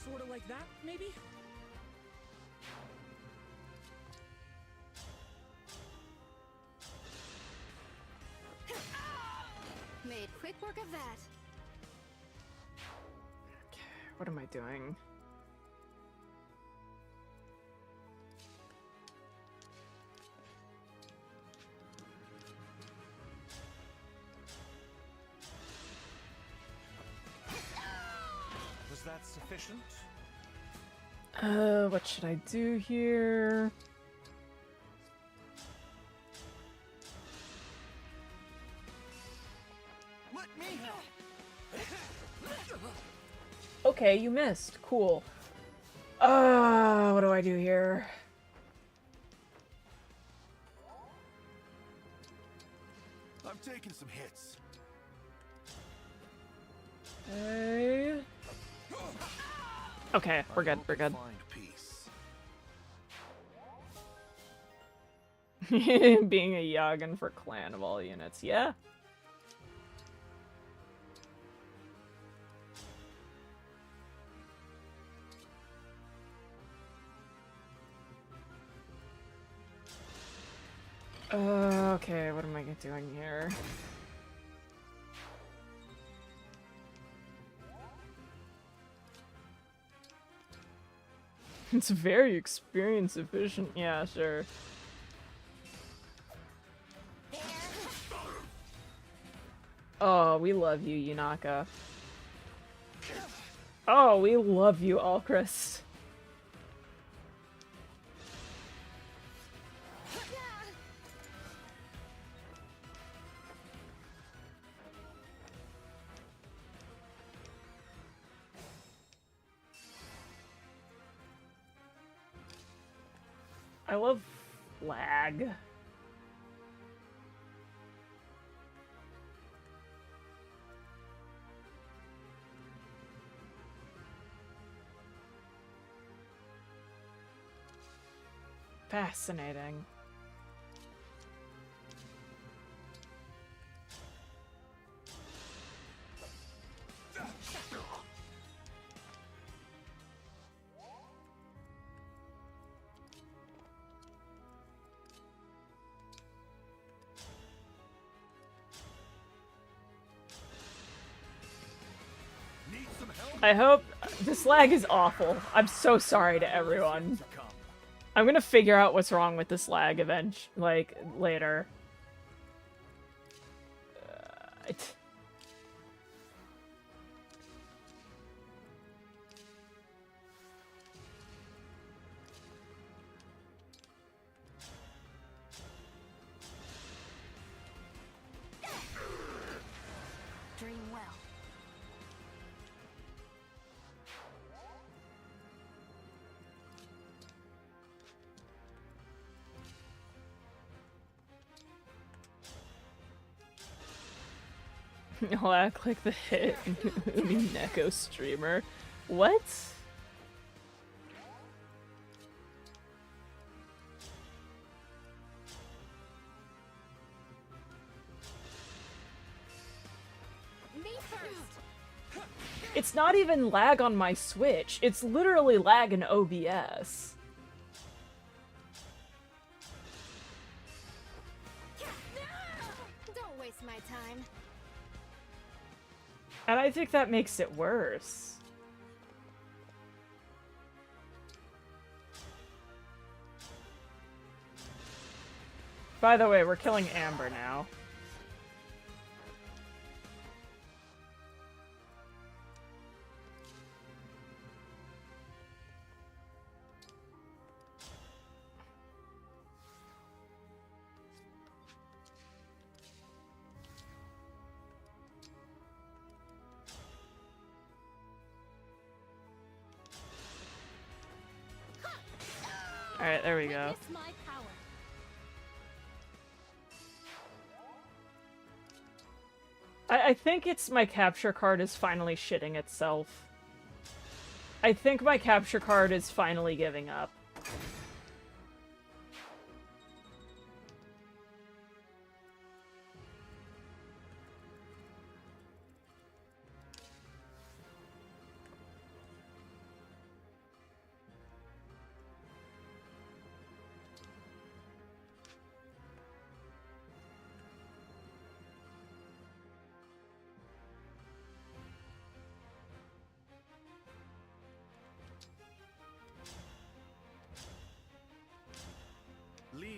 Sorta like that, maybe? Made quick work of that. What am I doing? Was that sufficient? What should I do here? Let me help. Okay, you missed. Cool. What do I do here? I'm taking some hits. Okay. Okay, we're good, we're good. Find peace. Being a Yagan for clan of all units, yeah. Okay, what am I doing here? It's very experience efficient. Yeah, sure. Oh, we love you, Yunaka. Oh, we love you, Alchrist. I love lag. Fascinating. I hope this lag is awful. I'm so sorry to everyone. I'm gonna figure out what's wrong with this lag like later. Dream well. I'll act like the hit Umi Neko streamer. What? Me first. It's not even lag on my Switch. It's literally lag in OBS. Don't waste my time. And I think that makes it worse. By the way, we're killing Amber now. Alright, there we go. I think it's my capture card is finally shitting itself. I think my capture card is finally giving up.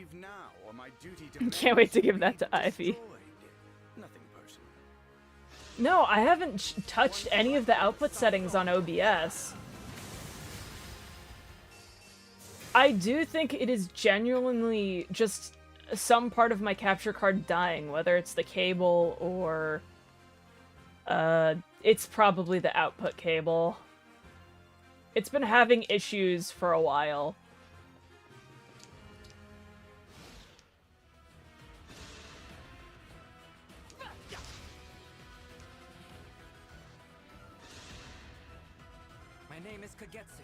leave now, or my duty Can't wait to give that to Ivy. Nothing personal. No, I haven't touched any of the output settings on OBS. I do think it is genuinely just some part of my capture card dying, whether it's the cable or... it's probably the output cable. It's been having issues for a while. My name is Kagetsu.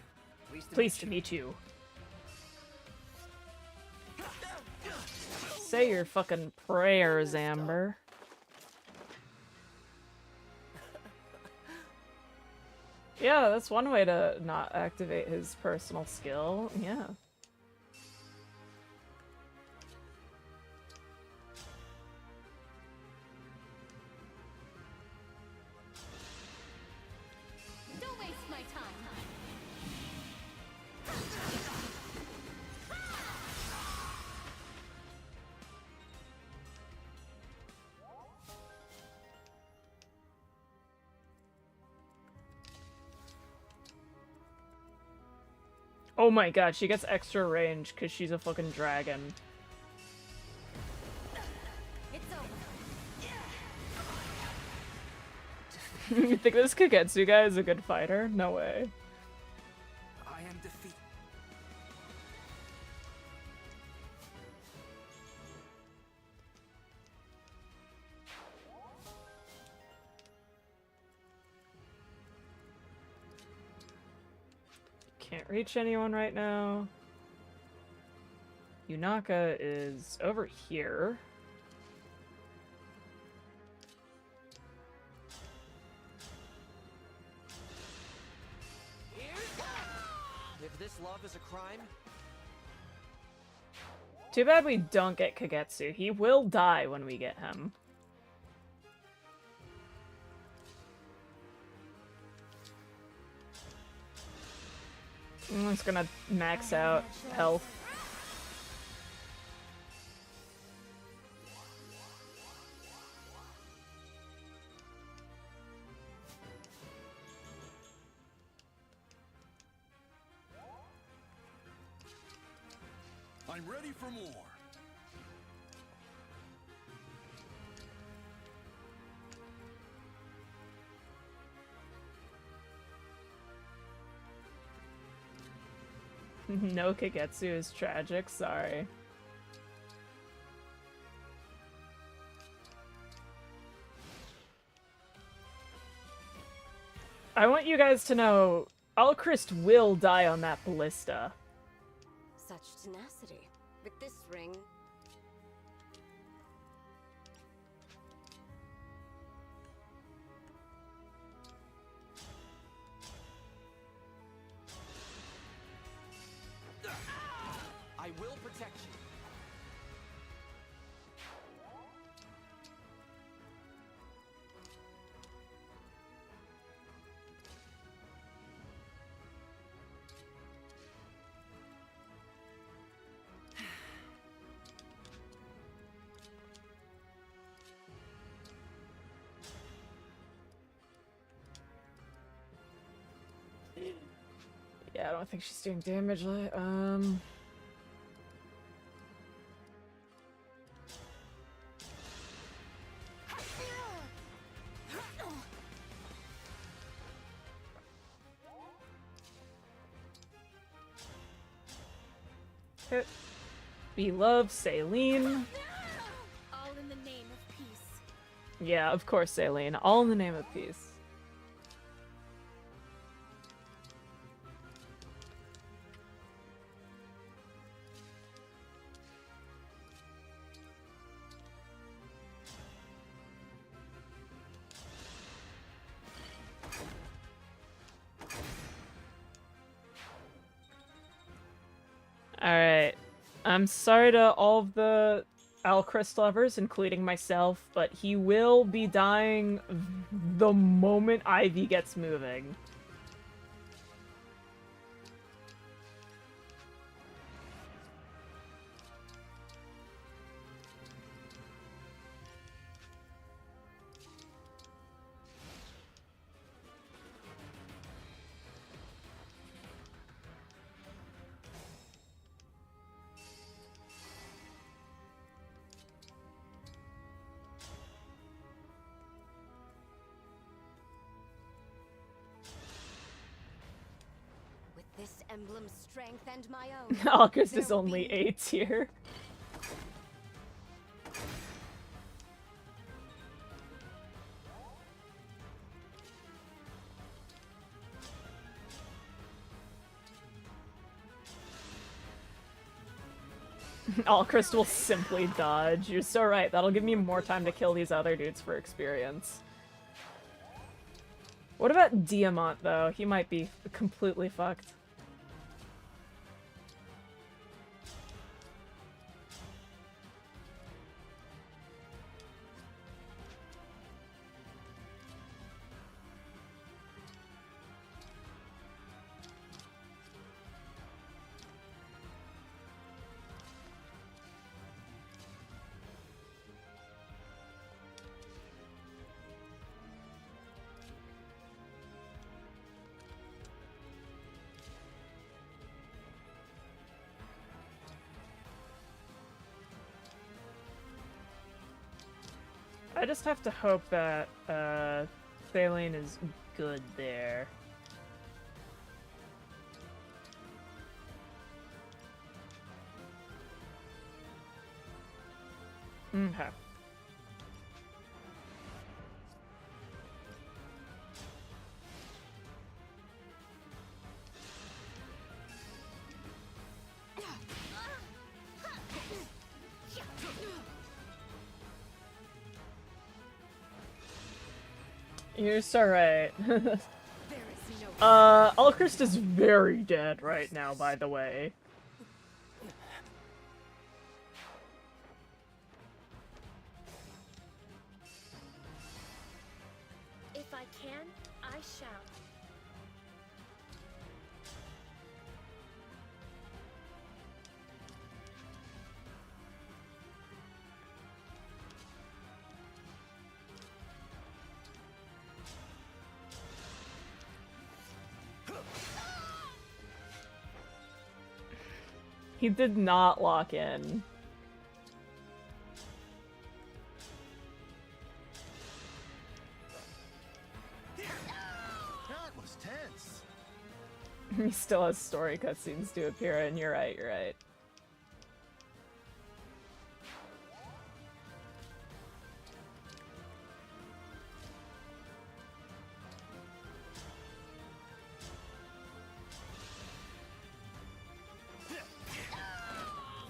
Pleased to meet you. Say your fucking prayers, Amber. Yeah, that's one way to not activate his personal skill. Yeah. Don't waste my time. Oh my god, she gets extra range because she's a fucking dragon. It's You think this Kagetsu guy is a good fighter? No way. I am defeated. Can't reach anyone right now. Yunaka is over here. If this love is a crime, Too bad we don't get Kagetsu. He will die when we get him. I'm just gonna max out health. I'm ready for more. No Kagetsu is tragic, sorry. I want you guys to know, Alchrist will die on that ballista. Such tenacity. With this ring, I will protect you. Yeah, I don't think she's doing damage. Hit. We love Saline. all in the name of peace. Yeah, of course, Saline. All in the name of peace. Alright. I'm sorry to all of the Alchrist lovers, including myself, but he will be dying the moment Ivy gets moving. this emblem's strength and my own. Alcust is There will only be- A tier. Alcust will simply dodge. You're so right. That'll give me more time to kill these other dudes for experience. What about Diamant, though? He might be completely fucked. I just have to hope that Thaleen is good there. Okay. You're so right. Alchrist is very dead right now, by the way. If I can, I shall. He did not lock in. That was tense. He still has story cutscenes to appear in. You're right, you're right.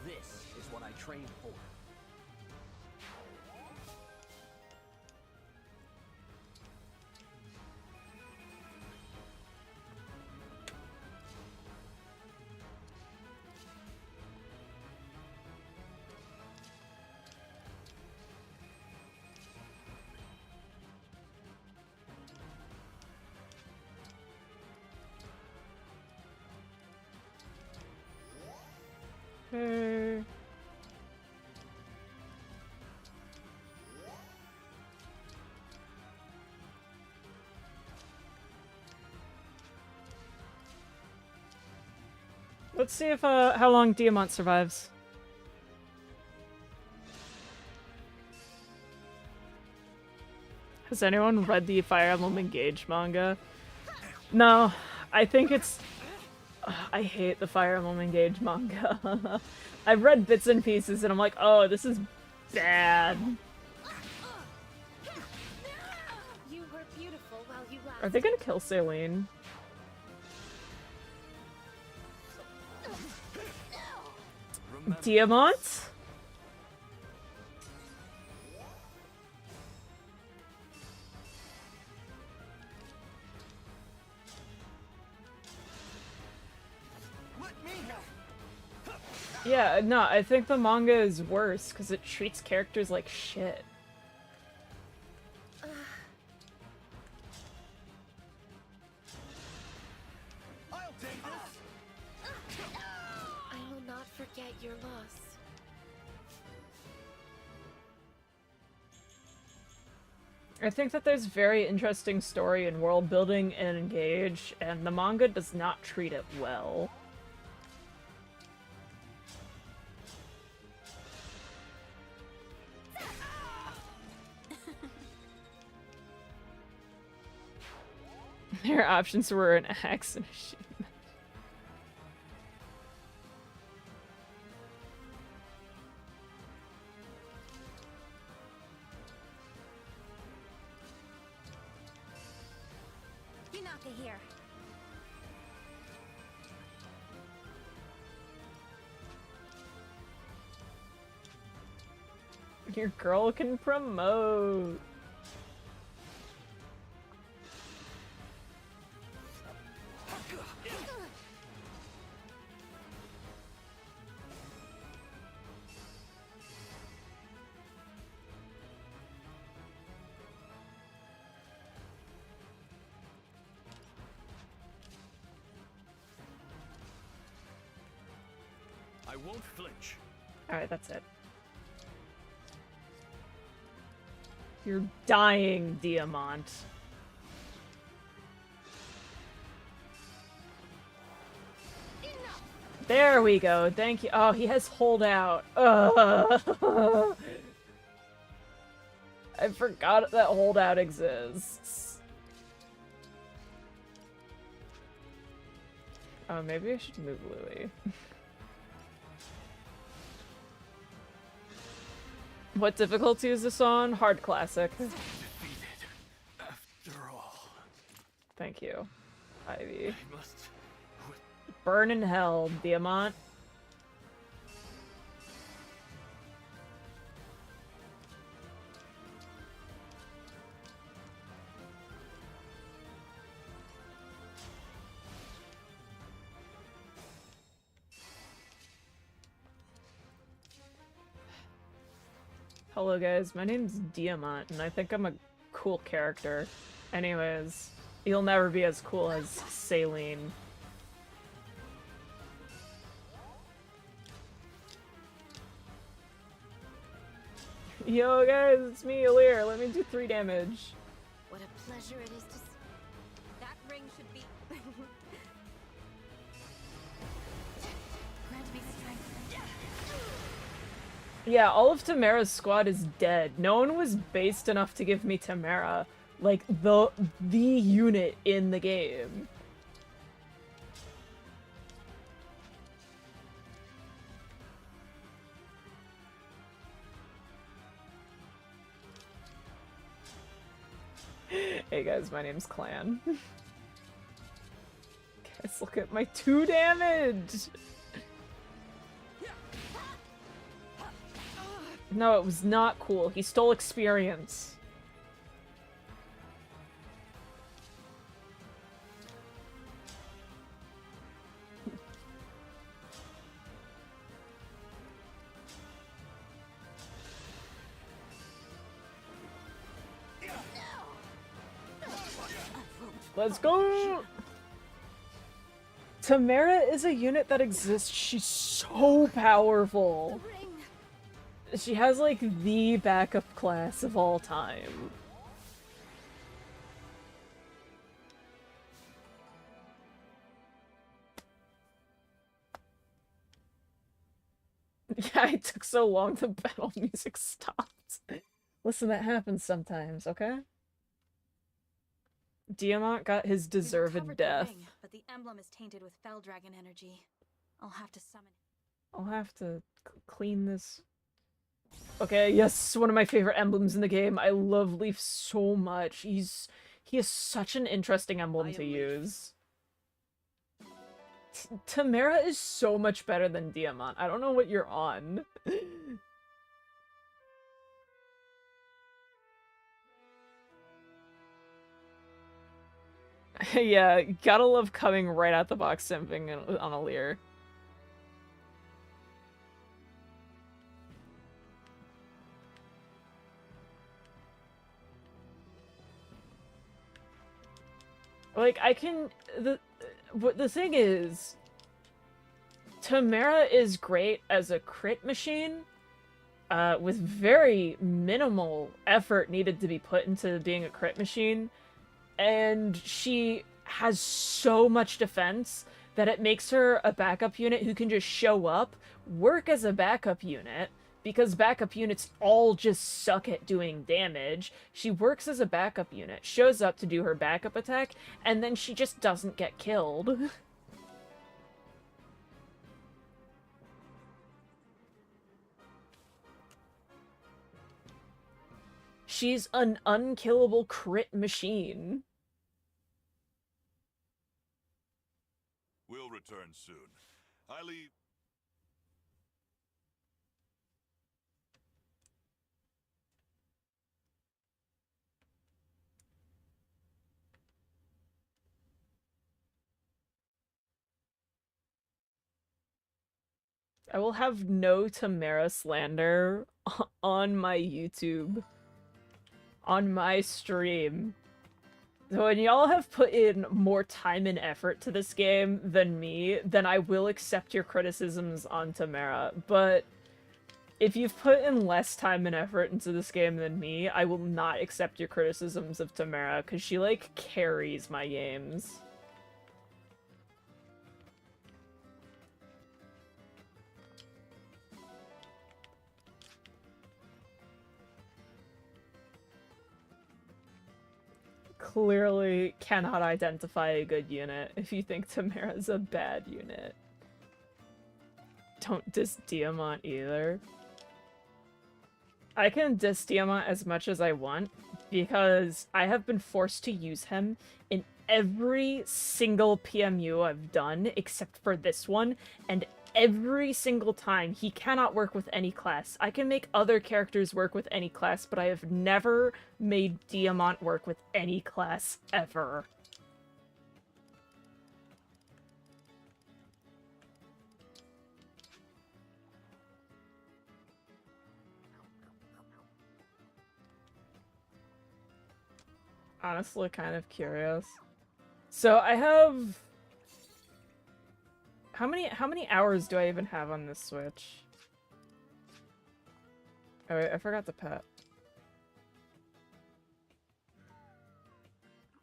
This is what I trained for. Okay. Let's see if how long Diamant survives. Has anyone read the Fire Emblem Engage manga? No, I think it's... I hate the Fire Emblem Engage manga. I've read bits and pieces and I'm like, oh, this is bad. You were beautiful while you lasted. Are they gonna kill Celine? Diamant? Yeah, no, I think the manga is worse because it treats characters like shit. I'll take this. I will not forget your loss. I think that there's very interesting story and world building in Engage, and the manga does not treat it well. Their options were an axe and a shield. Hinaka here. Your girl can promote. I won't flinch. Alright, that's it. You're dying, Diamant. There we go, thank you. Oh, he has holdout. Ugh. I forgot that holdout exists. Oh, maybe I should move Louis. What difficulty is this on? Hard classic. After all. Thank you, Ivy. I must... Burn in hell, Diamant. Hello guys, my name's Diamant, and I think I'm a cool character. Anyways, you'll never be as cool as Saline. Yo guys, it's me, Alir. Let me do 3 damage. What a pleasure it is to that ring should be grant me strength. Yeah, all of Tamara's squad is dead. No one was based enough to give me Tamara, like the unit in the game. Hey guys, my name's Clan. Guys, look at my 2 damage! No, it was not cool. He stole experience. Let's go! Tamara is a unit that exists. She's so powerful. She has, like, the backup class of all time. Yeah, it took so long the battle music stopped. Listen, that happens sometimes, okay? Diamant got his deserved death. Ring, but the emblem is tainted with Fell Dragon energy. I'll have to summon it. I'll have to clean this. Okay, yes, one of my favorite emblems in the game. I love Leaf so much. He is such an interesting emblem to use. Tamara is so much better than Diamant. I don't know what you're on. Yeah, gotta love coming right out the box simping on Alir. Like, I can... The thing is... Tamara is great as a crit machine, with very minimal effort needed to be put into being a crit machine. And she has so much defense that it makes her a backup unit who can just show up, work as a backup unit, because backup units all just suck at doing damage. She works as a backup unit, shows up to do her backup attack, and then she just doesn't get killed. She's an unkillable crit machine. return soon. I leave... I will have no Tamara slander on my YouTube. On my stream. So when y'all have put in more time and effort to this game than me, then I will accept your criticisms on Tamara. But if you've put in less time and effort into this game than me, I will not accept your criticisms of Tamara, because she, like, carries my games. Clearly cannot identify a good unit if you think Tamara's a bad unit. Don't diss Diamant either. I can diss Diamant as much as I want because I have been forced to use him in every single PMU I've done except for this one, and every single time he cannot work with any class. I can make other characters work with any class, but I have never made Diamant work with any class ever. Honestly, kind of curious. So I have... How many hours do I even have on this Switch? Oh wait, I forgot the pet.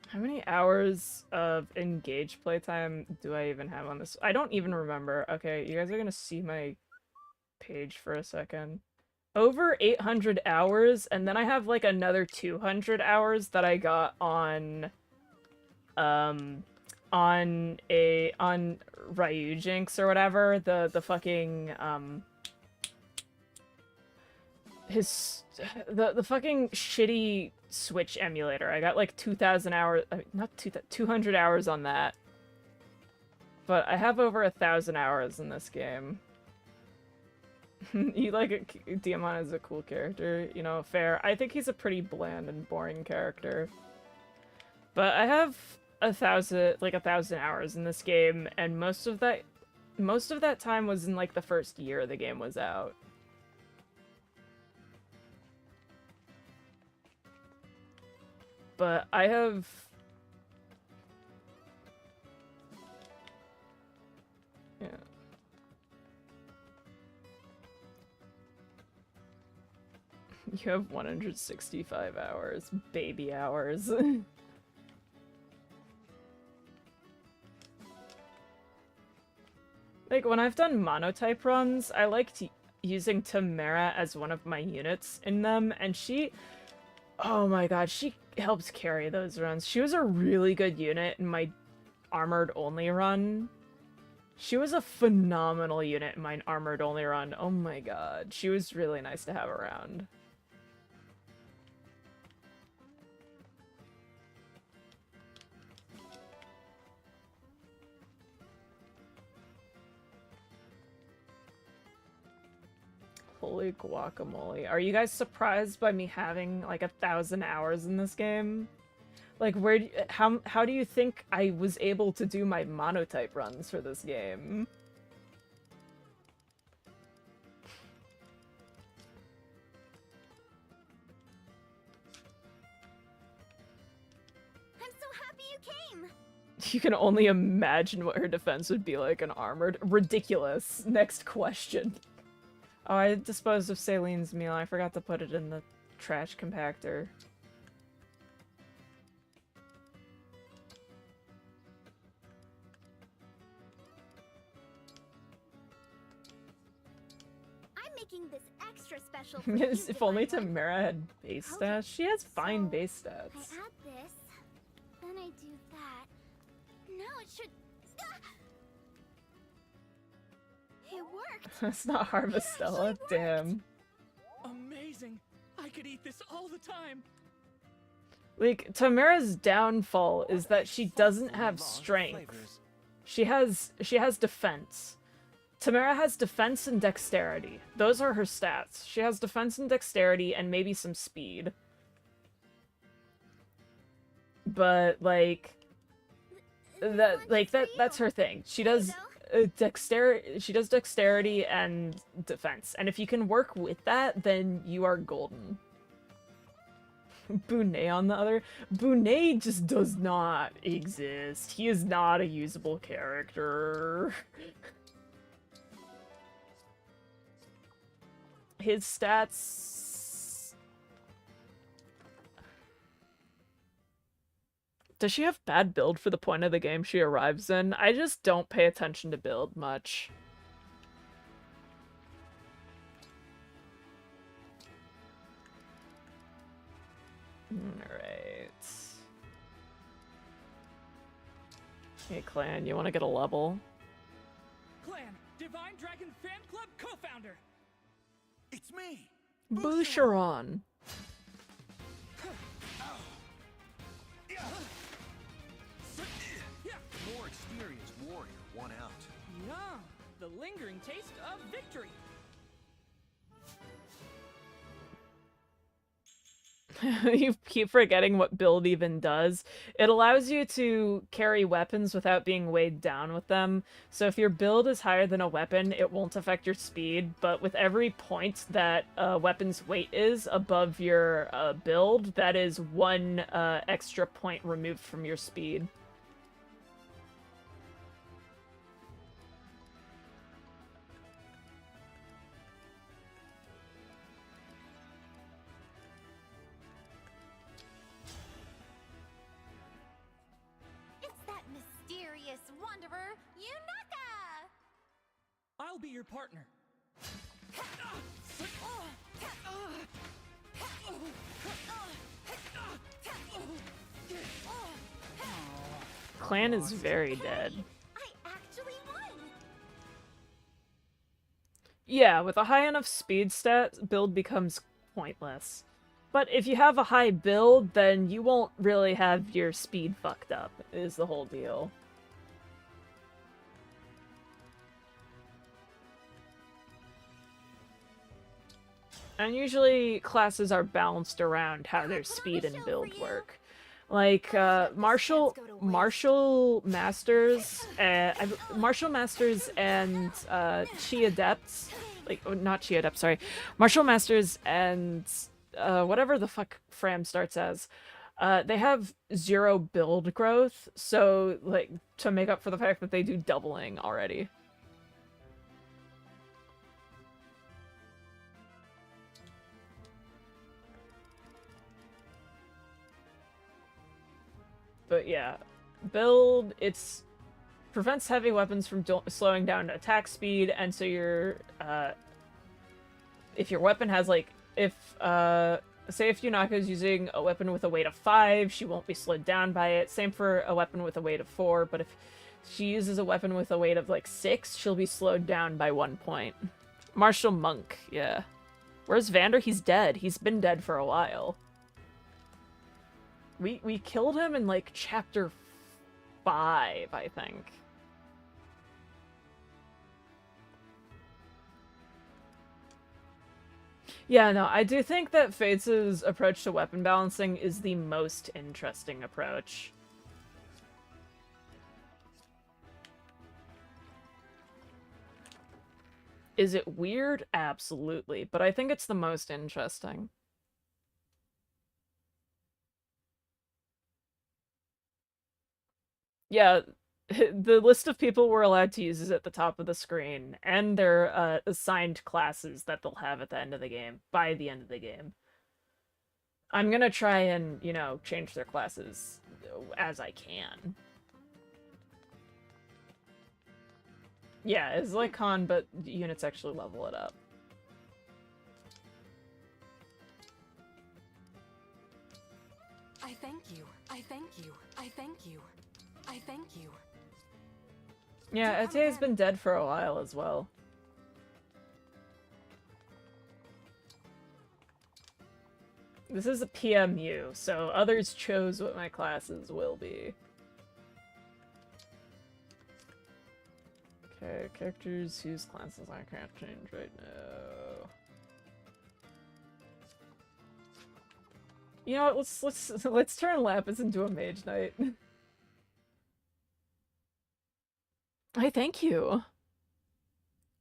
How many hours of engaged playtime do I even have on this? I don't even remember. Okay, you guys are gonna see my page for a second. Over 800 hours, and then I have like another 200 hours that I got on Ryujinx or whatever, the fucking the fucking shitty Switch emulator. I got like 2,000 hours, not 200 hours on that. But I have over 1,000 hours in this game. You like it, Diamant is a cool character, you know, fair. I think he's a pretty bland and boring character. But I have 1,000 hours in this game, and most of that time was in like the first year the game was out. But I have... Yeah. You have 165 hours. Baby hours. Like, when I've done monotype runs, I liked using Tamara as one of my units in them, and she... Oh my god, she helped carry those runs. She was a really good unit in my armored-only run. She was a phenomenal unit in my armored-only run. Oh my god, she was really nice to have around. Holy guacamole. Are you guys surprised by me having like 1,000 hours in this game? Like, how do you think I was able to do my monotype runs for this game? I'm so happy you came! You can only imagine what her defense would be like in Armored. Ridiculous. Next question. Oh, I disposed of Celine's meal. I forgot to put it in the trash compactor. I'm making this extra special for you. If only Tamara had base stats. She has fine base stats. I add this, then I do that. Now it should... It worked! That's not Harvestella, damn. Amazing! I could eat this all the time! Like, Tamara's downfall is that she doesn't have strength. She has defense. Tamara has defense and dexterity. Those are her stats. She has defense and dexterity and maybe some speed. But like that's her thing. She does dexterity and defense. And if you can work with that, then you are golden. Bunei on the other. Bunei just does not exist. He is not a usable character. His stats... Does she have bad build for the point of the game she arrives in? I just don't pay attention to build much. Alright. Hey, Clan, you want to get a level? Clan, Divine Dragon Fan Club co-founder. It's me, Boucheron. More experienced warrior, one out. Yum! The lingering taste of victory. You keep forgetting what build even does. It allows you to carry weapons without being weighed down with them. So if your build is higher than a weapon, it won't affect your speed, but with every point that a weapon's weight is above your build, that is one extra point removed from your speed. Wanderer, Yunaka! I'll be your partner. Clan is very dead. I actually won! Yeah, with a high enough speed stat, build becomes pointless. But if you have a high build, then you won't really have your speed fucked up, is the whole deal. And usually classes are balanced around how their speed and build work. Like, Martial Masters and Chi Adepts, like, not Chi Adepts, sorry. Martial Masters and, whatever the fuck Fram starts as, they have 0 build growth, so, like, to make up for the fact that they do doubling already. But yeah, build, it's prevents heavy weapons from slowing down attack speed, and so your, if your weapon has, like, say if Yunaka is using a weapon with a weight of 5, she won't be slowed down by it. Same for a weapon with a weight of 4, but if she uses a weapon with a weight of, like, 6, she'll be slowed down by 1 point. Martial Monk, yeah. Where's Vander? He's dead. He's been dead for a while. We killed him in, like, chapter 5, I think. Yeah, no, I do think that Fates' approach to weapon balancing is the most interesting approach. Is it weird? Absolutely, but I think it's the most interesting. Yeah, the list of people we're allowed to use is at the top of the screen, and their assigned classes that they'll have at the end of the game, by the end of the game. I'm gonna try and, you know, change their classes as I can. Yeah, it's like Con, but units actually level it up. I thank you. I thank you. I thank you. I thank you. Yeah, Ete's been dead for a while as well. This is a PMU, so others chose what my classes will be. Okay, characters whose classes I can't change right now. You know what? Let's turn Lapis into a mage knight. Hey, thank you.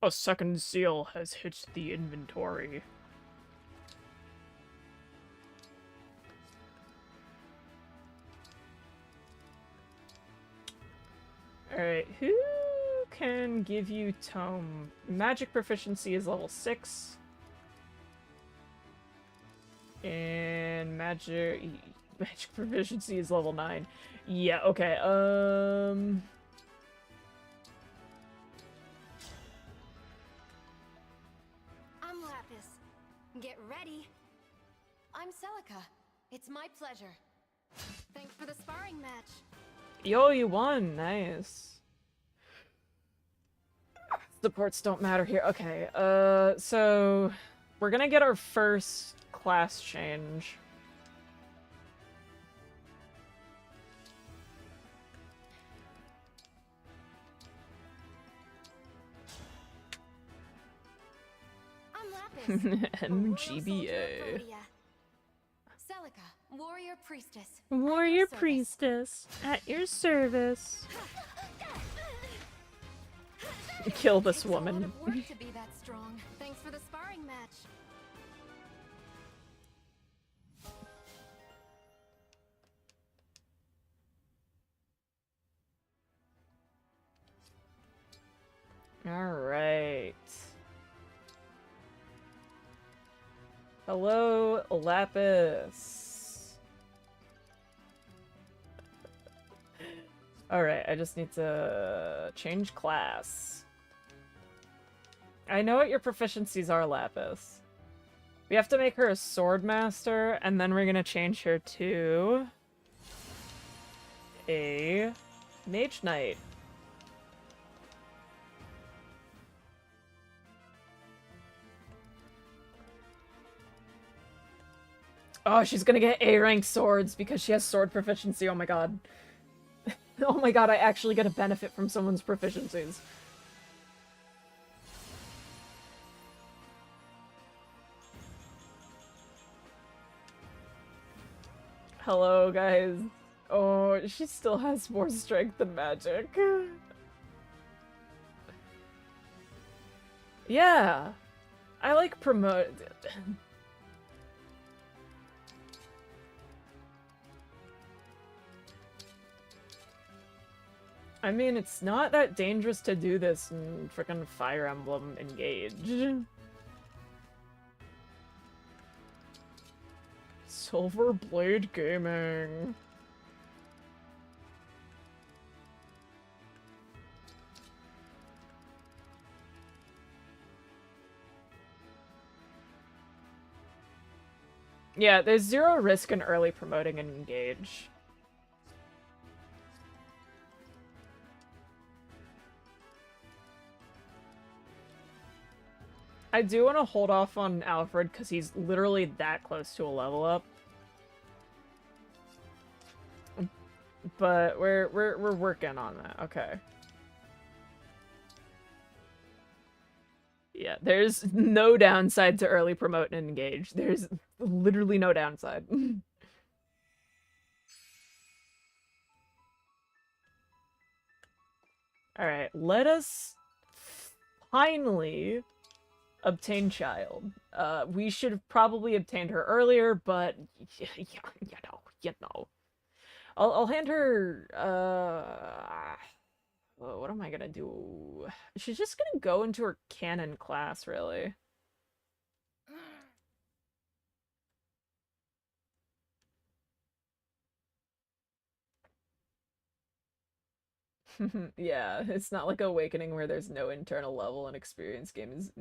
A second seal has hit the inventory. Alright, who can give you tome? Magic proficiency is level 6. And magic proficiency is level 9. Yeah, okay, I'm Lapis. Get ready. I'm Celica. It's my pleasure. Thanks for the sparring match. Yo, you won. Nice. Supports don't matter here. Okay, so we're gonna get our first class change. I'm Lapis. MGBA. Celica, warrior priestess. Warrior priestess, at your service. Kill this woman. It's a lot of work to be that strong. Thanks for the sparring match. All right. Hello, Lapis. All right, I just need to change class. I know what your proficiencies are, Lapis. We have to make her a sword master, and then we're gonna change her to a mage knight. Oh, she's gonna get A-rank swords because she has sword proficiency. Oh my god. Oh my god, I actually get a benefit from someone's proficiencies. Hello, guys. Oh, she still has more strength than magic. Yeah. I like promote... I mean, it's not that dangerous to do this in frickin' Fire Emblem Engage. Silver Blade Gaming. Yeah, there's zero risk in early promoting an Engage. I do want to hold off on Alfred because he's literally that close to a level up. But we're working on that. Okay. Yeah, there's no downside to early promote and engage. There's literally no downside. Alright, let us finally obtain child. We should have probably obtained her earlier, but you know. I'll hand her, what am I gonna do? She's just gonna go into her canon class, really. Yeah, it's not like Awakening where there's no internal level and experience gain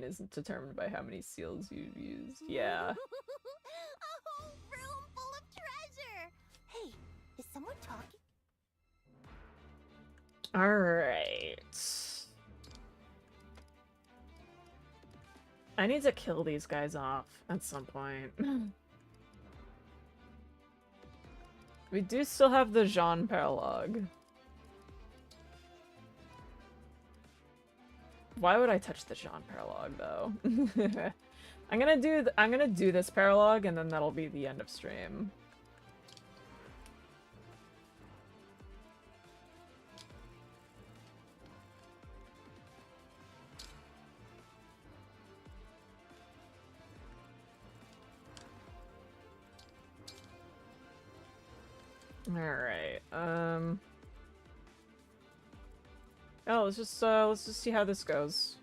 is determined by how many seals you've used. Yeah. A whole room full of treasure! Hey, is someone talking? Alright. I need to kill these guys off at some point. We do still have the Jean Paralogue. Why would I touch the Jean paralogue though? I'm gonna do this paralogue and then that'll be the end of stream. Alright, oh, let's just see how this goes.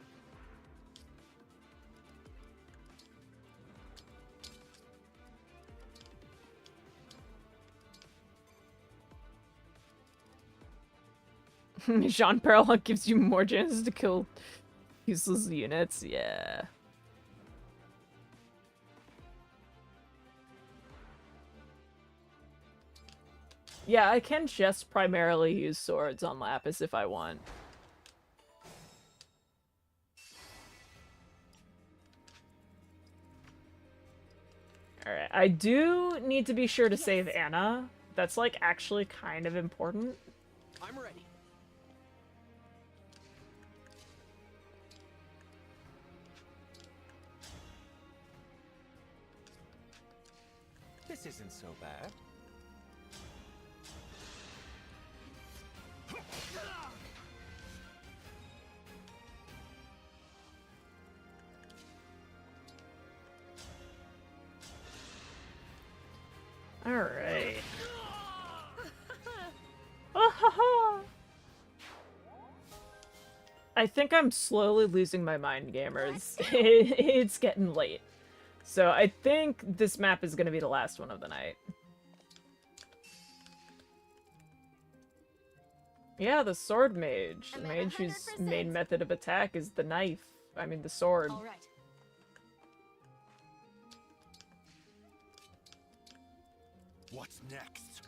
Jean Paralogue gives you more chances to kill useless units, yeah. Yeah, I can just primarily use swords on Lapis if I want. Alright, I do need to be sure to save Anna. That's, like, actually kind of important. I'm ready. This isn't so bad. Alright. I think I'm slowly losing my mind, gamers. It's getting late. So I think this map is going to be the last one of the night. Yeah, the sword mage. The mage whose main method of attack is the knife. I mean, the sword. All right. What's next?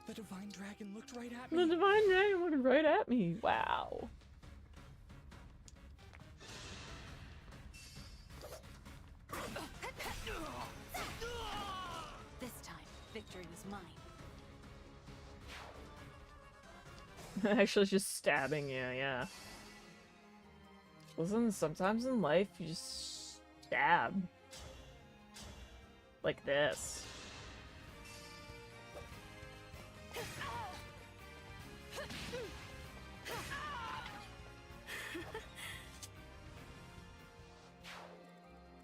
The Divine Dragon looked right at me. The Divine Dragon looked right at me. Wow. This time, victory was mine. Actually, just stabbing you, yeah. Listen, sometimes in life, you just stab. Like this.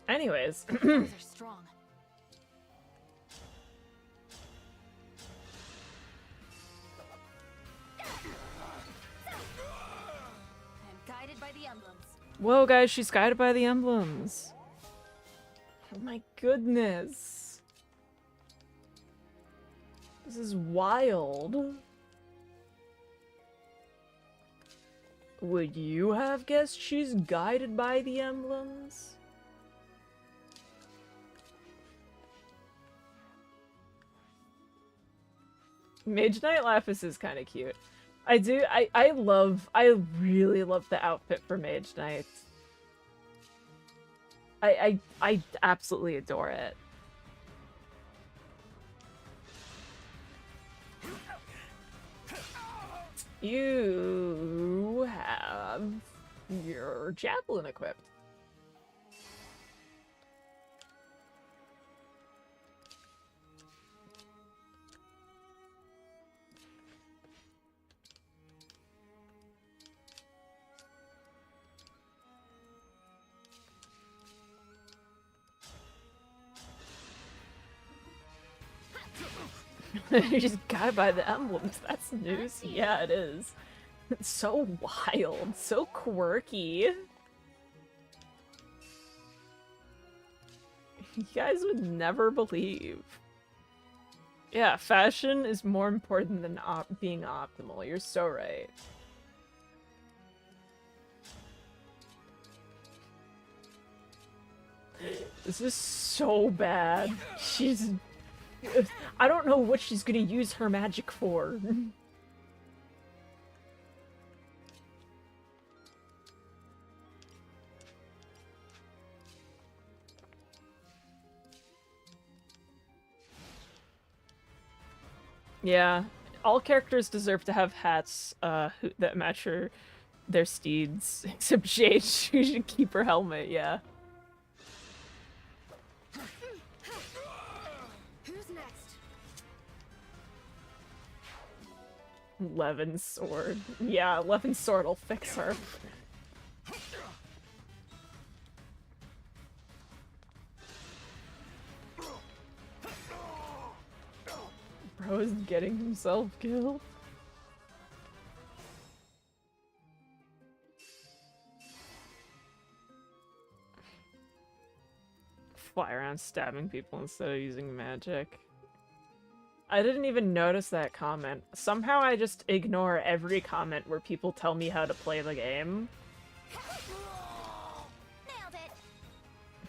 Anyways. They're strong. Guided by the emblems. Whoa, guys, she's guided by the emblems. Oh my goodness. This is wild. Would you have guessed she's guided by the emblems? Mage Knight Lapis is kind of cute. I really love the outfit for Mage Knight. I absolutely adore it. You have your javelin equipped. You just gotta buy the emblems. That's news. Yeah, it is. It's so wild, so quirky. You guys would never believe. Yeah, fashion is more important than being optimal. You're so right. This is so bad. I don't know what she's gonna use her magic for. Yeah, all characters deserve to have hats that match their steeds. Except Jade, she should keep her helmet, yeah. Who's next? Levin's sword. Yeah, Levin's sword will fix her. Bro is getting himself killed. Fly around stabbing people instead of using magic. I didn't even notice that comment. Somehow I just ignore every comment where people tell me how to play the game. Nailed it.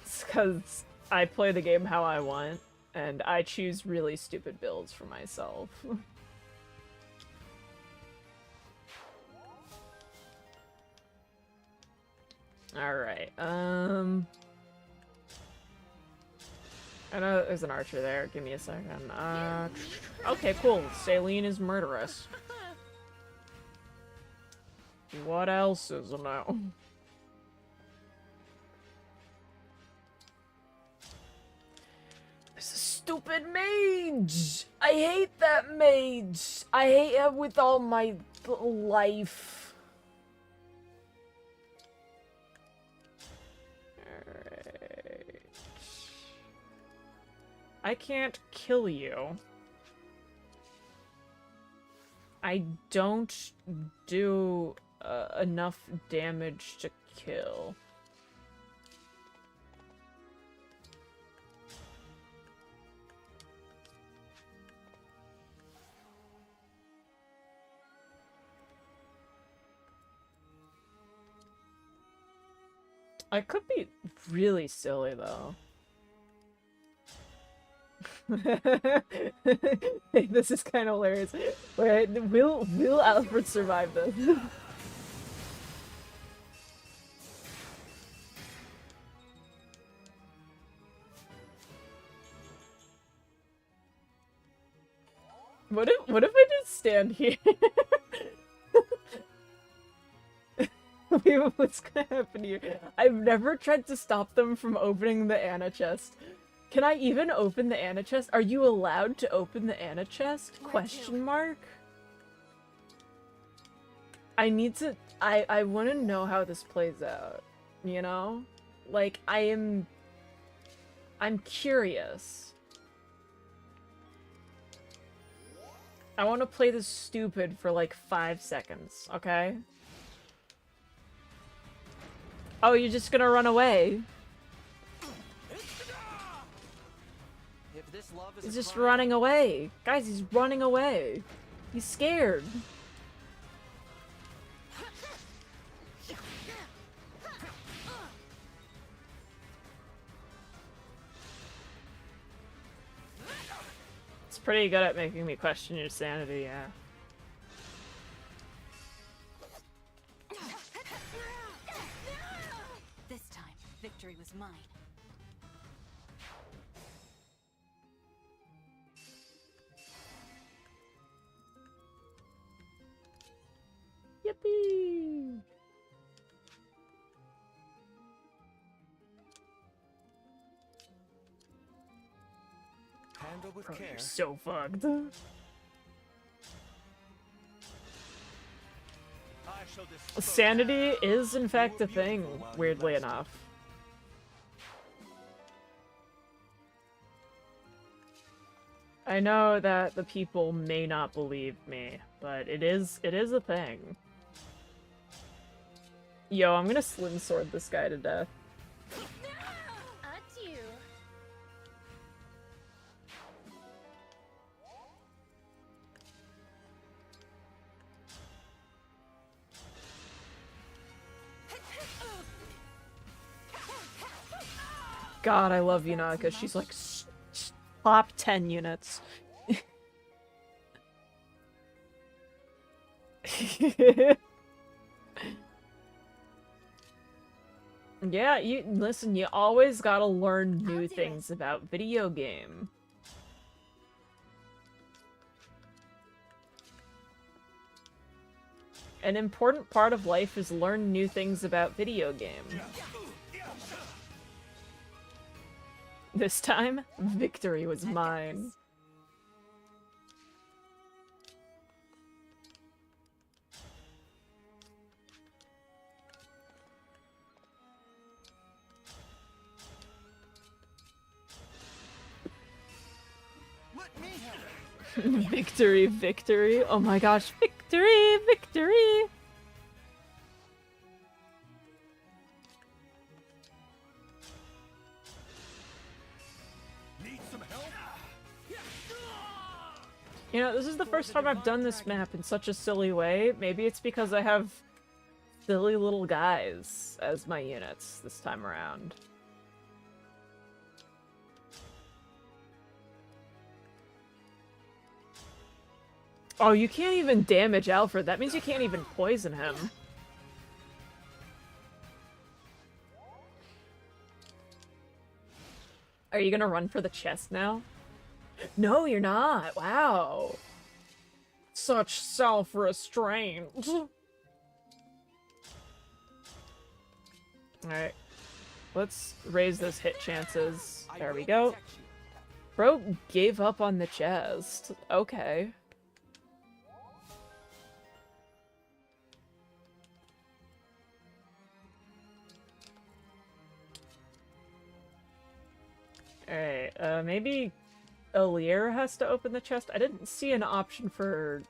It's because I play the game how I want, and I choose really stupid builds for myself. Alright, I know there's an archer there. Give me a second. Okay, cool. Saline is murderous. What else is new? This is stupid mage! I hate that mage! I hate him with all my life. I can't kill you. I don't do enough damage to kill. I could be really silly though. This is kind of hilarious. Wait, will Alfred survive this? What if I just stand here? Wait, what's gonna happen here? I've never tried to stop them from opening the Anna chest. Can I even open the Anna chest? Are you allowed to open the Anna chest? Question mark? I need to... I want to know how this plays out. You know? Like, I'm curious. I want to play this stupid for like 5 seconds, okay? Oh, you're just gonna run away? He's just running away. Guys, he's running away. He's scared. It's pretty good at making me question your sanity, yeah. This time, victory was mine. Yippee! Handle with Bro, care. you're so fucked. Sanity is in fact a thing, weirdly enough. I know that the people may not believe me, but it is a thing. Yo, I'm gonna slim sword this guy to death. Adieu. God, I love Yuna because she's like top 10 units. Yeah, you listen, you always gotta learn new things about video game. An important part of life is learn new things about video games. This time, victory was mine. Victory, victory. Oh my gosh, victory, victory. Need some help? You know, this is the first time I've done this map in such a silly way. Maybe it's because I have silly little guys as my units this time around. Oh, you can't even damage Alfred. That means you can't even poison him. Are you gonna run for the chest now? No, you're not. Wow. Such self-restraint. Alright. Let's raise those hit chances. There we go. Bro gave up on the chest. Okay. Alright, maybe Alear has to open the chest. I didn't see an option for...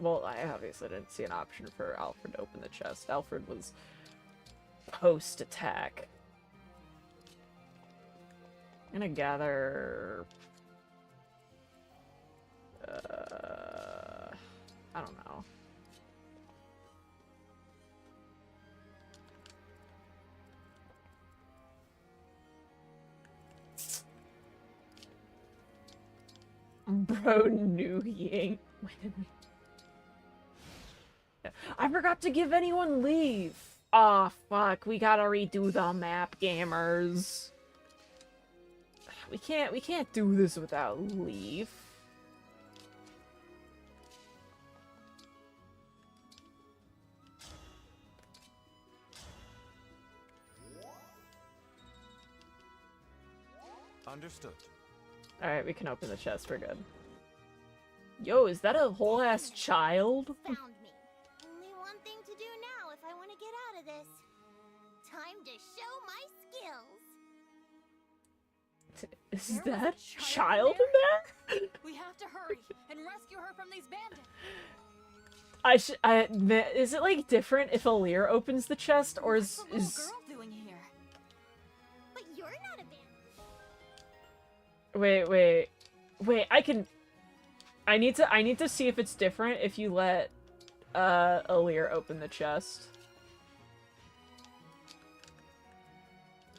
Well, I obviously didn't see an option for Alfred to open the chest. Alfred was post-attack. I'm gonna gather... I don't know. Bro knew he ain't winning. I forgot to give anyone leave. Aw, fuck. We gotta redo the map, gamers. We can't do this without leave. Understood. Alright, we can open the chest. We're good. Yo, is that a whole-ass child? Found me. Only one thing to do now if I want to get out of this. Time to show my skills. Is that a child in there? We have to hurry and rescue her from these bandits. Is it like different if Alear opens the chest, or is What's the little girl doing here? But you're not a bandit. Wait, I need to see if it's different if you let Alear open the chest.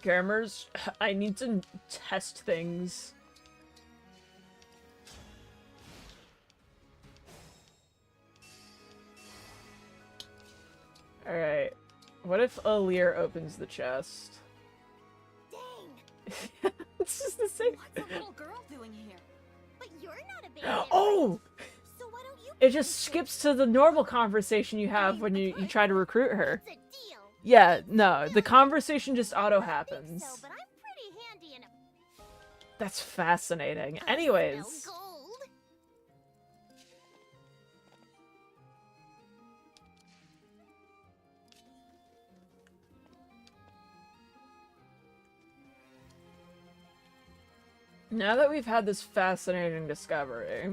Gamers, I need to test things. Alright. What if Alear opens the chest? Dang. It's just the same. What's the little girl doing here? But you're not a bandit. Oh! So why don't you It just skips to the normal conversation you have when you try to recruit her. It's a deal. Yeah, no, the conversation just auto-happens. So, but I'm pretty handy in a... That's fascinating. I Anyways. smell gold. Now that we've had this fascinating discovery...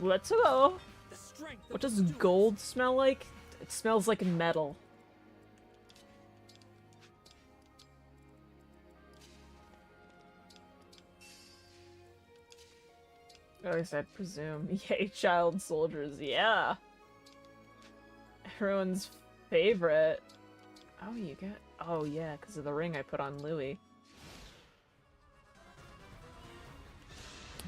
Let's go. What does gold smell like? It smells like metal. At least I presume. Yay, child soldiers, yeah. Everyone's favorite. Oh, you get... Oh, yeah, because of the ring I put on Louis.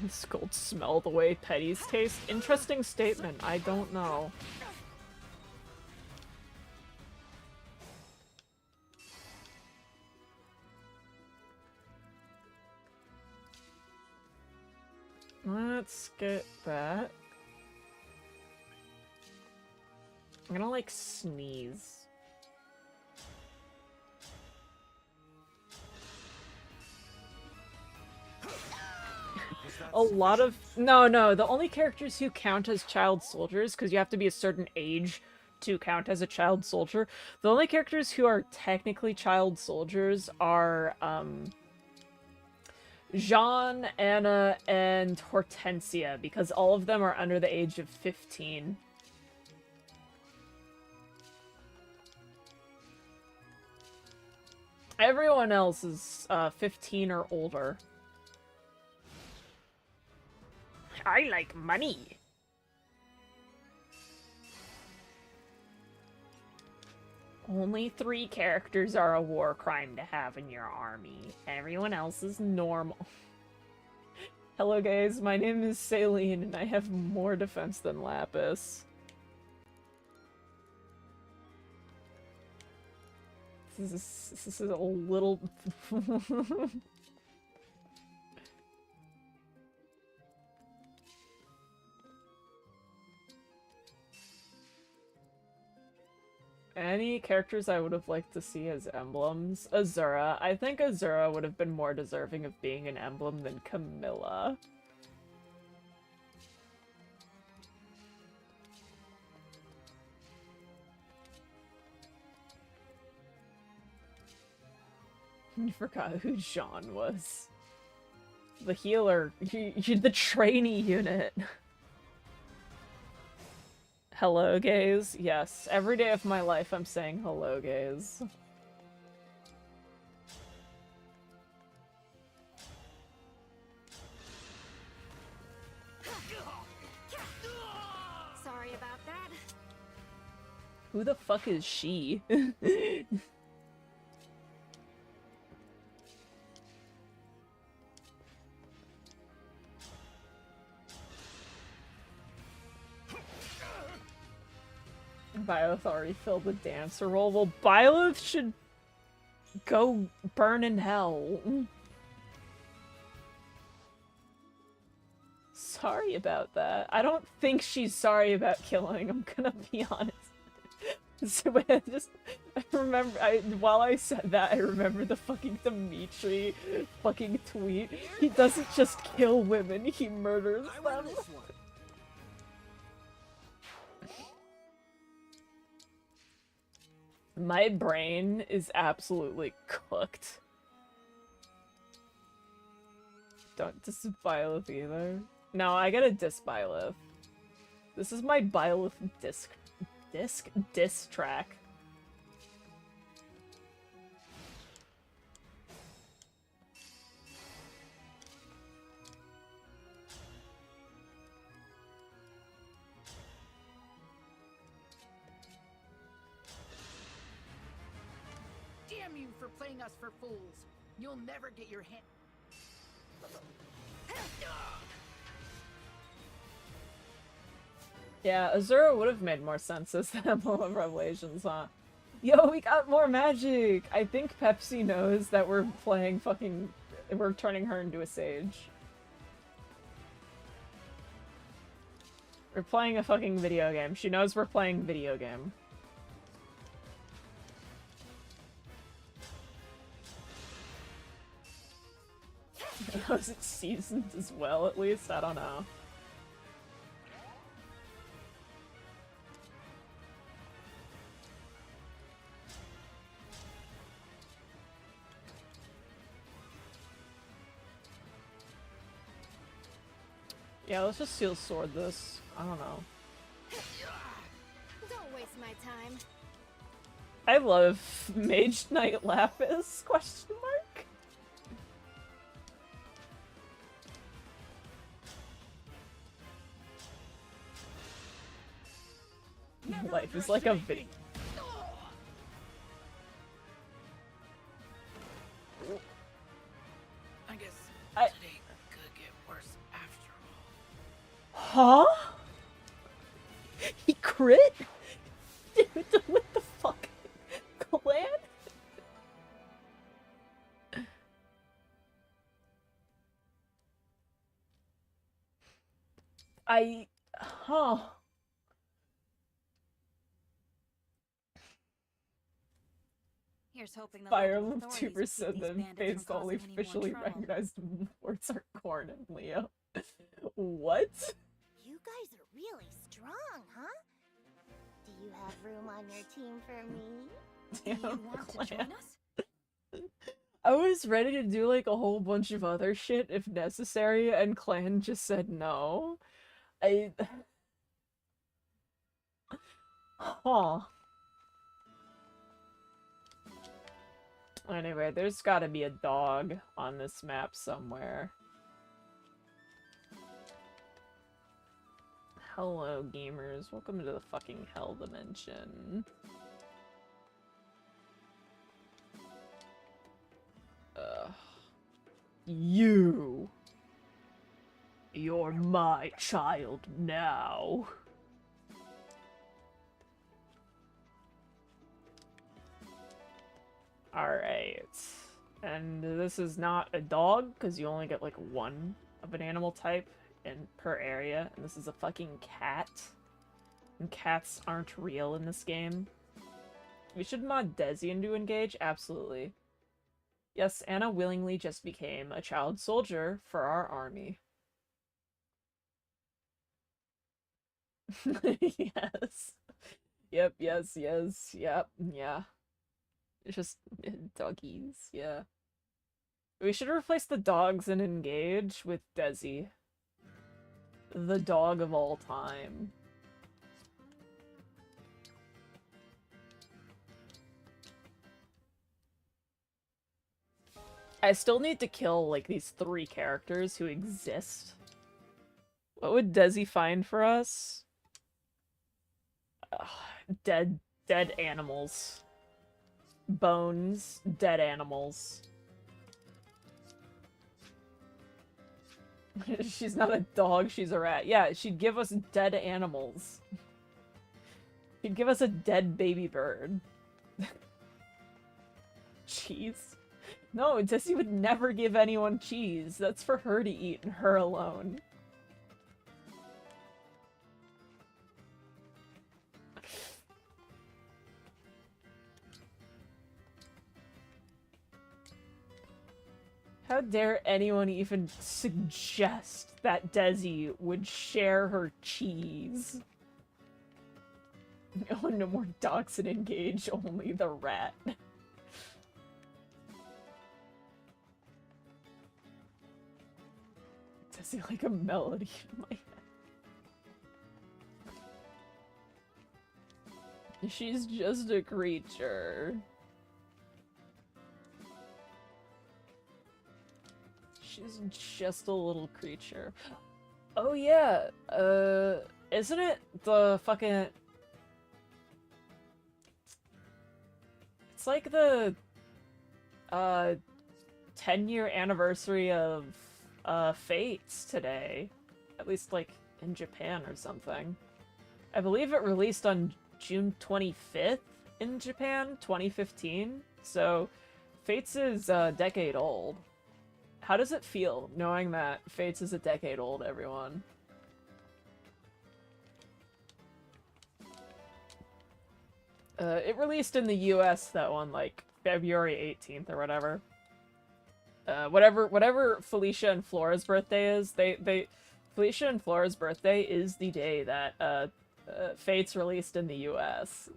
This gold smell the way petties taste. Interesting statement. I don't know. Let's get that. I'm gonna, like, sneeze. A lot of... No, the only characters who count as child soldiers, because you have to be a certain age to count as a child soldier, the only characters who are technically child soldiers are, Jean, Anna, and Hortensia, because all of them are under the age of 15. Everyone else is 15 or older. I like money. Only 3 characters are a war crime to have in your army. Everyone else is normal. Hello guys, my name is Saline and I have more defense than Lapis. This is a little... Any characters I would have liked to see as emblems? Azura. I think Azura would have been more deserving of being an emblem than Camilla. I forgot who Jean was. The healer. The trainee unit. Hello, gays? Yes. Every day of my life I'm saying hello, gays. Sorry about that. Who the fuck is she? Byleth already filled the dancer role. Well, Byleth should go burn in hell. Sorry about that. I don't think she's sorry about killing, I'm gonna be honest. So I remember, while I said that, I remember the fucking Dimitri fucking tweet. He doesn't just kill women, he murders them. My brain is absolutely cooked. Don't diss Byleth either. No, I gotta diss Byleth. This is my Byleth diss track. Damn you for playing us for fools. You'll never get your hand. Yeah, Azura would have made more sense as the Emblem of Revelations, huh? Yo, we got more magic! I think Pepsi knows that we're playing fucking... we're turning her into a sage. We're playing a fucking video game. She knows we're playing video game. Was it seasoned as well, at least? I don't know. Yeah, let's just seal sword this. I don't know. Don't waste my time. I love Mage Knight Lapis? Question mark? Life is like a video. It could get worse after all. Huh? He crit? Dude, what the fuck? Clan? Huh. Here's hoping the Fire local Emblem authorities will 2% keep these then bandits based from only causing any more officially trouble. recognized words are Corn and Leo. What? You guys are really strong, huh? Do you have room on your team for me? Damn, Do you want to join us? I was ready to do like a whole bunch of other shit if necessary, and Clan just said no. Huh. Anyway, there's gotta be a dog on this map somewhere. Hello, gamers. Welcome to the fucking Hell Dimension. You're my child now. Alright. And this is not a dog, because you only get like one of an animal type per area, and this is a fucking cat. And cats aren't real in this game. We should mod Desi into Engage? Absolutely. Yes, Anna willingly just became a child soldier for our army. Yes. Yep, yes, yep, yeah. It's just doggies, yeah. We should replace the dogs in Engage with Desi. The dog of all time. I still need to kill, like, these 3 characters who exist. What would Desi find for us? Dead animals. Bones, dead animals. She's not a dog, she's a rat. Yeah, she'd give us dead animals. She'd give us a dead baby bird. Cheese? No, Desi would never give anyone cheese. That's for her to eat and her alone. How dare anyone even suggest that Desi would share her cheese? Oh, no more dogs in Engage, only the rat. Desi like a melody in my head. She's just a creature. She's just a little creature. Oh yeah, isn't it the fucking... It's like the, 10-year anniversary of, Fates today. At least, like, in Japan or something. I believe it released on June 25th in Japan, 2015. So, Fates is a decade old. How does it feel knowing that Fates is a decade old, everyone? It released in the US, that one, like, February 18th or whatever. Whatever Felicia and Flora's birthday is, Felicia and Flora's birthday is the day that, Fates released in the US.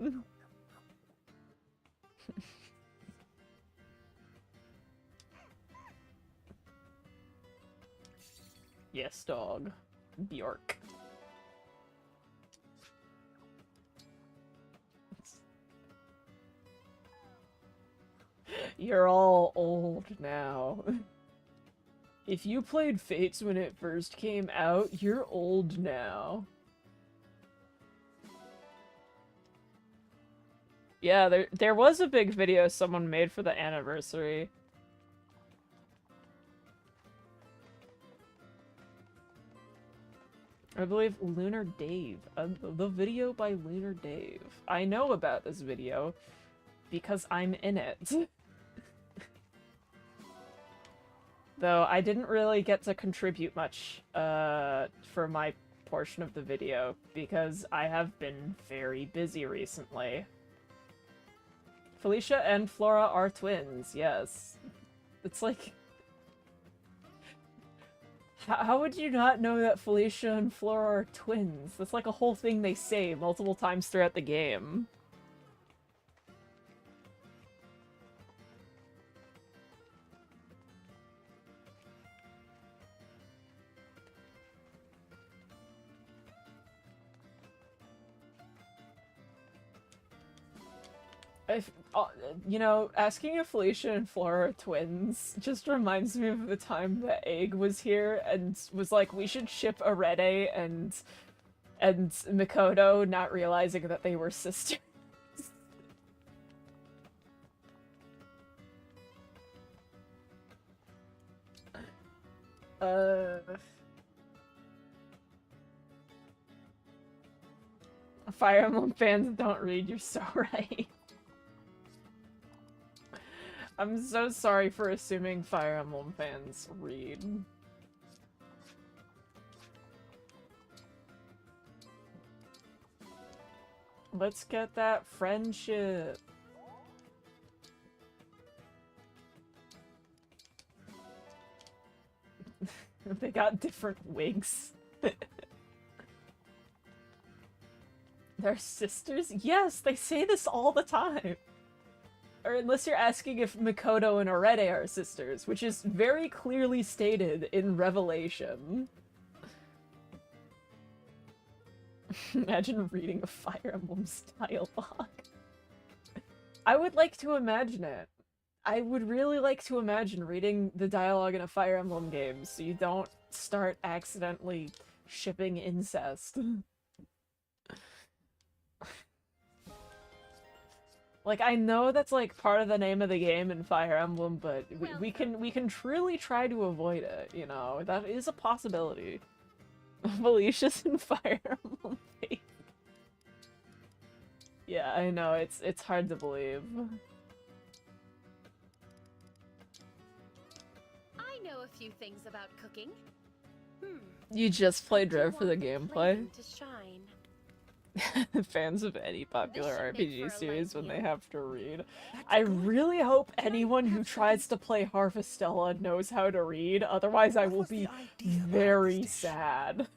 Yes, dog. Bjork. You're all old now. If you played Fates when it first came out, you're old now. Yeah, there was a big video someone made for the anniversary. I believe Lunar Dave. The video by Lunar Dave. I know about this video because I'm in it. Though I didn't really get to contribute much for my portion of the video because I have been very busy recently. Felicia and Flora are twins, yes. It's like... How would you not know that Felicia and Flora are twins? That's like a whole thing they say multiple times throughout the game. You know, asking if Felicia and Flora are twins just reminds me of the time that Egg was here and was like, we should ship Arete and Mikoto, not realizing that they were sisters. Fire Emblem fans don't read, you're so right. I'm so sorry for assuming Fire Emblem fans read. Let's get that friendship. They got different wigs. They're sisters? Yes, they say this all the time. Or unless you're asking if Mikoto and Arete are sisters, which is very clearly stated in Revelation. Imagine reading a Fire Emblem's dialogue. I would like to imagine it. I would really like to imagine reading the dialogue in a Fire Emblem game so you don't start accidentally shipping incest. Like, I know that's, like, part of the name of the game in Fire Emblem, but we can truly try to avoid it, you know? That is a possibility. Felicia's in Fire Emblem. Yeah, I know, it's hard to believe. I know a few things about cooking. You just played Drev for the gameplay? To shine. Fans of any popular RPG series when they have to read. I really hope anyone who tries to play Harvestella knows how to read, otherwise I will be very sad.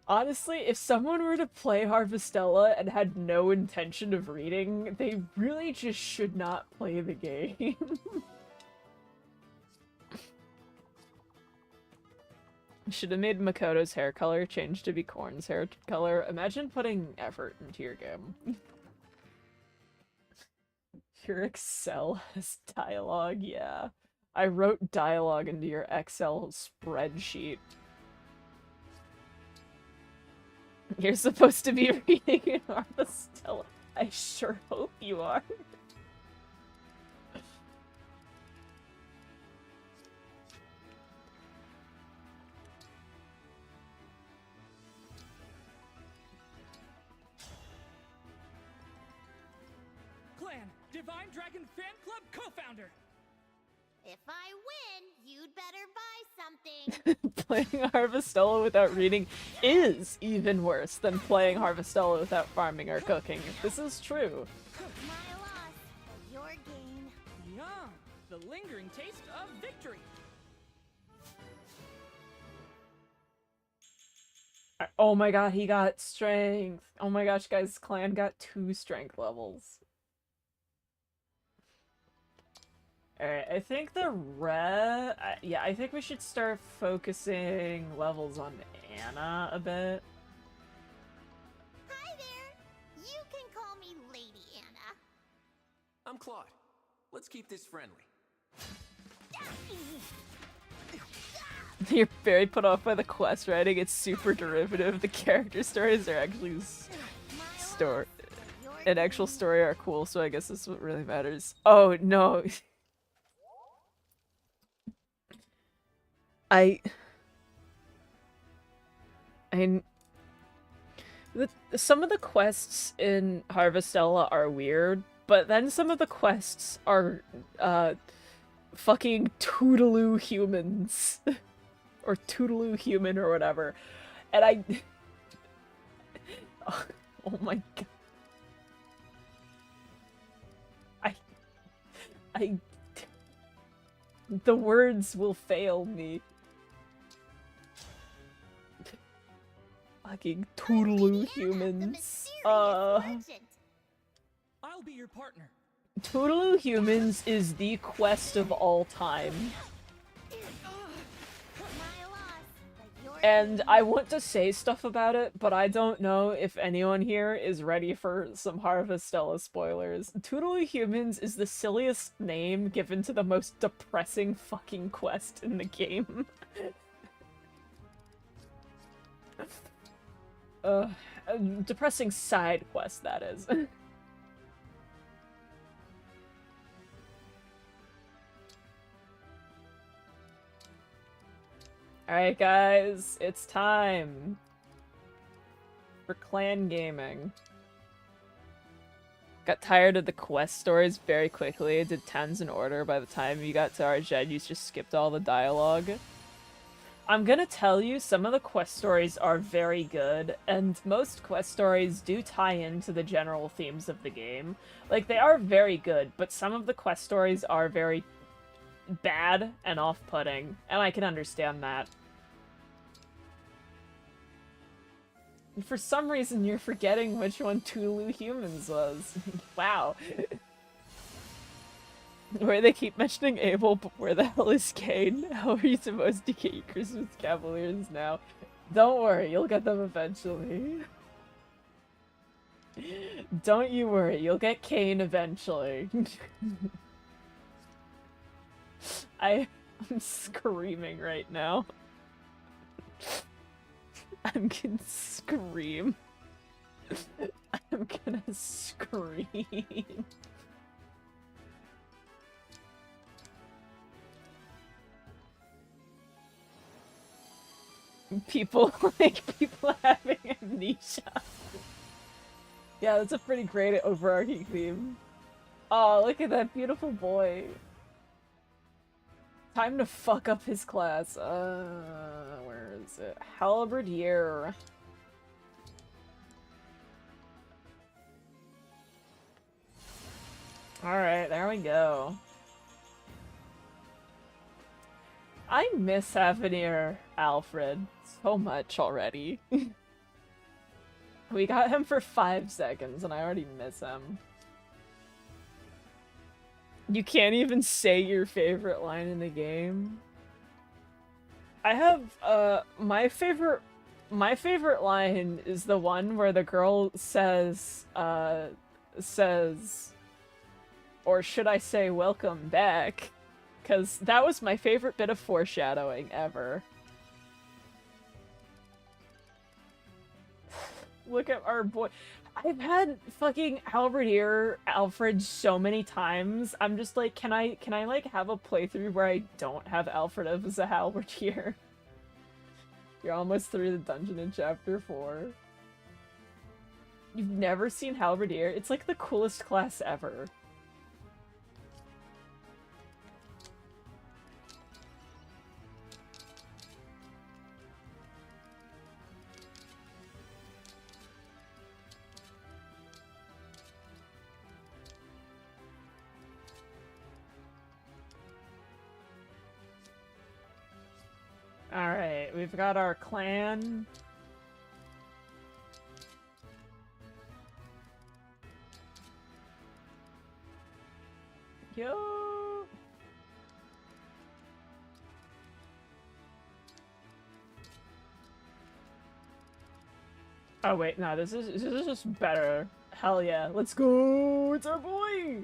Honestly, if someone were to play Harvestella and had no intention of reading, they really just should not play the game. Should have made Makoto's hair color change to be Korn's hair color. Imagine putting effort into your game. Your Excel has dialogue, yeah. I wrote dialogue into your Excel spreadsheet. You're supposed to be reading in Harvestella. I sure hope you are. Divine Dragon Fan Club co-founder. If I win, you'd better buy something. Playing Harvestella without reading is even worse than playing Harvestella without farming or cooking. This is true. My loss, but your gain. Yum! The lingering taste of victory. Oh my god, he got strength. Oh my gosh, guys, Clan got 2 strength levels. Alright, I think yeah, I think we should start focusing levels on Anna a bit. Hi there! You can call me Lady Anna. I'm Claude. Let's keep this friendly. You're very put off by the quest writing, it's super derivative. The character stories are actually an actual story are cool, so I guess that's what really matters. Oh, no. some of the quests in Harvestella are weird, but then some of the quests are, fucking Toodaloo humans. Or Toodaloo human or whatever. And I... oh my god. The words will fail me. Fucking Toodaloo humans. I'll be your partner. Toodaloo humans is the quest of all time. And I want to say stuff about it, but I don't know if anyone here is ready for some Harvestella spoilers. Toodaloo Humans is the silliest name given to the most depressing fucking quest in the game. Depressing side quest, that is. Alright guys, it's time for clan gaming. Got tired of the quest stories very quickly. I did 10s in order. By the time you got to Arjed, you just skipped all the dialogue. I'm gonna tell you, some of the quest stories are very good, and most quest stories do tie into the general themes of the game. Like, they are very good, but some of the quest stories are very bad and off-putting, and I can understand that. For some reason, you're forgetting which one Toodaloo Humans was. Wow. Where they keep mentioning Abel, but where the hell is Kane? How are you supposed to get your Christmas Cavaliers now? Don't worry, you'll get them eventually. Don't you worry, you'll get Kane eventually. I'm screaming right now. I'm gonna scream. I'm gonna scream. People having amnesia. Yeah, that's a pretty great overarching theme. Oh, look at that beautiful boy. Time to fuck up his class. Where is it? Halberdier. Alright, there we go. I miss Avenir Alfred so much already. We got him for 5 seconds and I already miss him. You can't even say your favorite line in the game. I have, my favorite line is the one where the girl says, or should I say welcome back? Because that was my favorite bit of foreshadowing ever. Look at our boy. I've had fucking Halberdier Alfred so many times. I'm just like, can I like have a playthrough where I don't have Alfred as a Halberdier? You're almost through the dungeon in chapter 4. You've never seen Halberdier? It's like the coolest class ever. Alright, we've got our clan. Yo! Oh wait, no, this is just better. Hell yeah, let's go! It's our boy!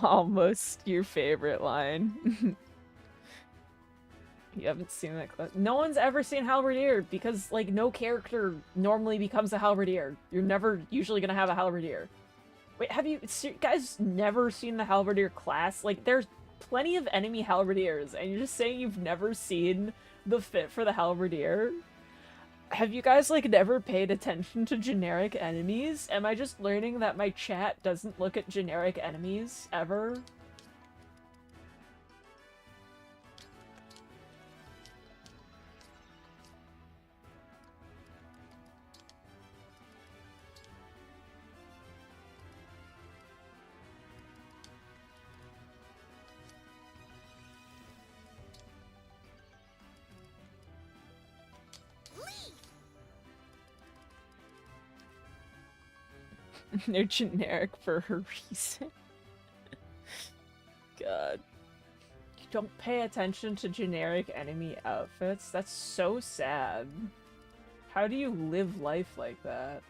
Almost your favorite line. You haven't seen that class. No one's ever seen Halberdier because, like, no character normally becomes a Halberdier. You're never usually gonna have a Halberdier. Wait, have you guys never seen the Halberdier class? Like, they're plenty of enemy halberdiers, and you're just saying you've never seen the fit for the halberdier? Have you guys, like, never paid attention to generic enemies? Am I just learning that my chat doesn't look at generic enemies, ever? They're generic for a reason. God. You don't pay attention to generic enemy outfits? That's so sad. How do you live life like that?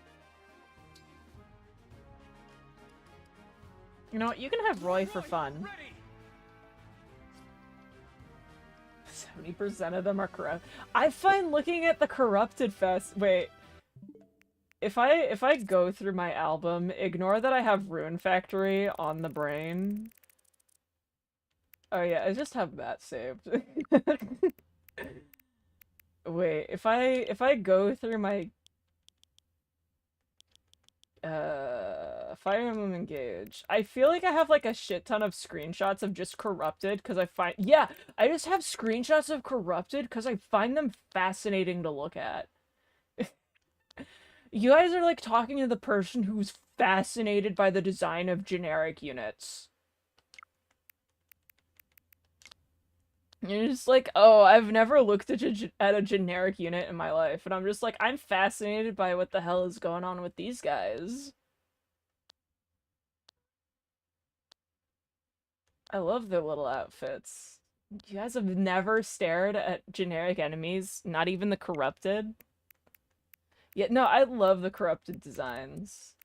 You know what? You can have Roy for fun. 70% of them are corrupt. I find looking at the corrupted fest. Wait. If I go through my album, ignore that I have Rune Factory on the brain. Oh yeah, I just have that saved. Wait, if I go through my Fire Emblem Engage, I feel like I have like a shit ton of screenshots of just Corrupted because I just have screenshots of Corrupted because I find them fascinating to look at. You guys are like talking to the person who's fascinated by the design of generic units. You're just like, oh, I've never looked at a generic unit in my life. And I'm just like, I'm fascinated by what the hell is going on with these guys. I love their little outfits. You guys have never stared at generic enemies, not even the Corrupted? Yeah, no, I love the Corrupted designs.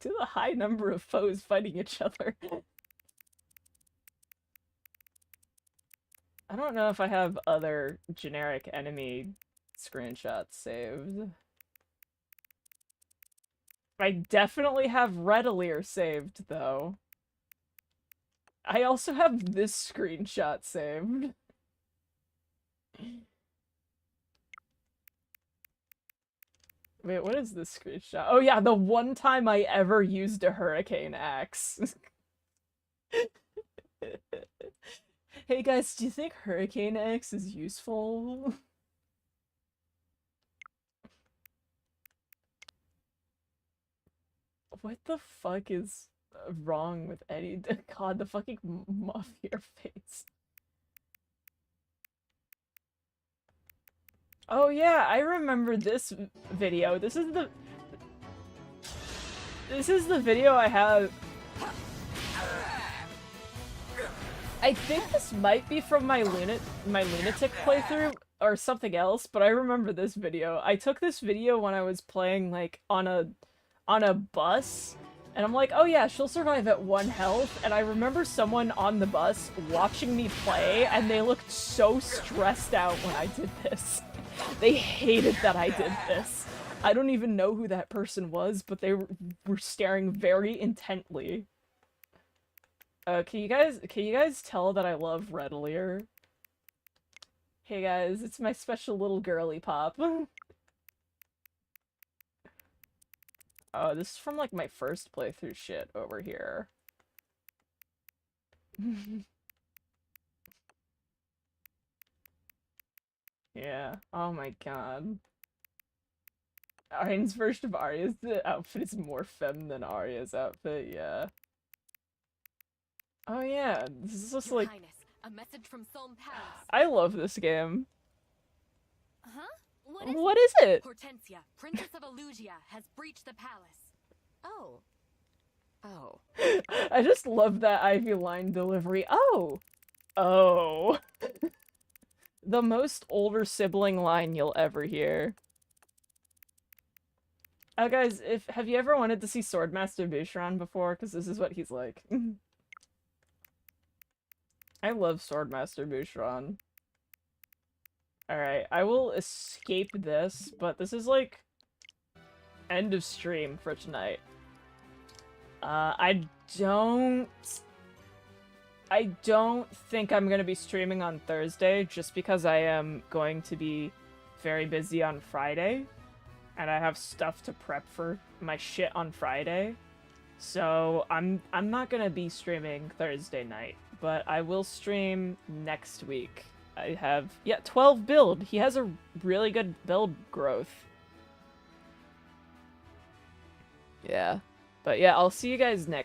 To the high number of foes fighting each other. I don't know if I have other generic enemy screenshots saved. I definitely have Redalier saved, though. I also have this screenshot saved. Wait, what is this screenshot? Oh yeah, the one time I ever used a hurricane axe. Hey guys, do you think hurricane axe is useful? What the fuck is wrong with Eddie? God, the fucking mafia face. Oh yeah, I remember this video. This is the video I have. I think this might be from my lunatic playthrough or something else, but I remember this video. I took this video when I was playing like on a bus, and I'm like, oh yeah, she'll survive at 1 health, and I remember someone on the bus watching me play, and they looked so stressed out when I did this. They hated that I did this. I don't even know who that person was, but they were staring very intently. Can you guys tell that I love Redalier? Hey guys, it's my special little girly pop. Oh, this is from like my first playthrough shit over here. Yeah. Oh my god. Arian's version of Arya's outfit is more femme than Arya's outfit, yeah. Oh yeah, this is just like... Highness, a message from Solm Palace. I love this game. Huh? What is it? Hortensia, Princess of Elugia, has breached the palace. Oh. Oh. I just love that Ivy line delivery. Oh! Oh. The most older sibling line you'll ever hear. Oh guys, have you ever wanted to see Swordmaster Boucheron before? Because this is what he's like. I love Swordmaster Boucheron. Alright, I will escape this, but this is like end of stream for tonight. I don't think I'm gonna be streaming on Thursday, just because I am going to be very busy on Friday, and I have stuff to prep for my shit on Friday. So I'm not gonna be streaming Thursday night, but I will stream next week. I have 12 build. He has a really good build growth. Yeah. But yeah, I'll see you guys next